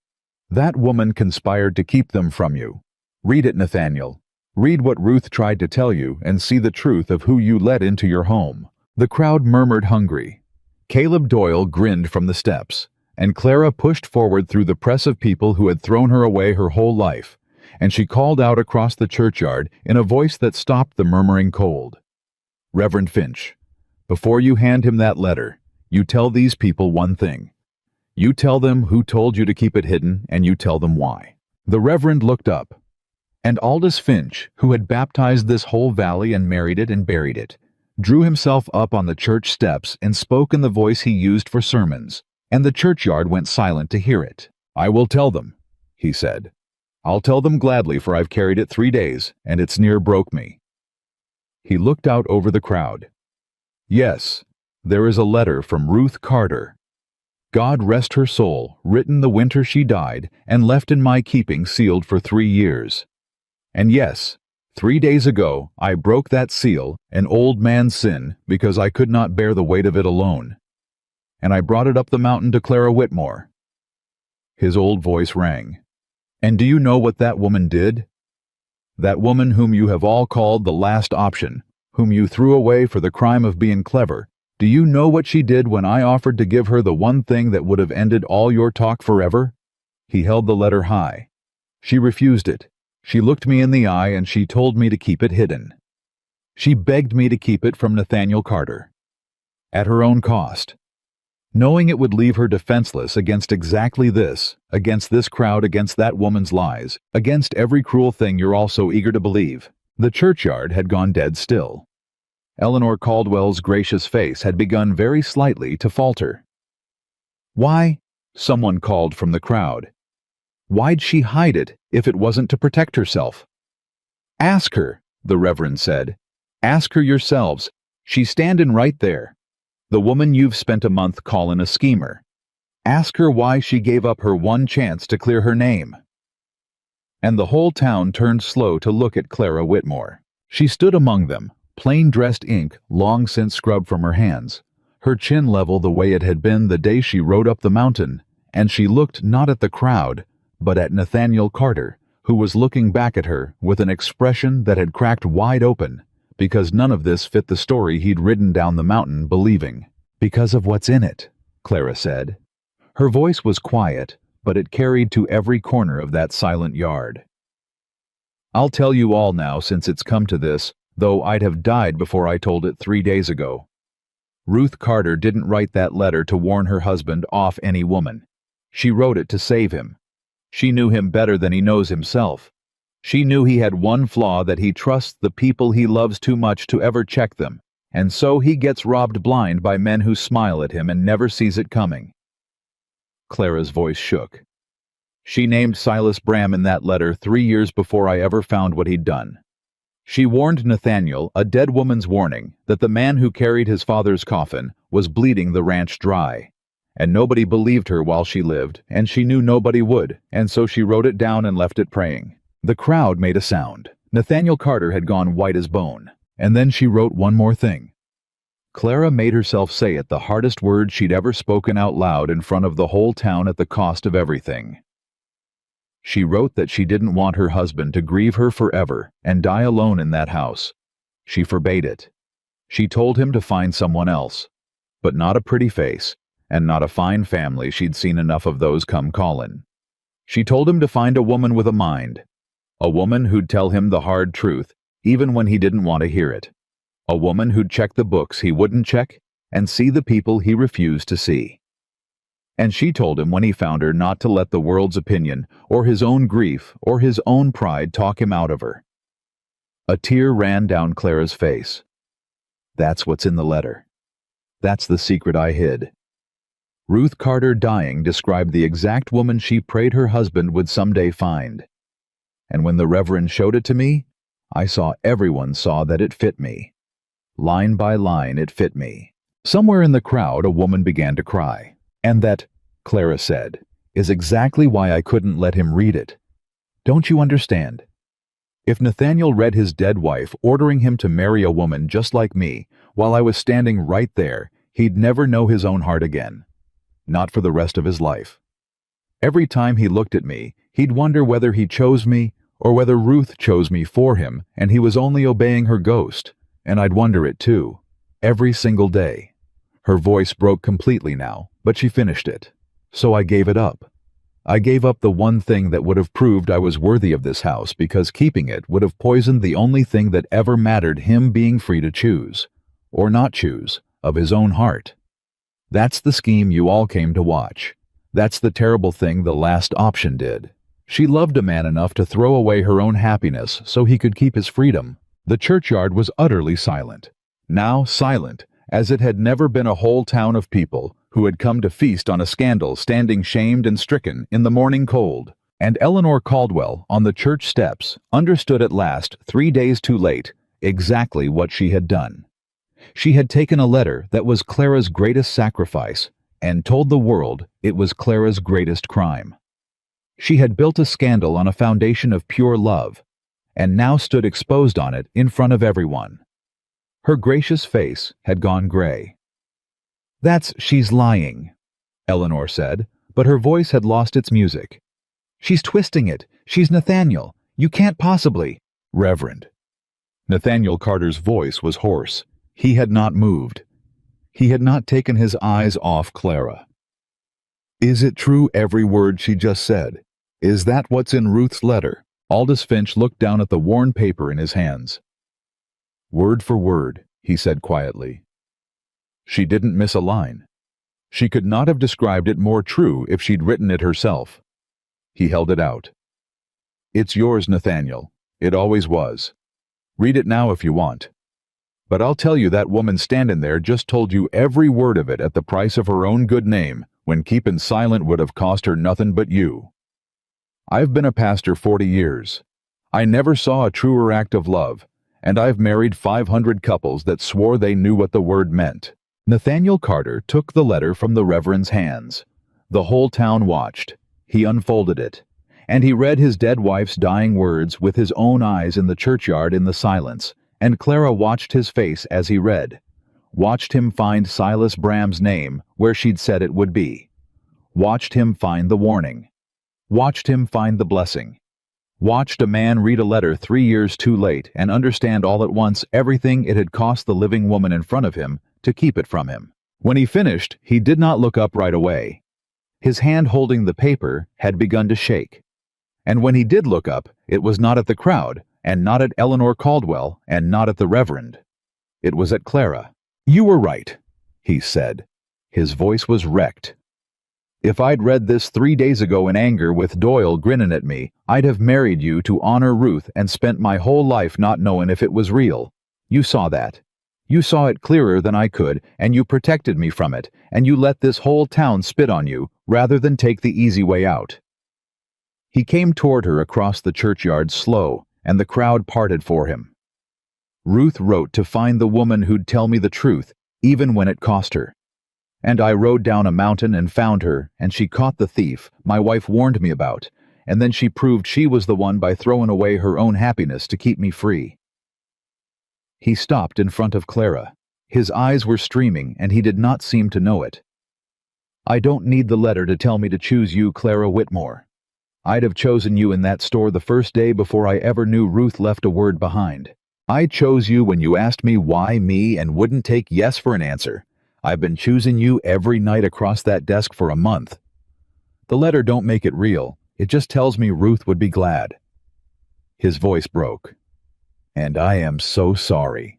That woman conspired to keep them from you. Read it, Nathaniel. Read what Ruth tried to tell you and see the truth of who you let into your home. The crowd murmured hungry. Caleb Doyle grinned from the steps, and Clara pushed forward through the press of people who had thrown her away her whole life, and she called out across the churchyard in a voice that stopped the murmuring cold. "Reverend Finch, before you hand him that letter, you tell these people one thing. You tell them who told you to keep it hidden, and you tell them why." The Reverend looked up, and Aldous Finch, who had baptized this whole valley and married it and buried it, drew himself up on the church steps and spoke in the voice he used for sermons, and the churchyard went silent to hear it. "I will tell them," he said. "I'll tell them gladly, for I've carried it 3 days, and it's near broke me." He looked out over the crowd. "Yes, there is a letter from Ruth Carter. God rest her soul, written the winter she died, and left in my keeping sealed for 3 years. And yes, 3 days ago I broke that seal, an old man's sin, because I could not bear the weight of it alone. And I brought it up the mountain to Clara Whitmore." His old voice rang. "And do you know what that woman did? That woman whom you have all called the last option, whom you threw away for the crime of being clever, do you know what she did when I offered to give her the one thing that would have ended all your talk forever?" He held the letter high. "She refused it. She looked me in the eye and she told me to keep it hidden. She begged me to keep it from Nathaniel Carter. At her own cost. Knowing it would leave her defenseless against exactly this, against this crowd, against that woman's lies, against every cruel thing you're all so eager to believe." The churchyard had gone dead still. Eleanor Caldwell's gracious face had begun very slightly to falter. "Why?" someone called from the crowd. "Why'd she hide it if it wasn't to protect herself?" "Ask her," the Reverend said. "Ask her yourselves. She's standin' right there. The woman you've spent a month callin' a schemer. Ask her why she gave up her one chance to clear her name." And the whole town turned slow to look at Clara Whitmore. She stood among them, plain-dressed ink long since scrubbed from her hands, her chin level the way it had been the day she rode up the mountain, and she looked not at the crowd, but at Nathaniel Carter, who was looking back at her with an expression that had cracked wide open, because none of this fit the story he'd ridden down the mountain believing. "Because of what's in it," Clara said. Her voice was quiet, but it carried to every corner of that silent yard. "I'll tell you all now since it's come to this, though I'd have died before I told it 3 days ago. Ruth Carter didn't write that letter to warn her husband off any woman. She wrote it to save him. She knew him better than he knows himself. She knew he had one flaw, that he trusts the people he loves too much to ever check them, and so he gets robbed blind by men who smile at him and never sees it coming." Clara's voice shook. "She named Silas Bram in that letter 3 years before I ever found what he'd done. She warned Nathaniel, a dead woman's warning, that the man who carried his father's coffin was bleeding the ranch dry. And nobody believed her while she lived, and she knew nobody would, and so she wrote it down and left it praying." The crowd made a sound. Nathaniel Carter had gone white as bone. And then she wrote one more thing. Clara made herself say it, the hardest word she'd ever spoken out loud in front of the whole town at the cost of everything. She wrote that she didn't want her husband to grieve her forever and die alone in that house. She forbade it. She told him to find someone else, but not a pretty face, and not a fine family. She'd seen enough of those come callin'. She told him to find a woman with a mind, a woman who'd tell him the hard truth, even when he didn't want to hear it, a woman who'd check the books he wouldn't check and see the people he refused to see. And she told him when he found her not to let the world's opinion, or his own grief, or his own pride talk him out of her. A tear ran down Clara's face. "That's what's in the letter. That's the secret I hid." Ruth Carter dying described the exact woman she prayed her husband would someday find. And when the Reverend showed it to me, I saw everyone saw that it fit me. Line by line it fit me. Somewhere in the crowd a woman began to cry. "And that," Clara said, "is exactly why I couldn't let him read it. Don't you understand? If Nathaniel read his dead wife ordering him to marry a woman just like me, while I was standing right there, he'd never know his own heart again. Not for the rest of his life. Every time he looked at me, he'd wonder whether he chose me or whether Ruth chose me for him and he was only obeying her ghost, and I'd wonder it too, every single day." Her voice broke completely now, but she finished it. "So I gave it up. I gave up the one thing that would have proved I was worthy of this house because keeping it would have poisoned the only thing that ever mattered, him being free to choose, or not choose, of his own heart. That's the scheme you all came to watch. That's the terrible thing the last option did. She loved a man enough to throw away her own happiness so he could keep his freedom. The churchyard was utterly silent. Now silent, as it had never been, a whole town of people who had come to feast on a scandal standing shamed and stricken in the morning cold. And Eleanor Caldwell, on the church steps, understood at last, 3 days too late, exactly what she had done. She had taken a letter that was Clara's greatest sacrifice and told the world it was Clara's greatest crime. She had built a scandal on a foundation of pure love, and now stood exposed on it in front of everyone. Her gracious face had gone gray. She's lying," Eleanor said, but her voice had lost its music. "She's twisting it. She's Nathaniel. You can't possibly—" "Reverend." Nathaniel Carter's voice was hoarse. He had not moved. He had not taken his eyes off Clara. "Is it true, every word she just said? Is that what's in Ruth's letter?" Aldous Finch looked down at the worn paper in his hands. "Word for word," he said quietly. She didn't miss a line. She could not have described it more true if she'd written it herself. He held it out. "It's yours, Nathaniel. It always was. Read it now if you want. But I'll tell you that woman standing there just told you every word of it at the price of her own good name, when keepin' silent would have cost her nothing but you. I've been a pastor 40 years. I never saw a truer act of love, and I've married 500 couples that swore they knew what the word meant." Nathaniel Carter took the letter from the Reverend's hands. The whole town watched. He unfolded it, and he read his dead wife's dying words with his own eyes in the churchyard in the silence, and Clara watched his face as he read, watched him find Silas Bram's name where she'd said it would be, watched him find the warning, watched him find the blessing, watched a man read a letter 3 years too late and understand all at once everything it had cost the living woman in front of him to keep it from him. When he finished, he did not look up right away. His hand holding the paper had begun to shake. And when he did look up, it was not at the crowd, and not at Eleanor Caldwell, and not at the Reverend. It was at Clara. "You were right," he said. His voice was wrecked. "If I'd read this 3 days ago in anger with Doyle grinning at me, I'd have married you to honor Ruth and spent my whole life not knowing if it was real. You saw that. You saw it clearer than I could, and you protected me from it, and you let this whole town spit on you rather than take the easy way out." He came toward her across the churchyard slow, and the crowd parted for him. "Ruth wrote to find the woman who'd tell me the truth, even when it cost her. And I rode down a mountain and found her, and she caught the thief my wife warned me about, and then she proved she was the one by throwing away her own happiness to keep me free." He stopped in front of Clara. His eyes were streaming, and he did not seem to know it. "I don't need the letter to tell me to choose you, Clara Whitmore. I'd have chosen you in that store the first day before I ever knew Ruth left a word behind. I chose you when you asked me why me and wouldn't take yes for an answer. I've been choosing you every night across that desk for a month. The letter don't make it real. It just tells me Ruth would be glad." His voice broke. "And I am so sorry.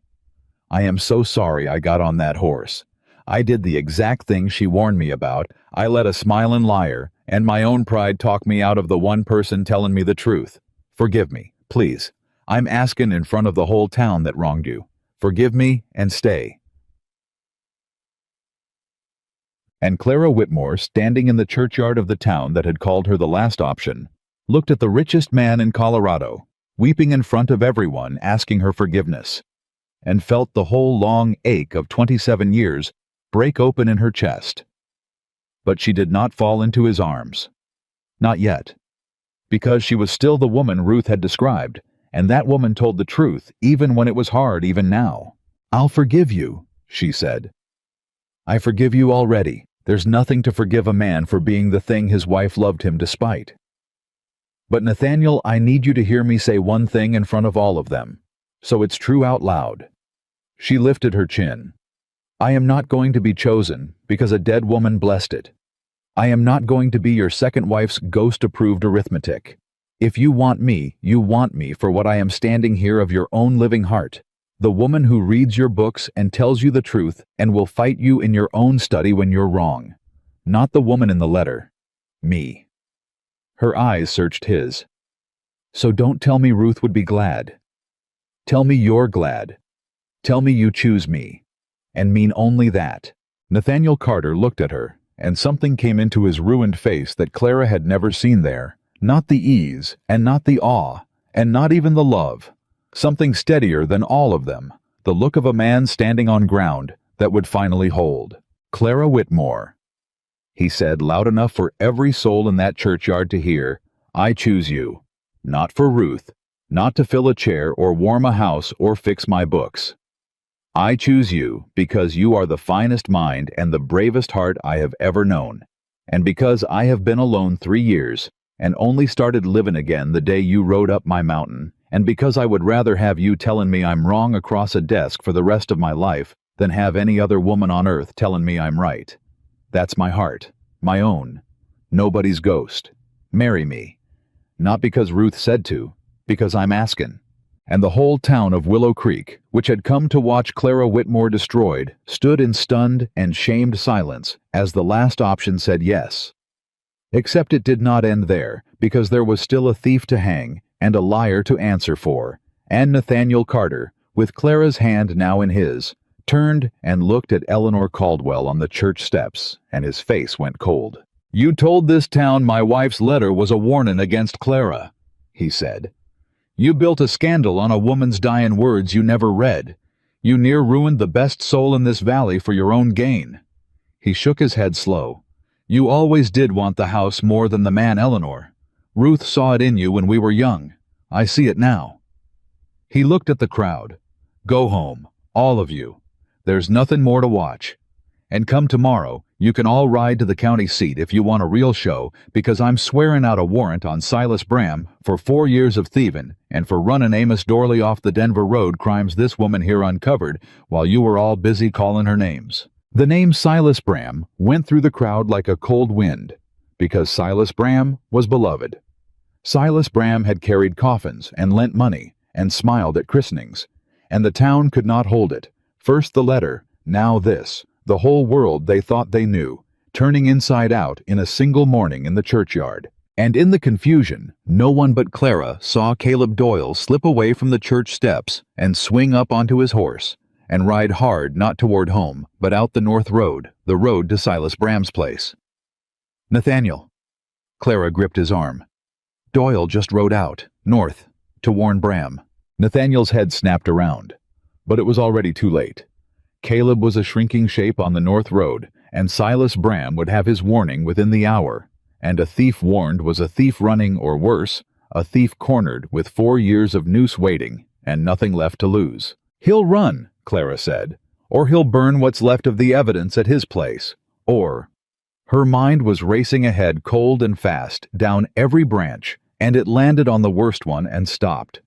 I am so sorry I got on that horse. I did the exact thing she warned me about. I let a smilin' liar and my own pride talk me out of the one person telling me the truth. Forgive me, please. I'm asking in front of the whole town that wronged you. Forgive me and stay." And Clara Whitmore, standing in the churchyard of the town that had called her the last option, looked at the richest man in Colorado, weeping in front of everyone asking her forgiveness, and felt the whole long ache of 27 years break open in her chest. But she did not fall into his arms. Not yet. Because she was still the woman Ruth had described, and that woman told the truth even when it was hard even now. "I'll forgive you," she said. "I forgive you already. There's nothing to forgive a man for being the thing his wife loved him despite. But Nathaniel, I need you to hear me say one thing in front of all of them, so it's true out loud." She lifted her chin. "I am not going to be chosen because a dead woman blessed it. I am not going to be your second wife's ghost-approved arithmetic. If you want me for what I am standing here of your own living heart, the woman who reads your books and tells you the truth and will fight you in your own study when you're wrong. Not the woman in the letter. Me. Her eyes searched his. So don't tell me Ruth would be glad. Tell me you're glad. Tell me you choose me. And mean only that. Nathaniel Carter looked at her, and something came into his ruined face that Clara had never seen there. Not the ease, and not the awe, and not even the love. Something steadier than all of them. The look of a man standing on ground that would finally hold. Clara Whitmore. He said loud enough for every soul in that churchyard to hear, I choose you. Not for Ruth. Not to fill a chair or warm a house or fix my books. I choose you because you are the finest mind and the bravest heart I have ever known. And because I have been alone 3 years and only started living again the day you rode up my mountain, and because I would rather have you telling me I'm wrong across a desk for the rest of my life than have any other woman on earth telling me I'm right. That's my heart, my own. Nobody's ghost. Marry me. Not because Ruth said to, because I'm asking. And the whole town of Willow Creek, which had come to watch Clara Whitmore destroyed, stood in stunned and shamed silence as the last option said yes. Except it did not end there, because there was still a thief to hang and a liar to answer for, and Nathaniel Carter, with Clara's hand now in his, turned and looked at Eleanor Caldwell on the church steps, and his face went cold. You told this town my wife's letter was a warning against Clara, he said. You built a scandal on a woman's dying words you never read. You near ruined the best soul in this valley for your own gain. He shook his head slow. You always did want the house more than the man Eleanor. Ruth saw it in you when we were young. I see it now. He looked at the crowd. Go home, all of you. There's nothing more to watch. And come tomorrow, you can all ride to the county seat if you want a real show, because I'm swearing out a warrant on Silas Bram for 4 years of thieving and for running Amos Dorley off the Denver road crimes this woman here uncovered while you were all busy calling her names. The name Silas Bram went through the crowd like a cold wind, because Silas Bram was beloved. Silas Bram had carried coffins and lent money and smiled at christenings, and the town could not hold it. First the letter, now this. The whole world they thought they knew, turning inside out in a single morning in the churchyard. And in the confusion, no one but Clara saw Caleb Doyle slip away from the church steps and swing up onto his horse and ride hard not toward home, but out the north road, the road to Silas Bram's place. Nathaniel. Clara gripped his arm. Doyle just rode out, north, to warn Bram. Nathaniel's head snapped around, but it was already too late. Caleb was a shrinking shape on the north road, and Silas Bram would have his warning within the hour, and a thief warned was a thief running, or worse, a thief cornered with 4 years of noose waiting and nothing left to lose. He'll run, Clara said, or he'll burn what's left of the evidence at his place, or... Her mind was racing ahead cold and fast down every branch, and it landed on the worst one and stopped.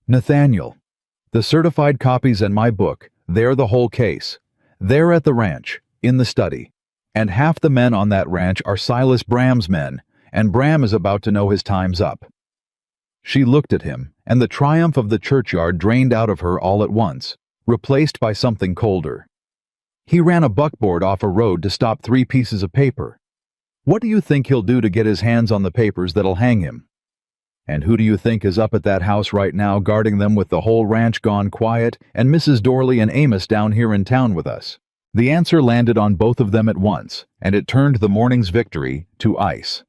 Nathaniel, the certified copies and my book, they're the whole case. They're at the ranch, in the study. And half the men on that ranch are Silas Bram's men, and Bram is about to know his time's up. She looked at him, and the triumph of the churchyard drained out of her all at once, replaced by something colder. He ran a buckboard off a road to stop 3 pieces of paper. What do you think he'll do to get his hands on the papers that'll hang him? And who do you think is up at that house right now guarding them with the whole ranch gone quiet and Mrs. Dorley and Amos down here in town with us? The answer landed on both of them at once, and it turned the morning's victory to ice.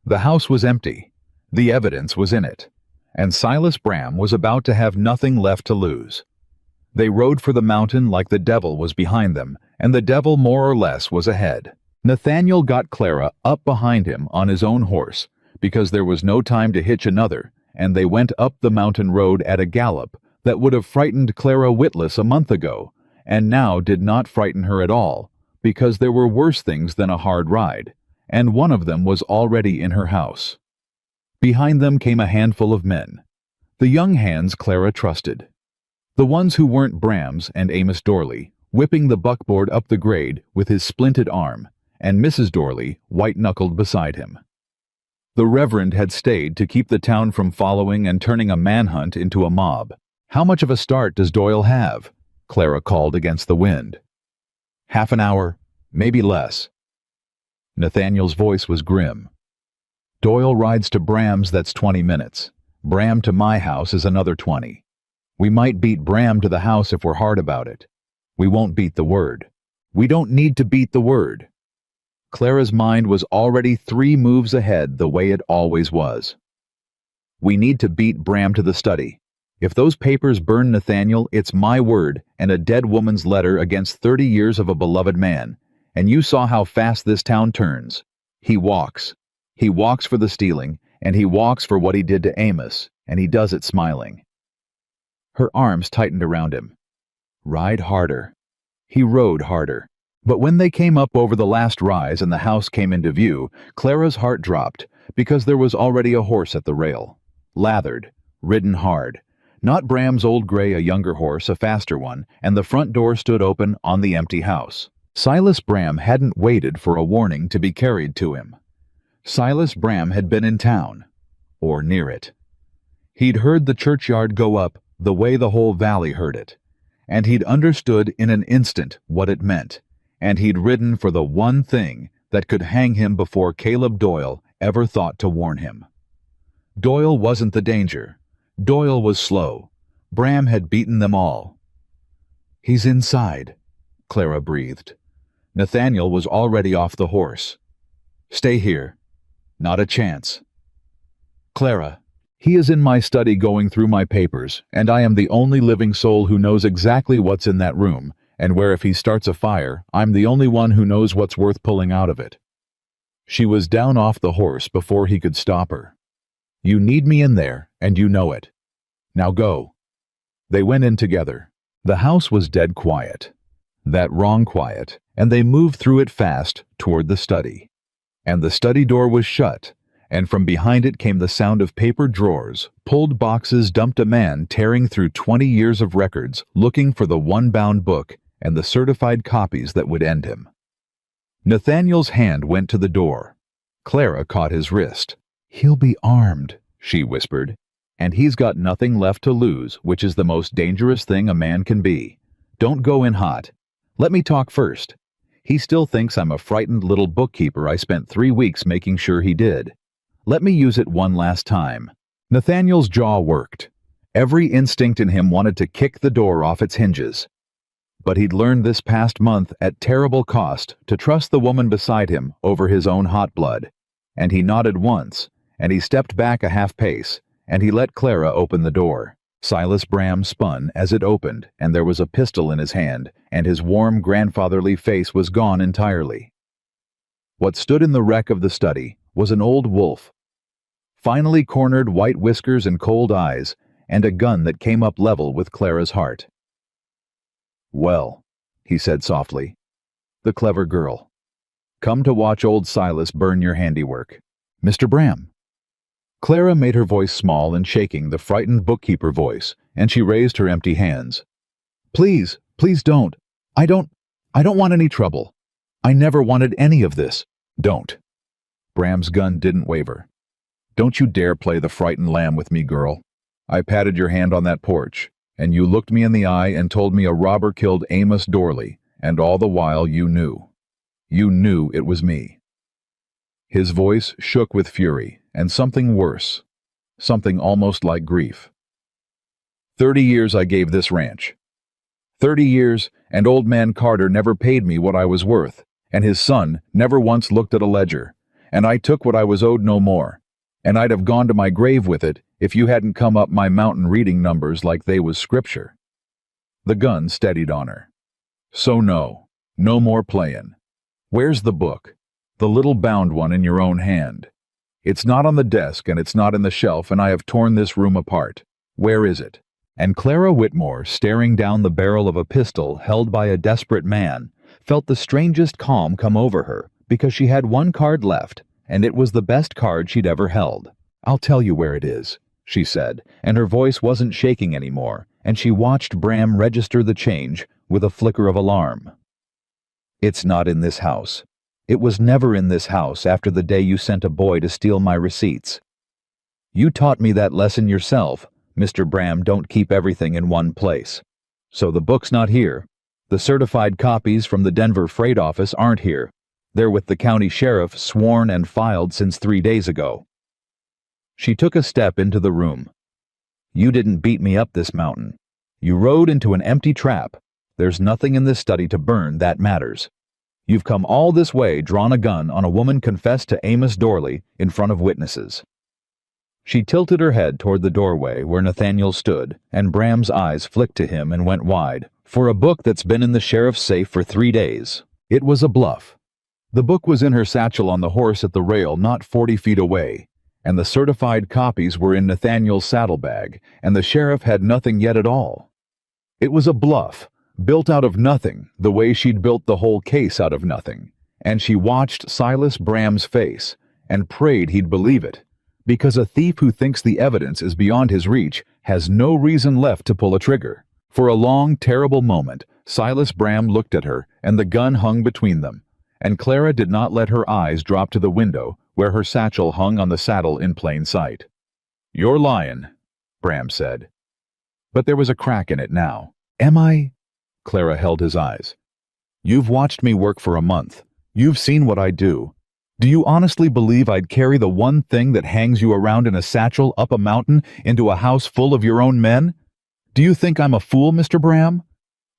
The house was empty. The evidence was in it. And Silas Bram was about to have nothing left to lose. They rode for the mountain like the devil was behind them, and the devil more or less was ahead. Nathaniel got Clara up behind him on his own horse, because there was no time to hitch another, and they went up the mountain road at a gallop that would have frightened Clara witless a month ago, and now did not frighten her at all, because there were worse things than a hard ride, and one of them was already in her house. Behind them came a handful of men. The young hands Clara trusted. The ones who weren't Bram's and Amos Dorley, whipping the buckboard up the grade with his splinted arm, and Mrs. Dorley white-knuckled beside him. The Reverend had stayed to keep the town from following and turning a manhunt into a mob. "How much of a start does Doyle have?" Clara called against the wind. "Half an hour, maybe less." Nathaniel's voice was grim. "Doyle rides to Bram's, that's 20 minutes. Bram to my house is another 20. We might beat Bram to the house if we're hard about it. We won't beat the word. We don't need to beat the word." Clara's mind was already 3 moves ahead, the way it always was. "We need to beat Bram to the study. If those papers burn Nathaniel, it's my word and a dead woman's letter against 30 years of a beloved man. And you saw how fast this town turns. He walks. He walks for the stealing, and he walks for what he did to Amos, and he does it smiling." Her arms tightened around him. Ride harder. He rode harder. But when they came up over the last rise and the house came into view, Clara's heart dropped, because there was already a horse at the rail. Lathered, ridden hard. Not Bram's old gray, a younger horse, a faster one, and the front door stood open on the empty house. Silas Bram hadn't waited for a warning to be carried to him. Silas Bram had been in town, or near it. He'd heard the churchyard go up the way the whole valley heard it, and he'd understood in an instant what it meant, and he'd ridden for the one thing that could hang him before Caleb Doyle ever thought to warn him. Doyle wasn't the danger. Doyle was slow. Bram had beaten them all. "He's inside," Clara breathed. Nathaniel was already off the horse. "Stay here. Not a chance." "Clara, he is in my study going through my papers, and I am the only living soul who knows exactly what's in that room, and where if he starts a fire, I'm the only one who knows what's worth pulling out of it." She was down off the horse before he could stop her. "You need me in there, and you know it. Now go." They went in together. The house was dead quiet. That wrong quiet, and they moved through it fast toward the study. And the study door was shut, and from behind it came the sound of paper drawers, pulled boxes dumped, a man tearing through 20 years of records, looking for the one bound book and the certified copies that would end him. Nathaniel's hand went to the door. Clara caught his wrist. "He'll be armed," she whispered, "and he's got nothing left to lose, which is the most dangerous thing a man can be. Don't go in hot. Let me talk first. He still thinks I'm a frightened little bookkeeper I spent 3 weeks making sure he did. Let me use it one last time." Nathaniel's jaw worked. Every instinct in him wanted to kick the door off its hinges. But he'd learned this past month at terrible cost to trust the woman beside him over his own hot blood. And he nodded once, and he stepped back a half pace, and he let Clara open the door. Silas Bram spun as it opened, and there was a pistol in his hand, and his warm grandfatherly face was gone entirely. What stood in the wreck of the study was an old wolf. Finely cornered, white whiskers and cold eyes, and a gun that came up level with Clara's heart. "Well," he said softly, "the clever girl. Come to watch old Silas burn your handiwork. Mr. Bram." Clara made her voice small and shaking, the frightened bookkeeper voice, and she raised her empty hands. "Please, please don't. I don't want any trouble. I never wanted any of this. Don't." Bram's gun didn't waver. "Don't you dare play the frightened lamb with me, girl. I patted your hand on that porch, and you looked me in the eye and told me a robber killed Amos Dorley, and all the while you knew. You knew it was me." His voice shook with fury, and something worse, something almost like grief. 30 years I gave this ranch. 30 years, and old man Carter never paid me what I was worth, and his son never once looked at a ledger, and I took what I was owed no more, and I'd have gone to my grave with it if you hadn't come up my mountain reading numbers like they was scripture. The gun steadied on her. "So no more playin'. Where's the book? The little bound one in your own hand. It's not on the desk and it's not in the shelf, and I have torn this room apart. Where is it?" And Clara Whitmore, staring down the barrel of a pistol held by a desperate man, felt the strangest calm come over her, because she had one card left, and it was the best card she'd ever held. "I'll tell you where it is," she said, and her voice wasn't shaking anymore, and she watched Bram register the change with a flicker of alarm. "It's not in this house. It was never in this house after the day you sent a boy to steal my receipts. You taught me that lesson yourself. Mr. Bram don't keep everything in one place. So the book's not here. The certified copies from the Denver freight office aren't here. They're with the county sheriff, sworn and filed since 3 days ago. She took a step into the room. You didn't beat me up this mountain. You rode into an empty trap. There's nothing in this study to burn that matters. You've come all this way, drawn a gun on a woman confessed to Amos Dorley in front of witnesses. She tilted her head toward the doorway where Nathaniel stood, and Bram's eyes flicked to him and went wide. For a book that's been in the sheriff's safe for 3 days. It was a bluff. The book was in her satchel on the horse at the rail not 40 feet away, and the certified copies were in Nathaniel's saddlebag, and the sheriff had nothing yet at all. It was a bluff, built out of nothing, the way she'd built the whole case out of nothing, and she watched Silas Bram's face and prayed he'd believe it, because a thief who thinks the evidence is beyond his reach has no reason left to pull a trigger. For a long, terrible moment, Silas Bram looked at her, and the gun hung between them, and Clara did not let her eyes drop to the window where her satchel hung on the saddle in plain sight. "You're lying," Bram said. But there was a crack in it now. "Am I?" Clara held his eyes. "You've watched me work for a month. You've seen what I do. Do you honestly believe I'd carry the one thing that hangs you around in a satchel up a mountain into a house full of your own men? Do you think I'm a fool, Mr. Bram?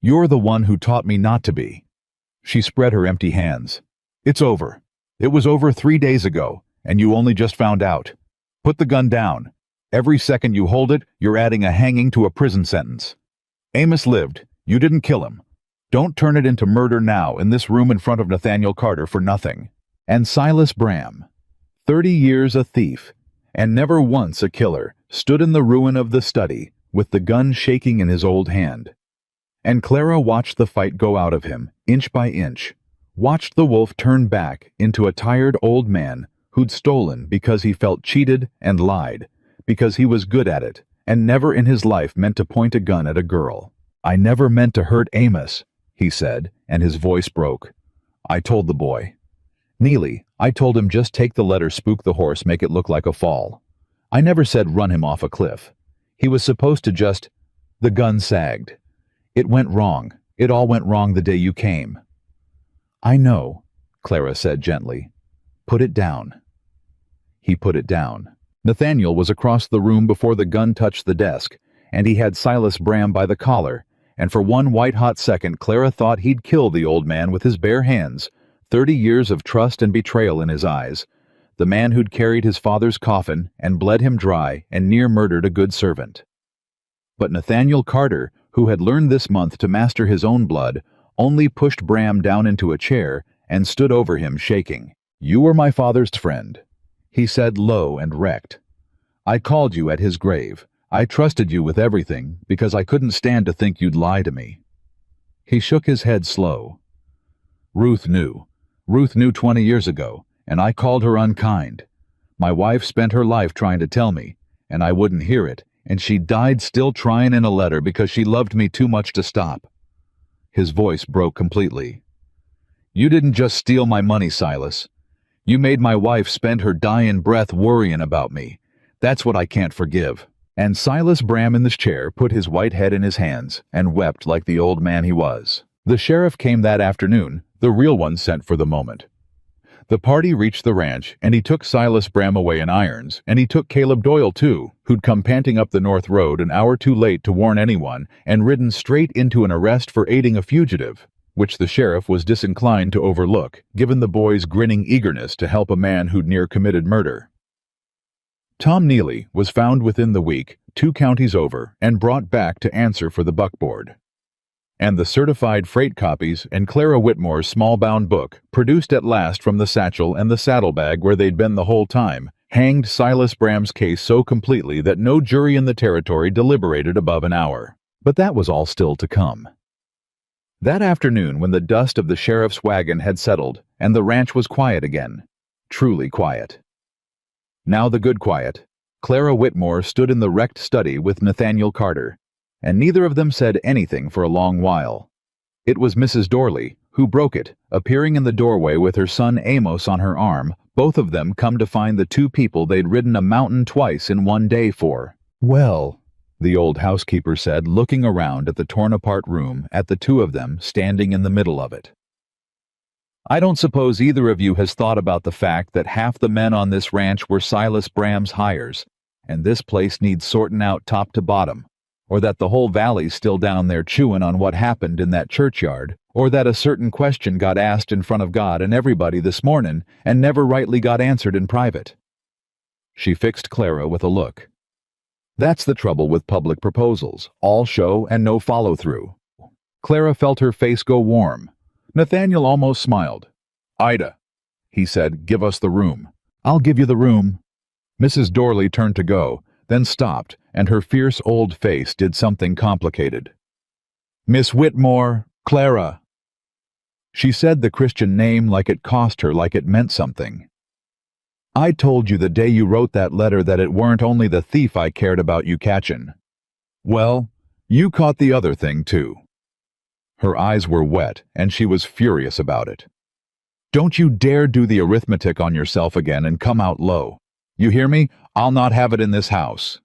You're the one who taught me not to be." She spread her empty hands. "It's over. It was over 3 days ago, and you only just found out. Put the gun down. Every second you hold it, you're adding a hanging to a prison sentence. Amos lived. You didn't kill him. Don't turn it into murder now in this room in front of Nathaniel Carter for nothing." And Silas Bram, 30 years a thief, and never once a killer, stood in the ruin of the study, with the gun shaking in his old hand. And Clara watched the fight go out of him, inch by inch, watched the wolf turn back into a tired old man who'd stolen because he felt cheated and lied, because he was good at it, and never in his life meant to point a gun at a girl. "I never meant to hurt Amos," he said, and his voice broke. "I told the boy. Neely, I told him just take the letter, spook the horse, make it look like a fall. I never said run him off a cliff. He was supposed to just—" The gun sagged. "It went wrong. It all went wrong the day you came." "I know," Clara said gently. "Put it down." He put it down. Nathaniel was across the room before the gun touched the desk, and he had Silas Bram by the collar, and for one white-hot second Clara thought he'd kill the old man with his bare hands, 30 years of trust and betrayal in his eyes, the man who'd carried his father's coffin and bled him dry and near murdered a good servant. But Nathaniel Carter, who had learned this month to master his own blood, only pushed Bram down into a chair and stood over him shaking. "You were my father's friend," he said low and wrecked. "I called you at his grave. I trusted you with everything because I couldn't stand to think you'd lie to me." He shook his head slow. Ruth knew 20 years ago, and I called her unkind. My wife spent her life trying to tell me, and I wouldn't hear it, and she died still trying in a letter because she loved me too much to stop." His voice broke completely. "You didn't just steal my money, Silas. You made my wife spend her dying breath worrying about me. That's what I can't forgive." And Silas Bram in this chair put his white head in his hands and wept like the old man he was. The sheriff came that afternoon, the real one sent for the moment. The party reached the ranch, and he took Silas Bram away in irons, and he took Caleb Doyle too, who'd come panting up the north road an hour too late to warn anyone, and ridden straight into an arrest for aiding a fugitive, which the sheriff was disinclined to overlook, given the boy's grinning eagerness to help a man who'd near committed murder. Tom Neely was found within the week, 2 counties over, and brought back to answer for the buckboard. And the certified freight copies and Clara Whitmore's small-bound book, produced at last from the satchel and the saddlebag where they'd been the whole time, hanged Silas Bram's case so completely that no jury in the territory deliberated above an hour. But that was all still to come. That afternoon, when the dust of the sheriff's wagon had settled and the ranch was quiet again, truly quiet. Now the good quiet, Clara Whitmore stood in the wrecked study with Nathaniel Carter, and neither of them said anything for a long while. It was Mrs. Dorley, who broke it, appearing in the doorway with her son Amos on her arm, both of them come to find the two people they'd ridden a mountain twice in one day for. "Well," the old housekeeper said, looking around at the torn-apart room, at the two of them standing in the middle of it. "I don't suppose either of you has thought about the fact that half the men on this ranch were Silas Bram's hires, and this place needs sorting out top to bottom, or that the whole valley's still down there chewing on what happened in that churchyard, or that a certain question got asked in front of God and everybody this morning and never rightly got answered in private." She fixed Clara with a look. "That's the trouble with public proposals, all show and no follow-through." Clara felt her face go warm. Nathaniel almost smiled. "Ida," he said, "give us the room." "I'll give you the room." Mrs. Dorley turned to go, then stopped, and her fierce old face did something complicated. "Miss Whitmore, Clara." She said the Christian name like it cost her, like it meant something. "I told you the day you wrote that letter that it weren't only the thief I cared about you catchin'. Well, you caught the other thing too." Her eyes were wet, and she was furious about it. "Don't you dare do the arithmetic on yourself again and come out low. You hear me? I'll not have it in this house."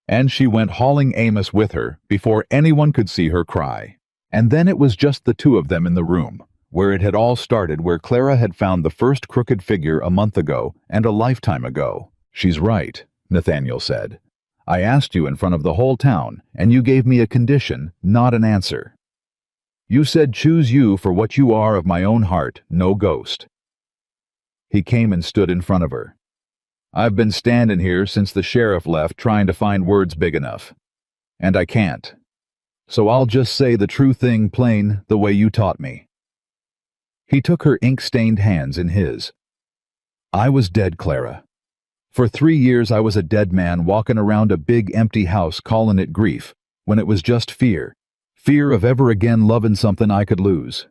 And she went hauling Amos with her before anyone could see her cry. And then it was just the two of them in the room, where it had all started, where Clara had found the first crooked figure a month ago and a lifetime ago. "She's right," Nathaniel said. "I asked you in front of the whole town, and you gave me a condition, not an answer. You said choose you for what you are of my own heart, no ghost." He came and stood in front of her. "I've been standing here since the sheriff left trying to find words big enough. And I can't. So I'll just say the true thing plain, the way you taught me." He took her ink-stained hands in his. "I was dead, Clara. For 3 years I was a dead man walking around a big empty house calling it grief, when it was just fear. Fear of ever again loving something I could lose.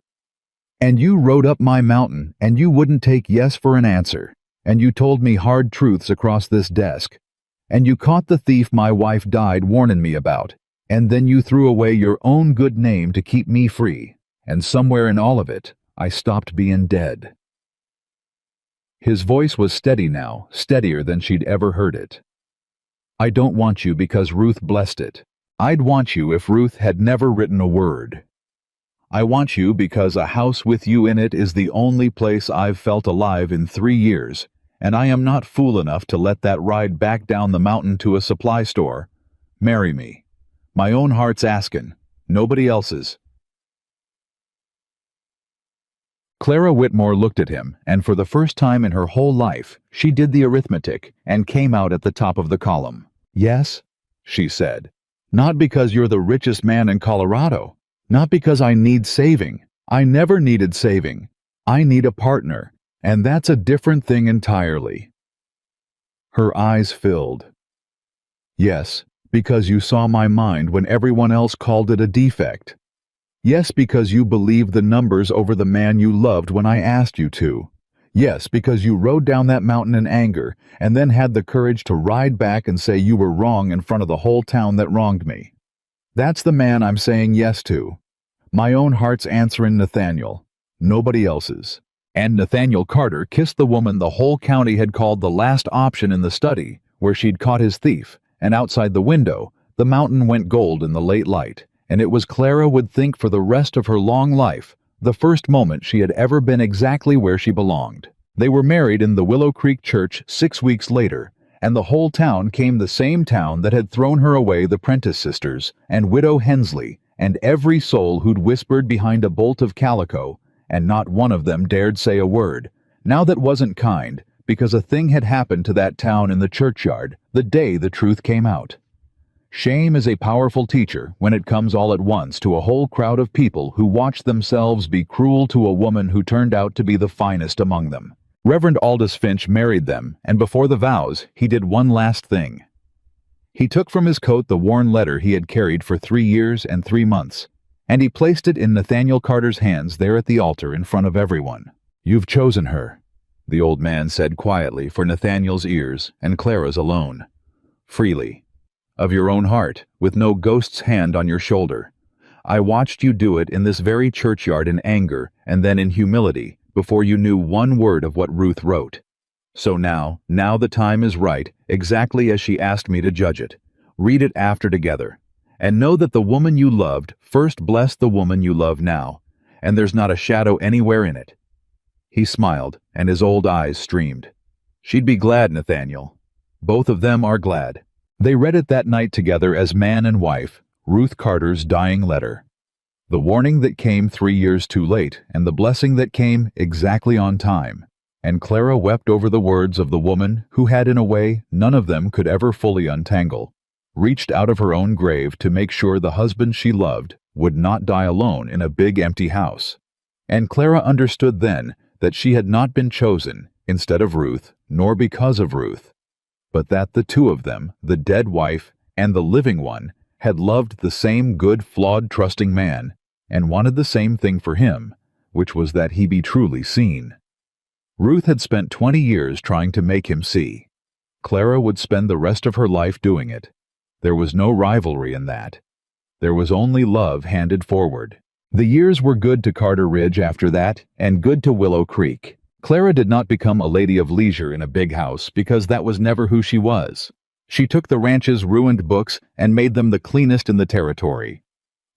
And you rode up my mountain, and you wouldn't take yes for an answer, and you told me hard truths across this desk, and you caught the thief my wife died warning me about, and then you threw away your own good name to keep me free, and somewhere in all of it, I stopped being dead." His voice was steady now, steadier than she'd ever heard it. "I don't want you because Ruth blessed it. I'd want you if Ruth had never written a word. I want you because a house with you in it is the only place I've felt alive in 3 years, and I am not fool enough to let that ride back down the mountain to a supply store. Marry me. My own heart's askin', nobody else's." Clara Whitmore looked at him, and for the first time in her whole life, she did the arithmetic and came out at the top of the column. "Yes," she said. "Not because you're the richest man in Colorado. Not because I need saving. I never needed saving. I need a partner, and that's a different thing entirely." Her eyes filled. "Yes, because you saw my mind when everyone else called it a defect. Yes, because you believed the numbers over the man you loved when I asked you to. Yes, because you rode down that mountain in anger and then had the courage to ride back and say you were wrong in front of the whole town that wronged me. That's the man I'm saying yes to. My own heart's answering Nathaniel, nobody else's." And Nathaniel Carter kissed the woman the whole county had called the last option in the study, where she'd caught his thief, and outside the window, the mountain went gold in the late light, and it was Clara would think for the rest of her long life, the first moment she had ever been exactly where she belonged. They were married in the Willow Creek Church 6 weeks later, and the whole town came the same town that had thrown her away, the Prentice sisters, and Widow Hensley, and every soul who'd whispered behind a bolt of calico, and not one of them dared say a word. Now that wasn't kind, because a thing had happened to that town in the churchyard the day the truth came out. Shame is a powerful teacher when it comes all at once to a whole crowd of people who watched themselves be cruel to a woman who turned out to be the finest among them. Reverend Aldous Finch married them, and before the vows, he did one last thing. He took from his coat the worn letter he had carried for 3 years and 3 months, and he placed it in Nathaniel Carter's hands there at the altar in front of everyone. "You've chosen her," the old man said quietly for Nathaniel's ears and Clara's alone. "Freely. Of your own heart, with no ghost's hand on your shoulder. I watched you do it in this very churchyard in anger and then in humility, before you knew one word of what Ruth wrote. So now the time is right, exactly as she asked me to judge it. Read it after together. And know that the woman you loved first blessed the woman you love now, and there's not a shadow anywhere in it." He smiled, and his old eyes streamed. "She'd be glad, Nathaniel. Both of them are glad." They read it that night together as man and wife, Ruth Carter's dying letter. The warning that came 3 years too late, and the blessing that came exactly on time. And Clara wept over the words of the woman who had, in a way, none of them could ever fully untangle, reached out of her own grave to make sure the husband she loved would not die alone in a big empty house. And Clara understood then that she had not been chosen instead of Ruth, nor because of Ruth, but that the two of them, the dead wife and the living one, had loved the same good, flawed, trusting man, and wanted the same thing for him, which was that he be truly seen. Ruth had spent 20 years trying to make him see. Clara would spend the rest of her life doing it. There was no rivalry in that. There was only love handed forward. The years were good to Carter Ridge after that, and good to Willow Creek. Clara did not become a lady of leisure in a big house because that was never who she was. She took the ranch's ruined books and made them the cleanest in the territory.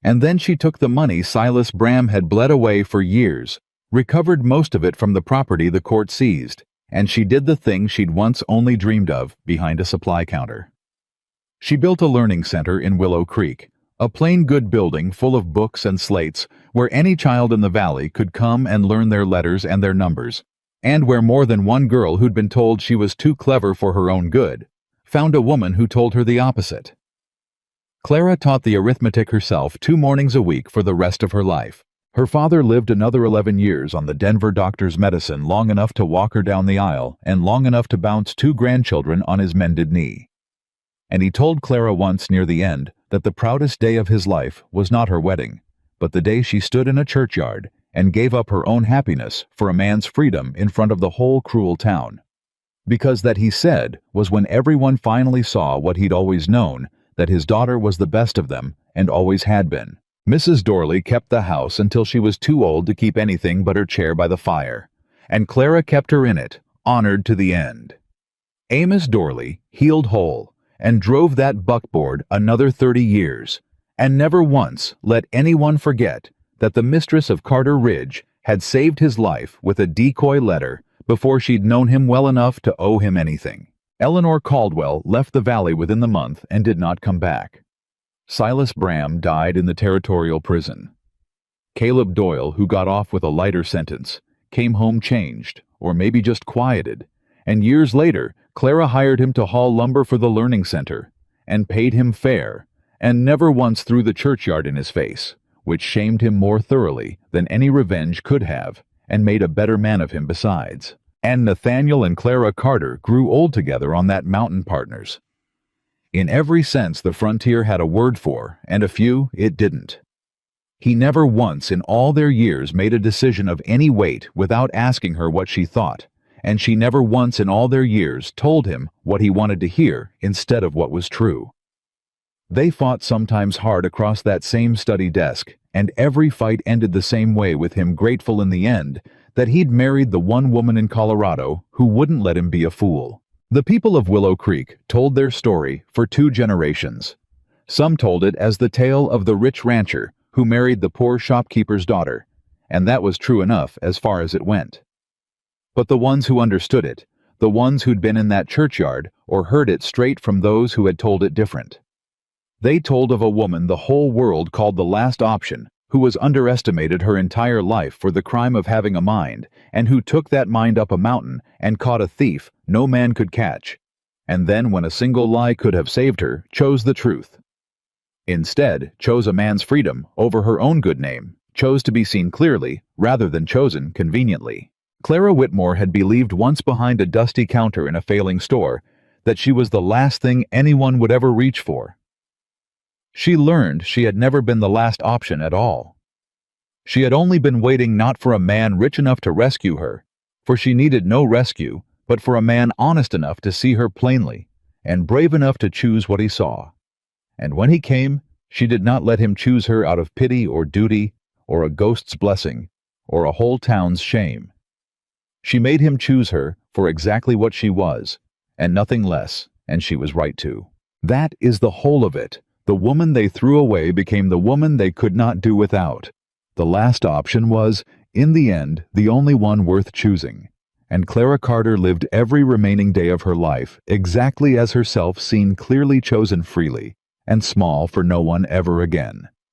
And then she took the money Silas Bram had bled away for years, recovered most of it from the property the court seized, and she did the thing she'd once only dreamed of behind a supply counter. She built a learning center in Willow Creek, a plain good building full of books and slates where any child in the valley could come and learn their letters and their numbers, and where more than one girl who'd been told she was too clever for her own good found a woman who told her the opposite. Clara taught the arithmetic herself 2 mornings a week for the rest of her life. Her father lived another 11 years on the Denver doctor's medicine, long enough to walk her down the aisle and long enough to bounce 2 grandchildren on his mended knee. And he told Clara once near the end that the proudest day of his life was not her wedding, but the day she stood in a churchyard and gave up her own happiness for a man's freedom in front of the whole cruel town. Because that, he said, was when everyone finally saw what he'd always known, that his daughter was the best of them and always had been. Mrs. Dorley kept the house until she was too old to keep anything but her chair by the fire, and Clara kept her in it, honored to the end. Amos Dorley healed whole and drove that buckboard another 30 years, and never once let anyone forget that the mistress of Carter Ridge had saved his life with a decoy letter before she'd known him well enough to owe him anything. Eleanor Caldwell left the valley within the month and did not come back. Silas Bram died in the territorial prison. Caleb Doyle, who got off with a lighter sentence, came home changed, or maybe just quieted, and years later, Clara hired him to haul lumber for the learning center, and paid him fair, and never once threw the churchyard in his face, which shamed him more thoroughly than any revenge could have, and made a better man of him besides. And Nathaniel and Clara Carter grew old together on that mountain, partners. In every sense the frontier had a word for, and a few it didn't. He never once in all their years made a decision of any weight without asking her what she thought, and she never once in all their years told him what he wanted to hear instead of what was true. They fought sometimes hard across that same study desk, and every fight ended the same way, with him grateful in the end that he'd married the one woman in Colorado who wouldn't let him be a fool. The people of Willow Creek told their story for 2 generations. Some told it as the tale of the rich rancher who married the poor shopkeeper's daughter, and that was true enough as far as it went. But the ones who understood it, the ones who'd been in that churchyard or heard it straight from those who had told it different. They told of a woman the whole world called the last option, who was underestimated her entire life for the crime of having a mind, and who took that mind up a mountain and caught a thief no man could catch, and then, when a single lie could have saved her, chose the truth. Instead, chose a man's freedom over her own good name, chose to be seen clearly rather than chosen conveniently. Clara Whitmore had believed once behind a dusty counter in a failing store that she was the last thing anyone would ever reach for. She learned she had never been the last option at all. She had only been waiting not for a man rich enough to rescue her, for she needed no rescue, but for a man honest enough to see her plainly, and brave enough to choose what he saw. And when he came, She did not let him choose her out of pity or duty, or a ghost's blessing, or a whole town's shame. She made him choose her for exactly what she was, and nothing less, and she was right to. That is the whole of it. The woman they threw away became the woman they could not do without. The last option was, in the end, the only one worth choosing. And Clara Carter lived every remaining day of her life exactly as herself, seen clearly, chosen freely, and small for no one ever again.